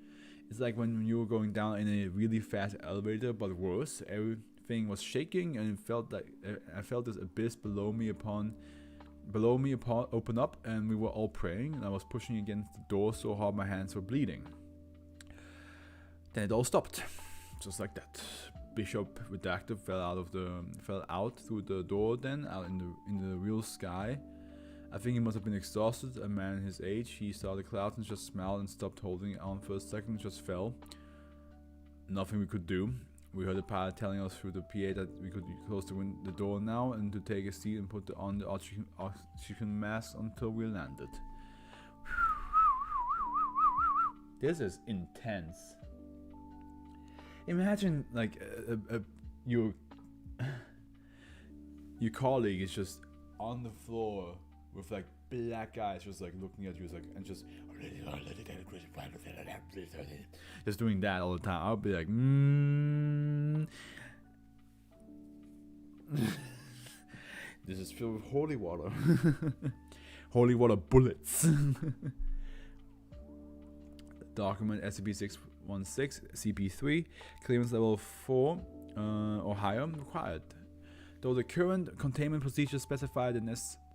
It's like when you were going down in a really fast elevator, but worse. Everything was shaking, and it felt like I felt this abyss below me open up, and we were all praying. And I was pushing against the door so hard my hands were bleeding. Then it all stopped, just like that. Bishop Redacted fell out through the door. Then out in the real sky. I think he must have been exhausted. A man his age. He saw the clouds and just smiled and stopped holding on for a second. Just fell. Nothing we could do. We heard the pilot telling us through the PA that we could close the door now and to take a seat and put on the oxygen mask until we landed. This is intense. Imagine like your your colleague is just on the floor with like black eyes, just like looking at you, like, and just doing that all the time, I'll be like, this is filled with holy water. Holy water bullets. Document SCP-616 CP3 clearance level 4 or higher required. Though the current containment procedures specify the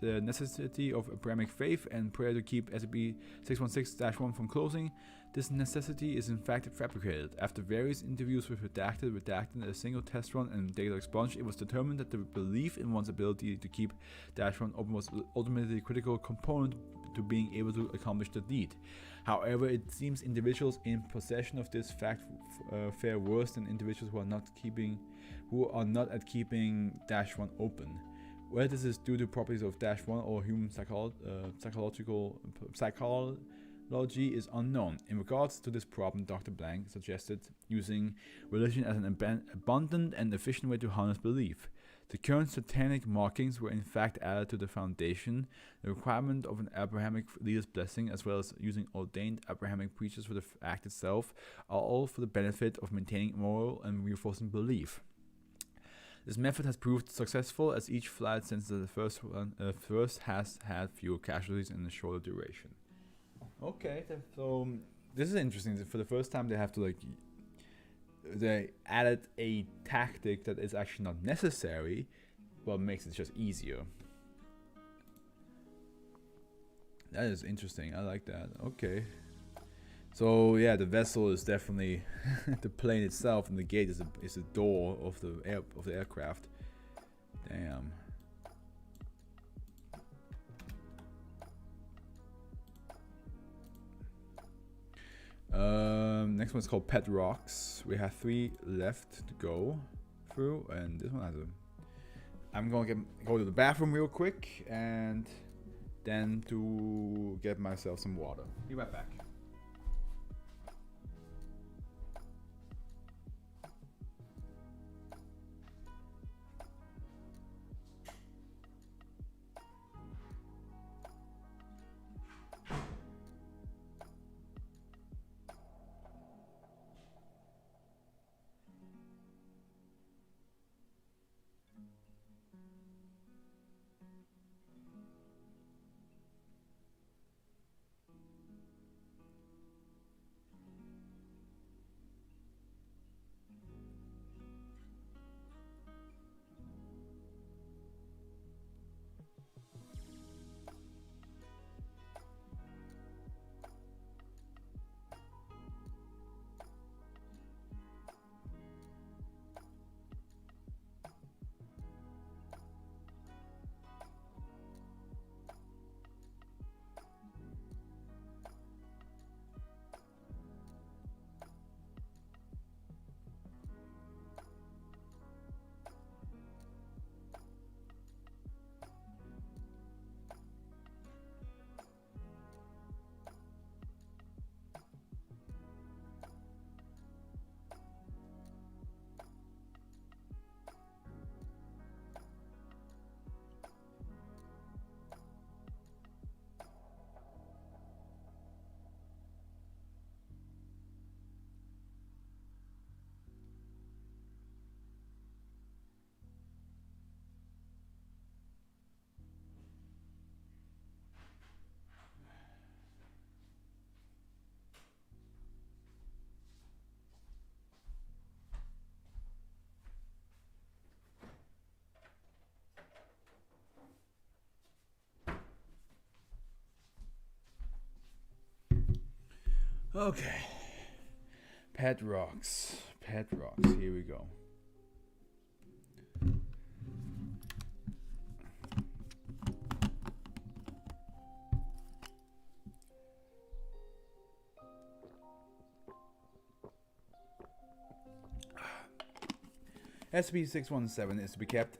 necessity of Abrahamic faith and prayer to keep SCP-616-1 from closing, this necessity is in fact fabricated. After various interviews with Redacted, a single test run, and data expunged, it was determined that the belief in one's ability to keep -1 open was ultimately a critical component to being able to accomplish the deed. However, it seems individuals in possession of this fact fare worse than individuals who are not at keeping -1 open. Whether this is due to properties of -1 or human psychology is unknown. In regards to this problem, Dr. Blank suggested using religion as an abundant and efficient way to harness belief. The current satanic markings were in fact added to the foundation. The requirement of an Abrahamic leader's blessing, as well as using ordained Abrahamic preachers for the act itself, are all for the benefit of maintaining moral and reinforcing belief. This method has proved successful, as each flight since the first has had fewer casualties and a shorter duration. Okay, so this is interesting. For the first time, they added a tactic that is actually not necessary, but makes it just easier. That is interesting. I like that. Okay. So yeah, the vessel is definitely the plane itself, and the gate is the door of the aircraft. Damn. Next one is called Pet Rocks. We have 3 left to go through, and this one has I'm gonna go to the bathroom real quick, and then to get myself some water. Be right back. Okay. Pet Rocks. Here we go. SCP-617 is to be kept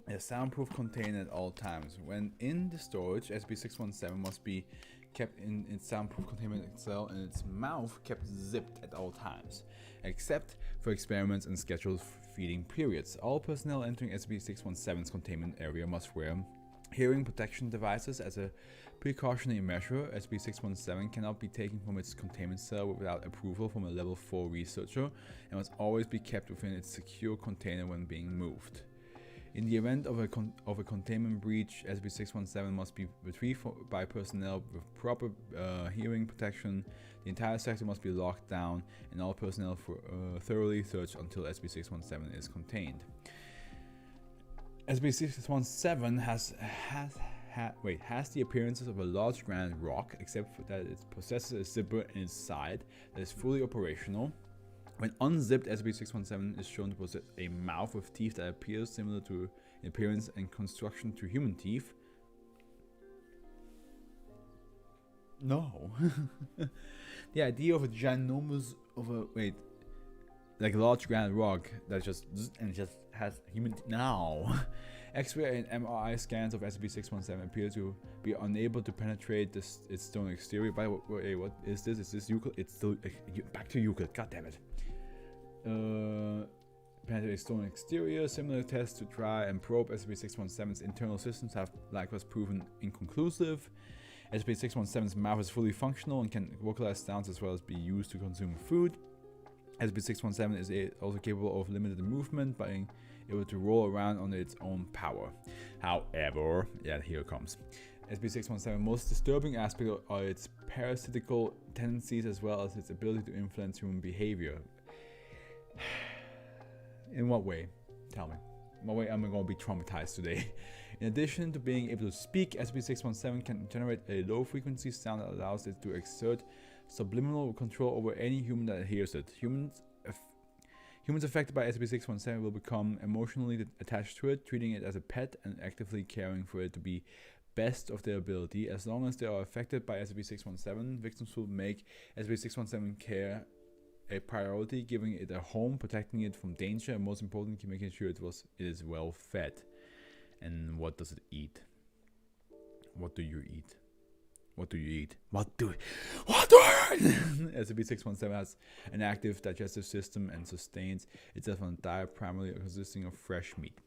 a soundproof container at all times. When in the storage, SCP-617 must be kept in its soundproof containment cell and its mouth kept zipped at all times, except for experiments and scheduled feeding periods. All personnel entering SCP-617's containment area must wear hearing protection devices as a precautionary measure. SCP-617 cannot be taken from its containment cell without approval from a Level 4 researcher and must always be kept within its secure container when being moved. In the event of a containment breach, SCP-617 must be retrieved by personnel with proper hearing protection. The entire sector must be locked down, and all personnel thoroughly searched until SCP-617 is contained. SCP-617 has the appearances of a large granite rock, except for that it possesses a zipper in its side that is fully operational. When unzipped, SCP-617 is shown to possess a mouth with teeth that appears similar to in appearance and construction to human teeth. No. The idea of a ginormous like a large granite rock that just has human teeth. No. X-ray and MRI scans of SCP-617 appear to be unable to penetrate its stone exterior. By the way, what is this? Is this Euclid? It's still back to Euclid. God damn it. Penetrate stone exterior. Similar tests to try and probe SCP-617's internal systems have likewise proven inconclusive. SCP-617's mouth is fully functional and can vocalize sounds as well as be used to consume food. SCP-617 is also capable of limited movement, being able to roll around under its own power. However, yeah, here it comes. SCP-617's most disturbing aspect are its parasitical tendencies as well as its ability to influence human behavior. In what way? Tell me. In what way am I going to be traumatized today? In addition to being able to speak, SCP-617 can generate a low-frequency sound that allows it to exert subliminal control over any human that hears it. Humans affected by SCP-617 will become emotionally attached to it, treating it as a pet and actively caring for it to be best of their ability. As long as they are affected by SCP-617, victims will make SCP-617 care a priority, giving it a home, protecting it from danger, and most importantly, making sure it is well fed. And what does it eat? What do you eat? What do you eat? What do you SCP-617 has an active digestive system and sustains itself on a diet primarily consisting of fresh meat.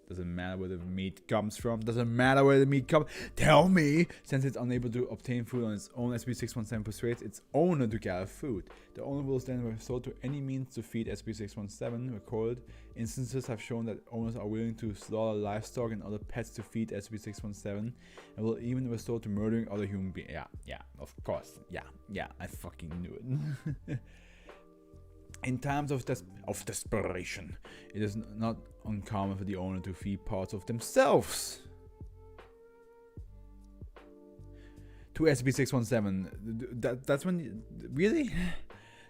Doesn't matter where the meat comes from. Doesn't matter where the meat comes. Tell me! Since it's unable to obtain food on its own, SCP-617 persuades its owner to gather food. The owner will then resort to any means to feed SCP-617. Recorded instances have shown that owners are willing to slaughter livestock and other pets to feed SCP-617, and will even resort to murdering other human beings. Yeah, of course. Yeah, I fucking knew it. In times of desperation, it is not uncommon for the owner to feed parts of themselves to SCP-617. That's when really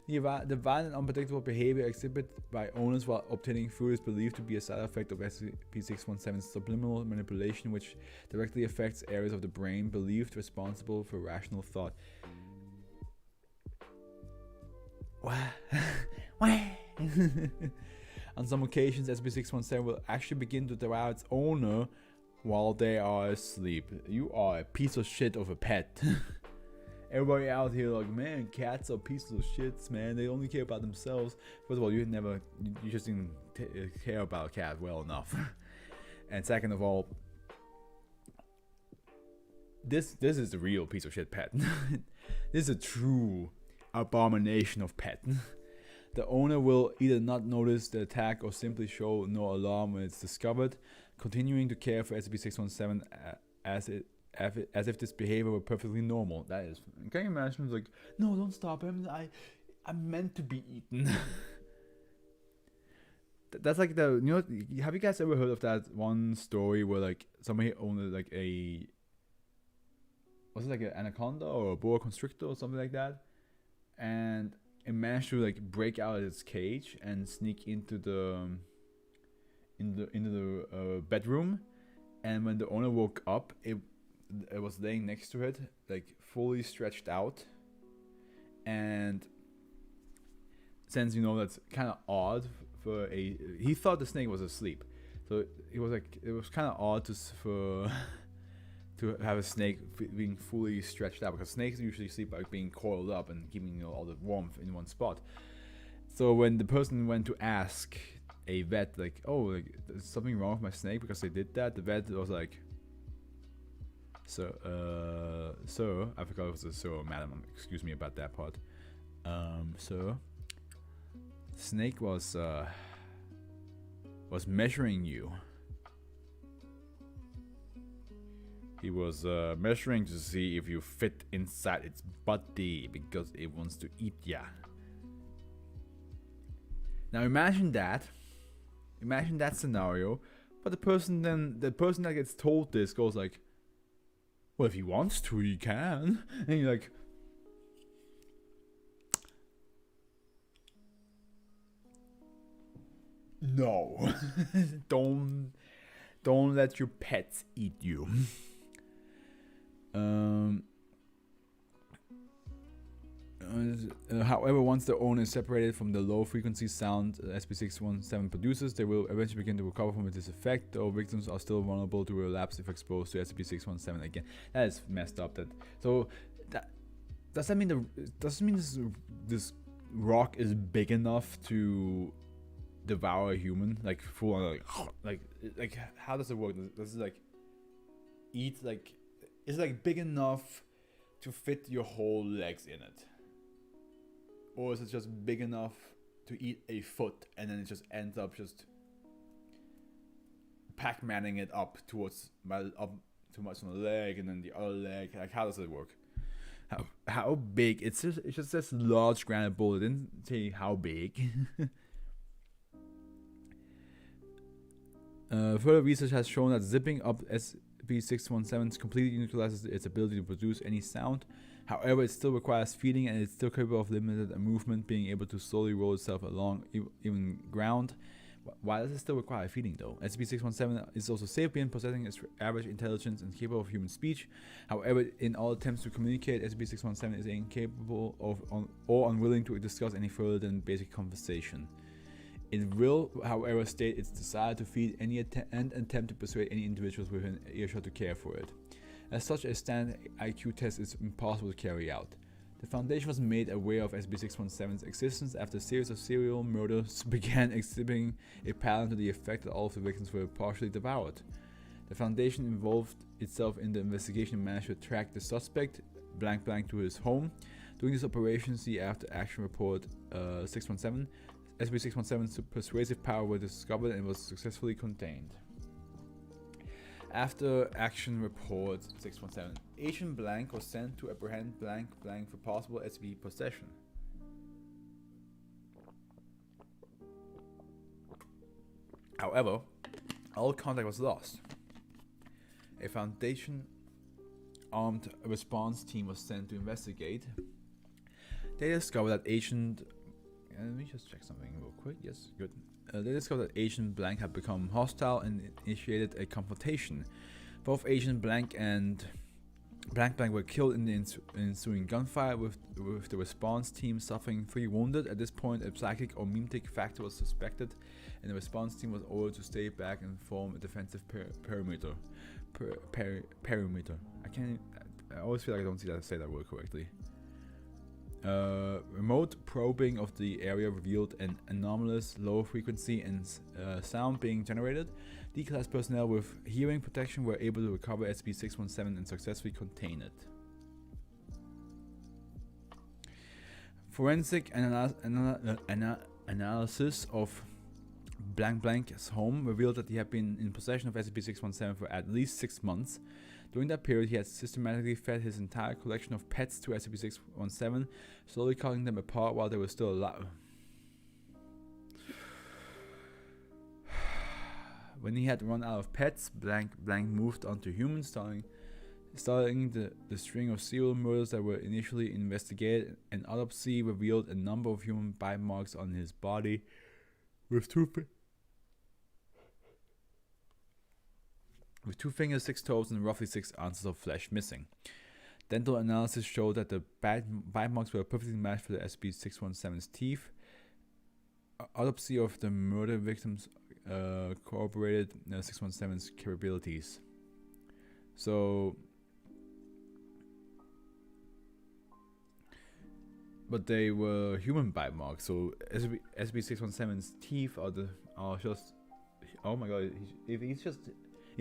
the violent, unpredictable behavior exhibited by owners while obtaining food is believed to be a side effect of SCP-617's subliminal manipulation, which directly affects areas of the brain believed responsible for rational thought. On some occasions, SCP-617 will actually begin to devour its owner while they are asleep. You are a piece of shit of a pet. Everybody out here like, man, cats are pieces of shits, man. They only care about themselves. First of all, you just didn't care about a cat well enough. And second of all, this is the real piece of shit pet. This is a true abomination of pet. The owner will either not notice the attack or simply show no alarm when it's discovered, continuing to care for SCP-617 as if this behavior were perfectly normal. That is, can you imagine? It's like, no, don't stop him. I'm meant to be eaten. That's like have you guys ever heard of that one story where like somebody owned like was it like an anaconda or a boa constrictor or something like that, and it managed to like break out of its cage and sneak into the bedroom, and when the owner woke up, it was laying next to it, like fully stretched out. And since that's kind of odd for he thought the snake was asleep, So it was kind of odd for to have a snake being fully stretched out, because snakes usually sleep by being coiled up and keeping all the warmth in one spot. So when the person went to ask a vet, like, oh, like, is something wrong with my snake because they did that, the vet was like, sir, I forgot it was a sir or madam, excuse me about that part. Sir, snake was measuring you. He was measuring to see if you fit inside its body because it wants to eat ya. Now imagine that scenario, but the person that gets told this goes like, well, if he wants to, he can. And you're like, no. don't let your pets eat you. However, once the owner is separated from the low frequency sound SB617 produces, they will eventually begin to recover from this effect, though victims are still vulnerable to relapse if exposed to SB617 again. That is messed up. Does that mean this rock is big enough to devour a human, like full on, like how does it work? Does it like eat, like, is it like big enough to fit your whole legs in it, or is it just big enough to eat a foot and then it just ends up just Pac-Manning it up up too much on the leg and then the other leg? Like, how does it work? How big? It just says large granite boulder. It didn't say how big. Further research has shown that zipping up SB617 completely neutralizes its ability to produce any sound. However, it still requires feeding, and it's still capable of limited movement, being able to slowly roll itself along even ground. Why does it still require feeding though? SB617 is also safe beyond possessing its average intelligence and capable of human speech. However, in all attempts to communicate, SB617 is incapable of or unwilling to discuss any further than basic conversation. It will, however, state its desire to feed any and attempt to persuade any individuals within earshot to care for it. As such, a standard IQ test is impossible to carry out. The Foundation was made aware of SB617's existence after a series of serial murders began exhibiting a pattern to the effect that all of the victims were partially devoured. The Foundation involved itself in the investigation and managed to track the suspect blank to his home. During this operation, see after action report 617, SB617's persuasive power was discovered and was successfully contained. After action report 617, Agent Blank was sent to apprehend blank for possible SB possession. However, all contact was lost. A Foundation armed response team was sent to investigate. They discovered that Agent... let me just check something real quick. Yes, good. They discovered that Agent Blank had become hostile and initiated a confrontation. Both Agent Blank and Blank were killed in the ensuing gunfire, with the response team suffering 3 wounded. At this point, a psychic or mimetic factor was suspected, and the response team was ordered to stay back and form a defensive perimeter. I always feel like I don't say that word correctly. Remote probing of the area revealed an anomalous low frequency and sound being generated. D-class personnel with hearing protection were able to recover SB617 and successfully contain it. Forensic analysis of Blank's home revealed that he had been in possession of SCP-617 for at least 6 months. During that period, he had systematically fed his entire collection of pets to SCP-617, slowly cutting them apart while they were still alive. When he had run out of pets, Blank moved on to humans, starting the string of serial murders that were initially investigated. An autopsy revealed a number of human bite marks on his body, with two fingers, 6 toes, and roughly 6 ounces of flesh missing. Dental analysis showed that the bite marks were perfectly matched for the SB617's teeth. Autopsy of the murder victims corroborated 617's capabilities. So, but they were human bite marks. So SB617's teeth are just, oh my god! If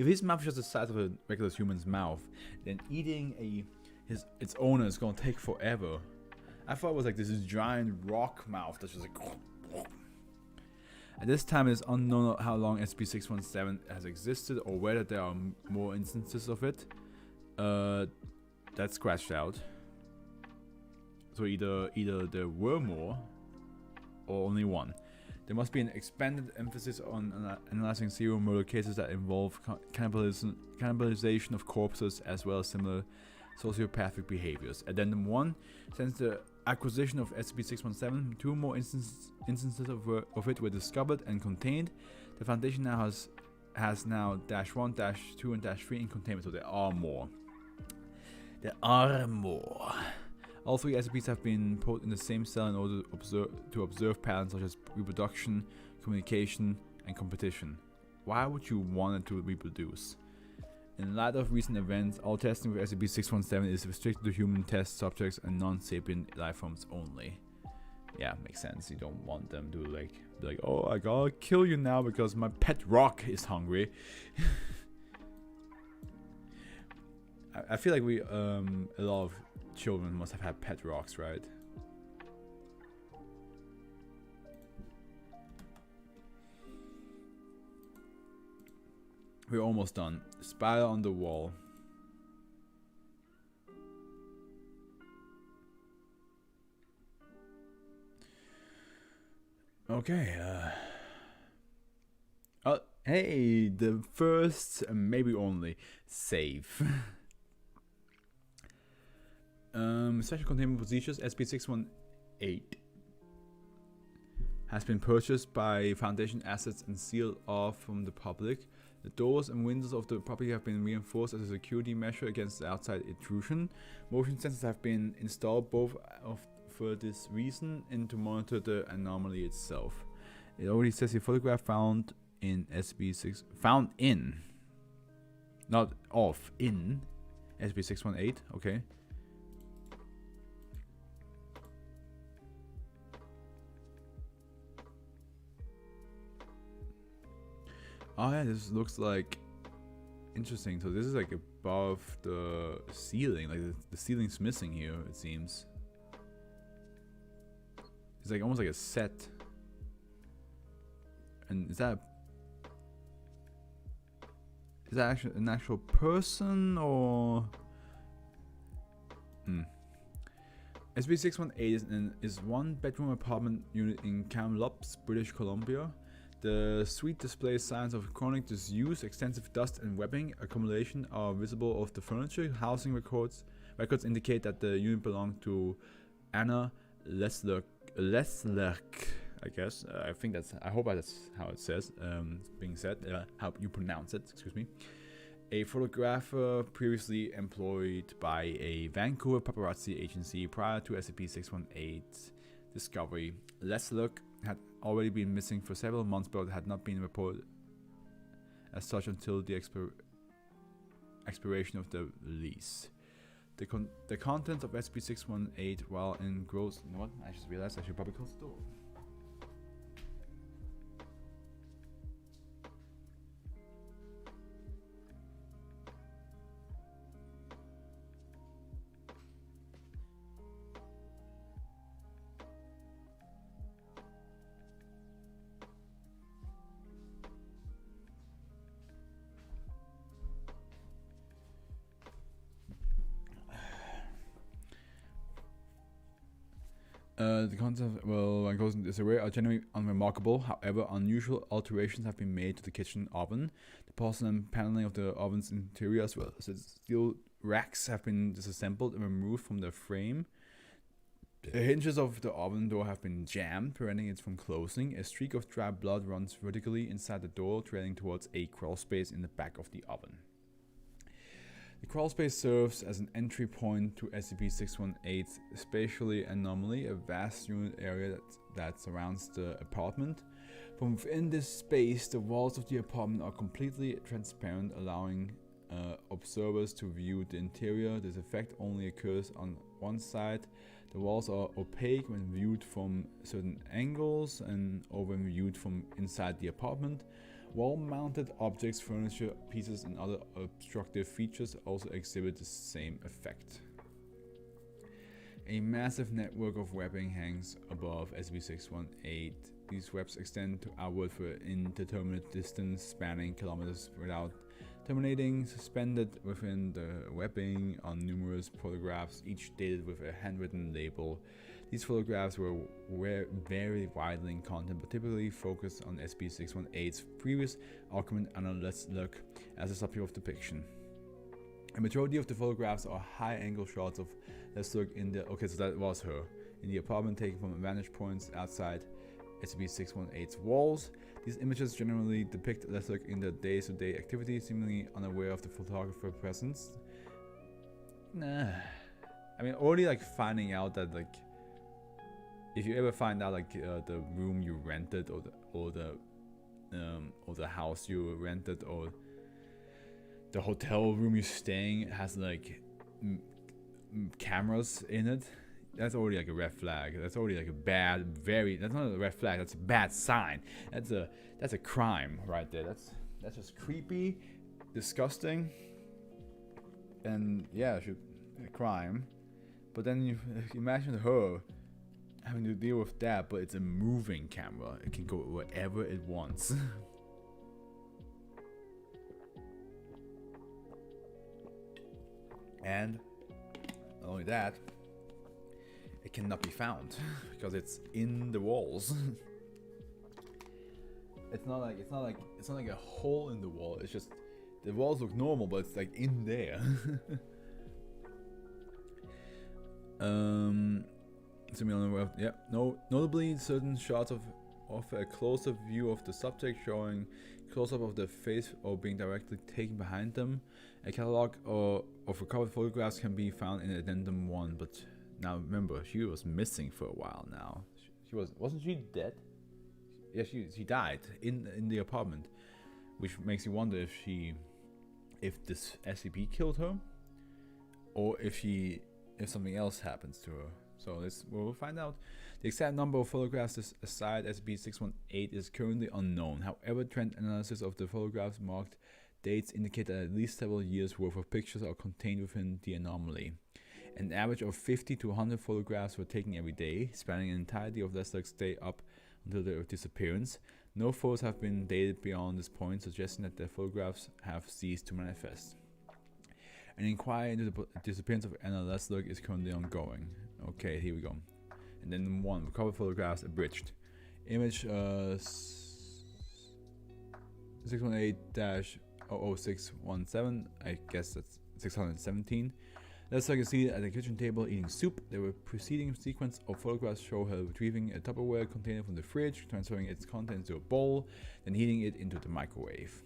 his mouth is just the size of a regular human's mouth, then eating its owner is gonna take forever. I thought it was like this giant rock mouth that's just like. At this time, it is unknown how long SB617 has existed or whether there are more instances of it. That's scratched out. So either there were more or only one. There must be an expanded emphasis on analyzing serial murder cases that involve cannibalization of corpses as well as similar sociopathic behaviors. Addendum 1, since the acquisition of SCP-617, 2 more instances of it were discovered and contained. The Foundation now has now -1, -2, and -3 in containment, so there are more. There are more. All 3 SCPs have been put in the same cell in order to observe patterns such as reproduction, communication, and competition. Why would you want it to reproduce? In light of recent events, all testing with SCP-617 is restricted to human test subjects and non-sapient life forms only. Yeah, makes sense. You don't want them to be like, oh, I gotta kill you now because my pet rock is hungry. I feel like a lot of children must have had pet rocks, right? We're almost done. Spider on the wall. Okay. Oh, hey, the first, maybe only, save. Special containment procedures. SCP-618 has been purchased by Foundation assets and sealed off from the public. The doors and windows of the property have been reinforced as a security measure against outside intrusion. Motion sensors have been installed for this reason and to monitor the anomaly itself. It already says the photograph found in SCP-6 found in, not of, in SCP-618. Okay. Oh yeah, this looks like interesting. So this is like above the ceiling. Like the ceiling's missing here, it seems. It's like almost like a set. And is that actually an actual person or? SB618 is one bedroom apartment unit in Kamloops, British Columbia. The suite displays signs of chronic disuse. Extensive dust and webbing accumulation are visible of the furniture. Housing records indicate that the unit belonged to Anna Leslerk, I guess. I hope that's how it says. Being said, how you pronounce it. Excuse me. A photographer previously employed by a Vancouver paparazzi agency prior to SCP-618's discovery. Leslerk had already been missing for several months, but had not been reported as such until the expiration of the lease. The contents of SCP-618, while engrossed. You know what? I just realized I should probably close the door. The content of this array are generally unremarkable. However, unusual alterations have been made to the kitchen oven. The porcelain paneling of the oven's interior, as well as its steel racks, have been disassembled and removed from the frame. The hinges of the oven door have been jammed, preventing it from closing. A streak of dry blood runs vertically inside the door, trailing towards a crawl space in the back of the oven. The crawl space serves as an entry point to SCP-618's spatially anomaly, a vast unit area that surrounds the apartment. From within this space, the walls of the apartment are completely transparent, allowing observers to view the interior. This effect only occurs on one side. The walls are opaque when viewed from certain angles or when viewed from inside the apartment. Wall-mounted objects, furniture, pieces, and other obstructive features also exhibit the same effect. A massive network of webbing hangs above SCP-618. These webs extend outward for an indeterminate distance, spanning kilometers without terminating. Suspended within the webbing are numerous photographs, each dated with a handwritten label. These photographs were very widely in content, but typically focused on SCP-618's previous occupant Anna Leslug as a subject of depiction. A majority of the photographs are high-angle shots of Leslug in the so that was her in the apartment, taken from vantage points outside SCP-618's walls. These images generally depict Leslug in the day-to-day activity, seemingly unaware of the photographer's presence. Nah, I mean, already like finding out that like, if you ever find out like the room you rented or the house you rented or the hotel room you're staying has like cameras in it, that's already like a red flag. That's already like a that's not a red flag, that's a bad sign. That's a crime right there. That's just creepy, disgusting, and yeah, a crime. But then you imagine her having to deal with that, but it's a moving camera. It can go wherever it wants. And not only that, it cannot be found because it's in the walls. It's not like a hole in the wall. It's just the walls look normal, but it's like in there. Notably, certain shots offer a closer view of the subject, showing close-up of the face or being directly taken behind them. A catalog of recovered photographs can be found in Addendum 1, but now remember, she was missing for a while now. Wasn't she dead? Yeah, she died in the apartment, which makes you wonder if this SCP killed her, or if something else happens to her. So we'll find out. The exact number of photographs aside SCP-618 is currently unknown. However, trend analysis of the photographs marked dates indicate that at least several years worth of pictures are contained within the anomaly. An average of 50 to 100 photographs were taken every day, spanning an entirety of Leslug's stay up until their disappearance. No photos have been dated beyond this point, suggesting that the photographs have ceased to manifest. An inquiry into the disappearance of Anna Leslug is currently ongoing. Okay, here we go. And then 1, recovered photographs abridged. Image 618-00617, I guess that's 617. Leslug is seated at a kitchen table eating soup. The preceding sequence of photographs show her retrieving a Tupperware container from the fridge, transferring its contents into a bowl, then heating it into the microwave.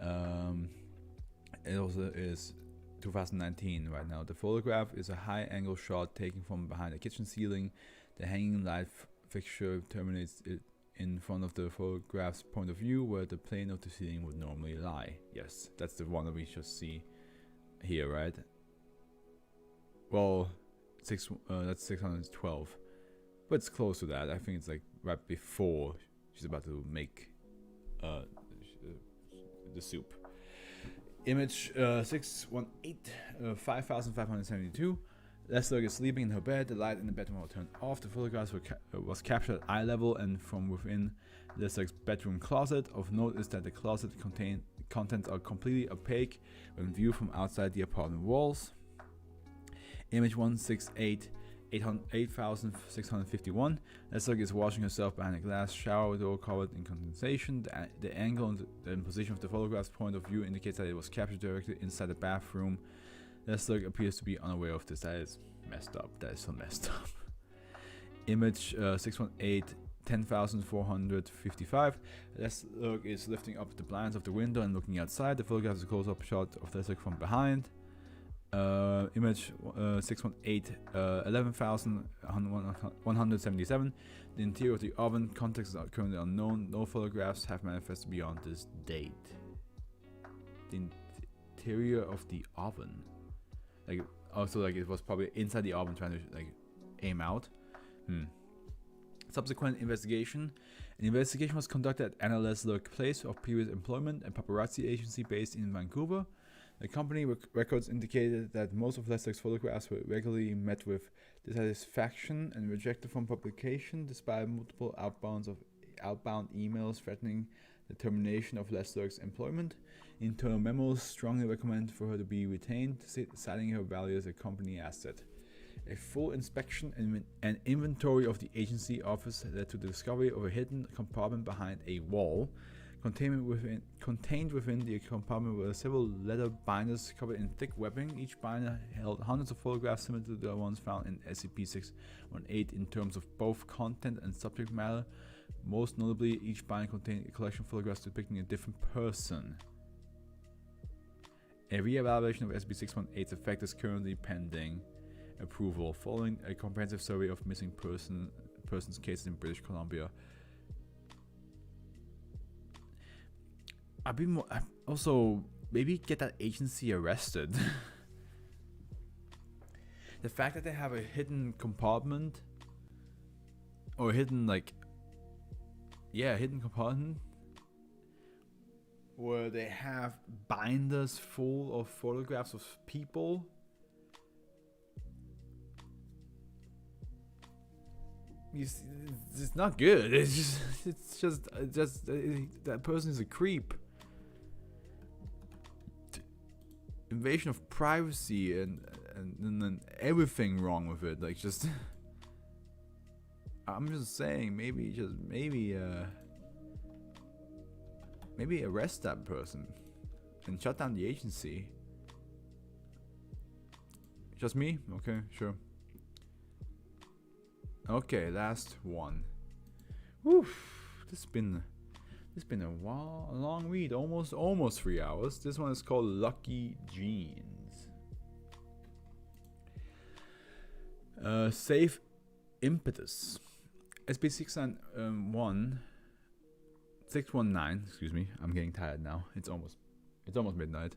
It also is 2019 right now. The photograph is a high-angle shot taken from behind the kitchen ceiling. The hanging light fixture terminates it in front of the photograph's point of view, where the plane of the ceiling would normally lie. Yes, that's the one that we just see here, right? Well, that's 612, but it's close to that. I think it's like right before she's about to make the soup. Image 618, 5572. Leslug is sleeping in her bed. The light in the bedroom was turned off. The photograph was captured at eye level and from within Leslug's bedroom closet. Of note is that the closet contents are completely opaque when viewed from outside the apartment walls. Image 168, 8651. Leslug is washing herself behind a glass shower door covered in condensation. The angle and position of the photograph's point of view indicates that it was captured directly inside the bathroom. Leslug appears to be unaware of this. That is messed up. That is so messed up. Image 618, 10,455. Leslug is lifting up the blinds of the window and looking outside. The photograph is a close-up shot of Leslug from behind. image 618, 11,177. The interior of the oven, context is currently unknown. No photographs have manifested beyond this date. The interior of the oven, like also like it was probably inside the oven trying to like aim out. Subsequent investigation. An investigation was conducted at Anna Lesler place of previous employment, a paparazzi agency based in Vancouver. The company records indicated that most of Lesler's photographs were regularly met with dissatisfaction and rejected from publication, despite multiple outbound emails threatening the termination of Lesler's employment. Internal memos strongly recommend for her to be retained, citing her value as a company asset. A full inspection and inventory of the agency office led to the discovery of a hidden compartment behind a wall. Contained within the compartment were several leather binders covered in thick webbing. Each binder held hundreds of photographs similar to the ones found in SCP-618 in terms of both content and subject matter. Most notably, each binder contained a collection of photographs depicting a different person. A re-evaluation of SCP-618's effect is currently pending approval, following a comprehensive survey of missing persons cases in British Columbia. Also, maybe get that agency arrested. The fact that they have a hidden compartment, or hidden compartment, where they have binders full of photographs of people. It's not good. It's just that person is a creep. Invasion of privacy and everything wrong with it. Like, just I'm just saying, maybe arrest that person and shut down the agency. Just me? Okay, sure. Okay, last one. Woof. This has been a long read, almost 3 hours. This one is called Lucky Jeans. Safe Impetus. SB619, excuse me, I'm getting tired now. It's almost midnight.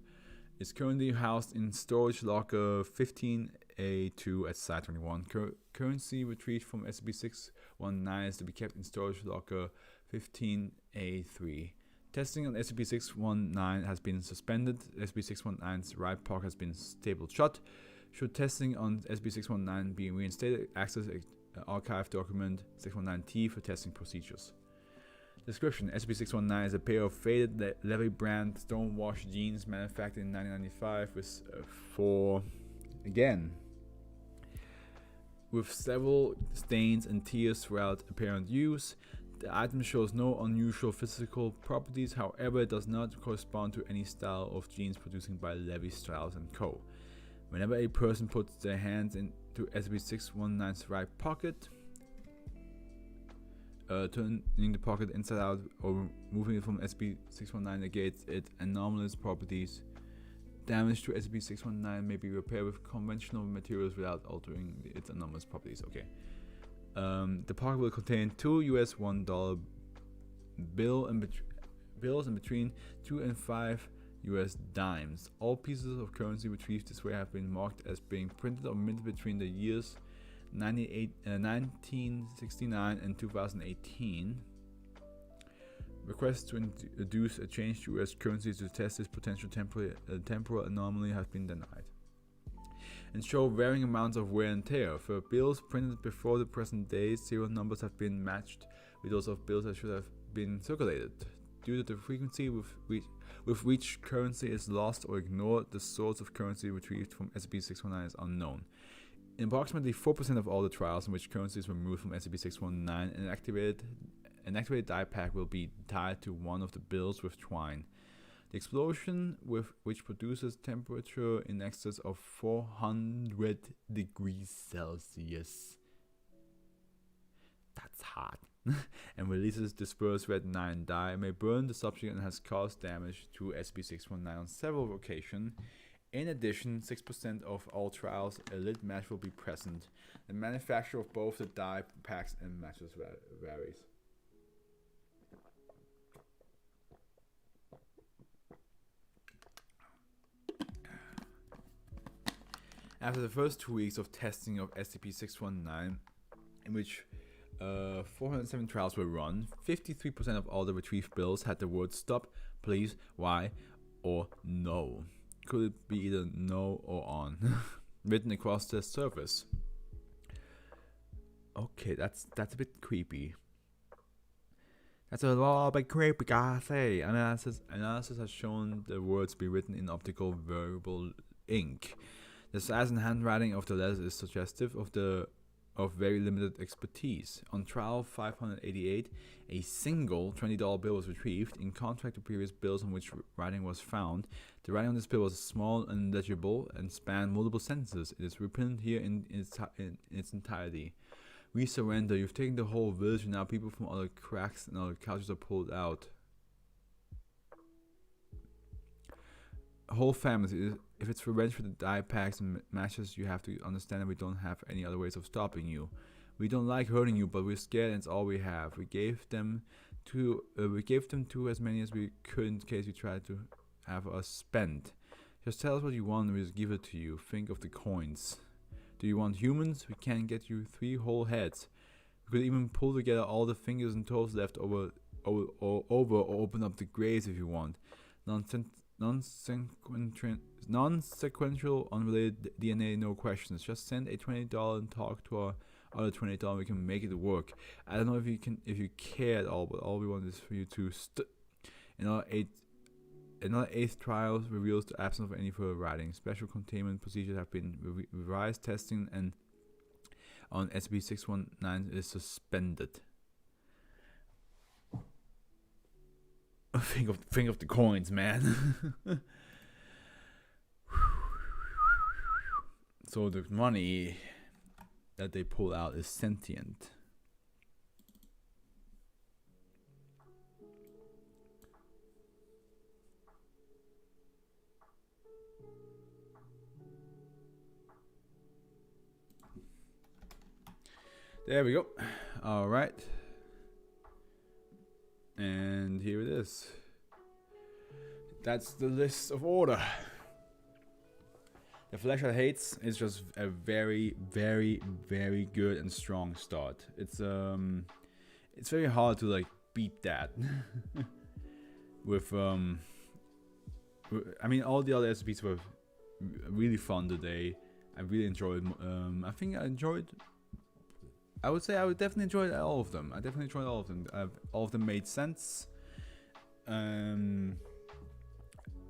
It's currently housed in storage locker 15A2 at Site 21. Currency retrieved from SCP-619 is to be kept in storage locker 15A3. Testing on SCP-619 has been suspended. SCP-619's right pocket has been stapled shut. Should testing on SCP-619 be reinstated, access archive document 619T for testing procedures. Description: SCP-619 is a pair of faded Levi brand stonewash jeans manufactured in 1995 with several stains and tears throughout apparent use. The item shows no unusual physical properties, however it does not correspond to any style of jeans producing by Levi Strauss & Co. Whenever a person puts their hands into SCP-619's right pocket, turning the pocket inside out or moving it from SCP-619 negates its anomalous properties. Damage to SCP-619 may be repaired with conventional materials without altering its anomalous properties. Okay. The pocket will contain 2 US $1 bills and between 2 and 5 US dimes. All pieces of currency retrieved this way have been marked as being printed or minted between the years 1969 and 2018. Requests to introduce a change to US currency to test this potential temporal anomaly have been denied, and show varying amounts of wear and tear. For bills printed before the present day, serial numbers have been matched with those of bills that should have been circulated. Due to the frequency with which currency is lost or ignored, the source of currency retrieved from SCP-619 is unknown. In approximately 4% of all the trials in which currency is removed from SCP-619, an activated dye pack will be tied to one of the bills with twine. The explosion, which produces temperature in excess of 400 degrees Celsius, that's hot, and releases dispersed red 9 dye, may burn the subject and has caused damage to SCP-619 on several occasions. In addition, 6% of all trials, a lit match will be present. The manufacturer of both the die packs and matches varies. After the first 2 weeks of testing of SCP-619, in which 407 trials were run, 53% of all the retrieved bills had the word stop, please, why, or no. Could it be either no or on written across the surface? Okay, that's a bit creepy. That's a little bit creepy, gotta say. Analysis has shown the words be written in optical variable ink. The size and handwriting of the letters is suggestive of very limited expertise. On trial 588, a single $20 bill was retrieved. In contrast to previous bills on which writing was found, the writing on this bill was small and legible and spanned multiple sentences. It is reprinted here in its entirety. We surrender. You've taken the whole village, and now people from other cracks and other cultures are pulled out. Whole families. If it's revenge for the die packs and matches, you have to understand that we don't have any other ways of stopping you. We don't like hurting you, but we're scared, and it's all we have. We gave them to as many as we could in case you tried to have us spend. Just tell us what you want, and we'll just give it to you. Think of the coins. Do you want humans? We can get you 3 whole heads. We could even pull together all the fingers and toes left over or open up the graves if you want. Non-sequential, unrelated DNA, no questions. Just send a $20 and talk to our other $20. We can make it work. I don't know if you care at all, but all we want is for you to Another 8th trial reveals the absence of any further writing. Special containment procedures have been revised. Testing and on SCP-619 is suspended. Think of the coins, man. So the money that they pull out is sentient. There we go. All right. And here it is. That's the list of order. The Flesh That Hates is just a very, very, very good and strong start. It's very hard to like beat that. With I mean, all the other SCPs were really fun today. I really enjoyed. I would say I would definitely enjoy all of them. All of them made sense.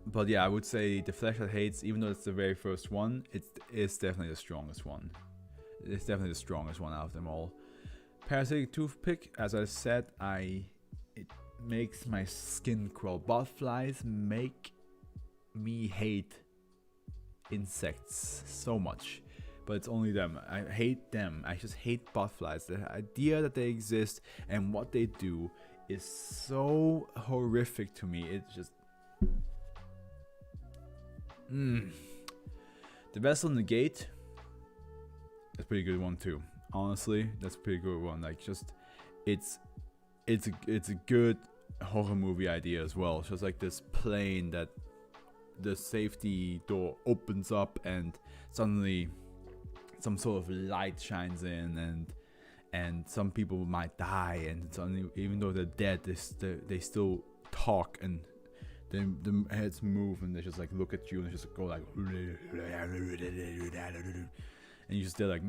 But yeah, I would say The Flesh That Hates, even though it's the very first one, it's definitely the strongest one. It's definitely the strongest one out of them all. Parasitic Toothpick, as I said, it makes my skin crawl. Botflies make me hate insects so much. But it's only them. I hate them. I just hate botflies. The idea that they exist and what they do is so horrific to me. It's just... The Vessel in the Gate, that's a pretty good one too. Honestly, that's a pretty good one. Like, just it's a good horror movie idea as well. It's just like this plane that the safety door opens up and suddenly some sort of light shines in, and some people might die, and suddenly, even though they're dead, they still talk, and the heads move, and they just like look at you, and they just go like, and you just, they're like,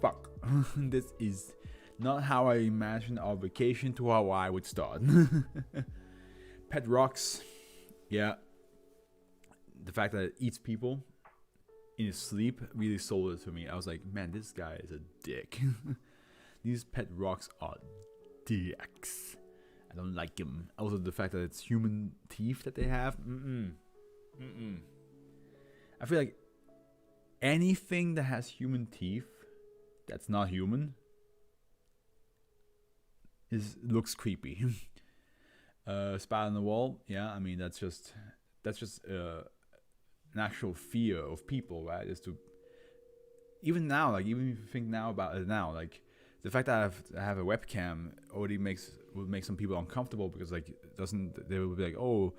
fuck. This is not how I imagined our vacation to Hawaii would start. Pet Rocks, yeah. The fact that it eats people in his sleep really sold it to me. I was like, man, this guy is a dick. These pet rocks are dicks. I don't like him. Also, the fact that it's human teeth that they have. I feel like anything that has human teeth that's not human looks creepy. Spot on the wall. Yeah, I mean, that's just that's just an actual fear of people, right? Is to even now, like even if you think now about it now, like the fact that I have a webcam already would make some people uncomfortable because like they will be like, oh,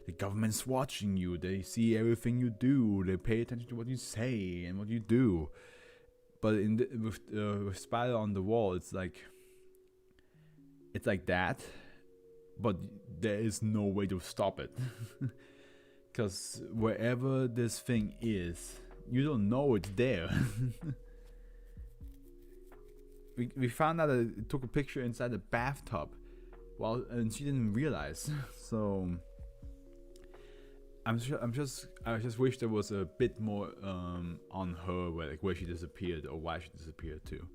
the government's watching you, they see everything you do, they pay attention to what you say and what you do. But with Spider on the Wall, it's like that, but there is no way to stop it. Because wherever this thing is, you don't know it's there. we found out that it took a picture inside the bathtub, and she didn't realize. So I just wish there was a bit more on her, where she disappeared or why she disappeared too.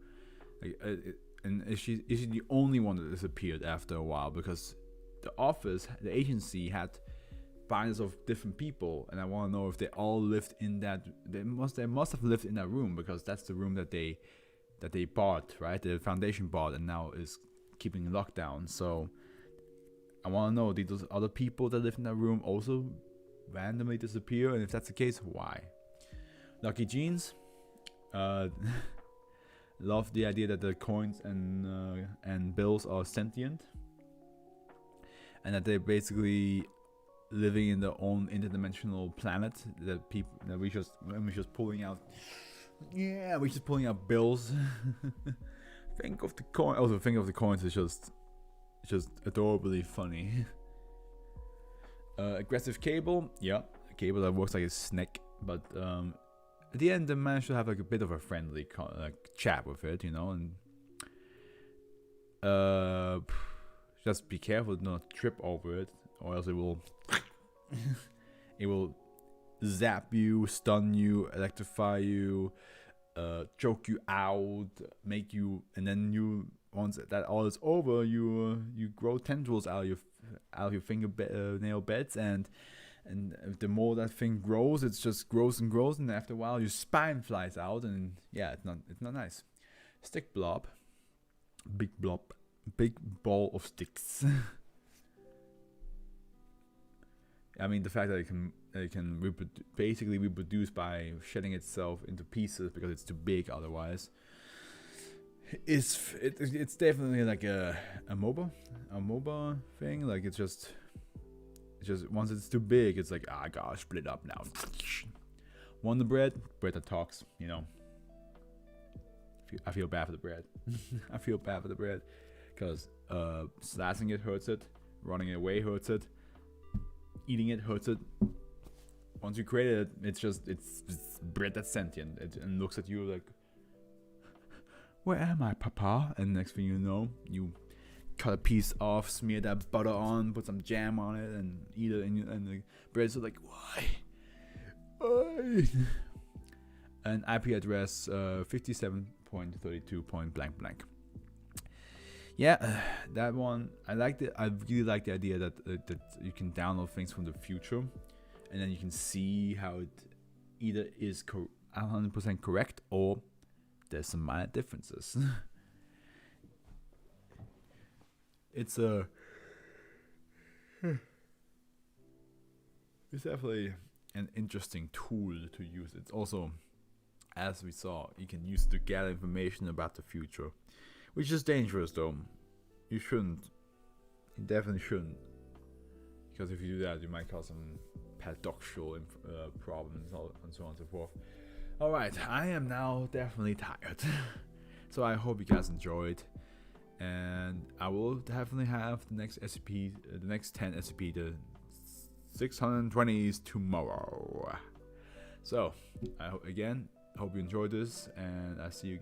And is she the only one that disappeared after a while? Because the agency had binders of different people, and I want to know if they all lived in that. They must have lived in that room, because that's the room that they bought, right? The foundation bought, and now is keeping lockdown. So I want to know, did those other people that live in that room also randomly disappear? And if that's the case, why? Lucky Jeans. Love the idea that the coins and bills are sentient, and that they're basically living in their own interdimensional planet. That we're just pulling out. Yeah, we're just pulling out bills. Think of the coin. Also, think of the coins is just adorably funny. Aggressive Cable. Yeah, a cable that works like a snake, but at the end they managed to have like a bit of a friendly chat with it, and just be careful not to trip over it, or else it will zap you, stun you, electrify you, choke you out, make you, and then once that all is over, you grow tendrils out of your fingernail beds, and the more that thing grows, it just grows and grows, and after a while your spine flies out, and yeah, it's not nice. Stick blob, big ball of sticks. I mean, the fact that it can basically reproduce by shedding itself into pieces because it's too big otherwise. It's definitely like a MOBA thing. Like it's just once it's too big, it's like, I gotta split up now. Wonder bread that talks. I feel bad for the bread. I feel bad for the bread because slicing it hurts it, running away hurts it, eating it hurts it. Once you create it, it's bread that's sentient. And looks at you like, where am I, Papa? And next thing you know, you cut a piece off, smear that butter on, put some jam on it, and eat it. And the bread's like, why? An IP address 57.32. Yeah, that one I liked it. I really like the idea that you can download things from the future, and then you can see how it either is 100% correct or there's some minor differences. It's definitely an interesting tool to use. It's also, as we saw, you can use it to gather information about the future, which is dangerous though. You definitely shouldn't, because if you do that, you might cause some paradoxical problems and so on and so forth. Alright, I am now definitely tired. So I hope you guys enjoyed, and I will definitely have the next SCP, the next 10 SCP, the 620s tomorrow. So I hope you enjoyed this, and I see you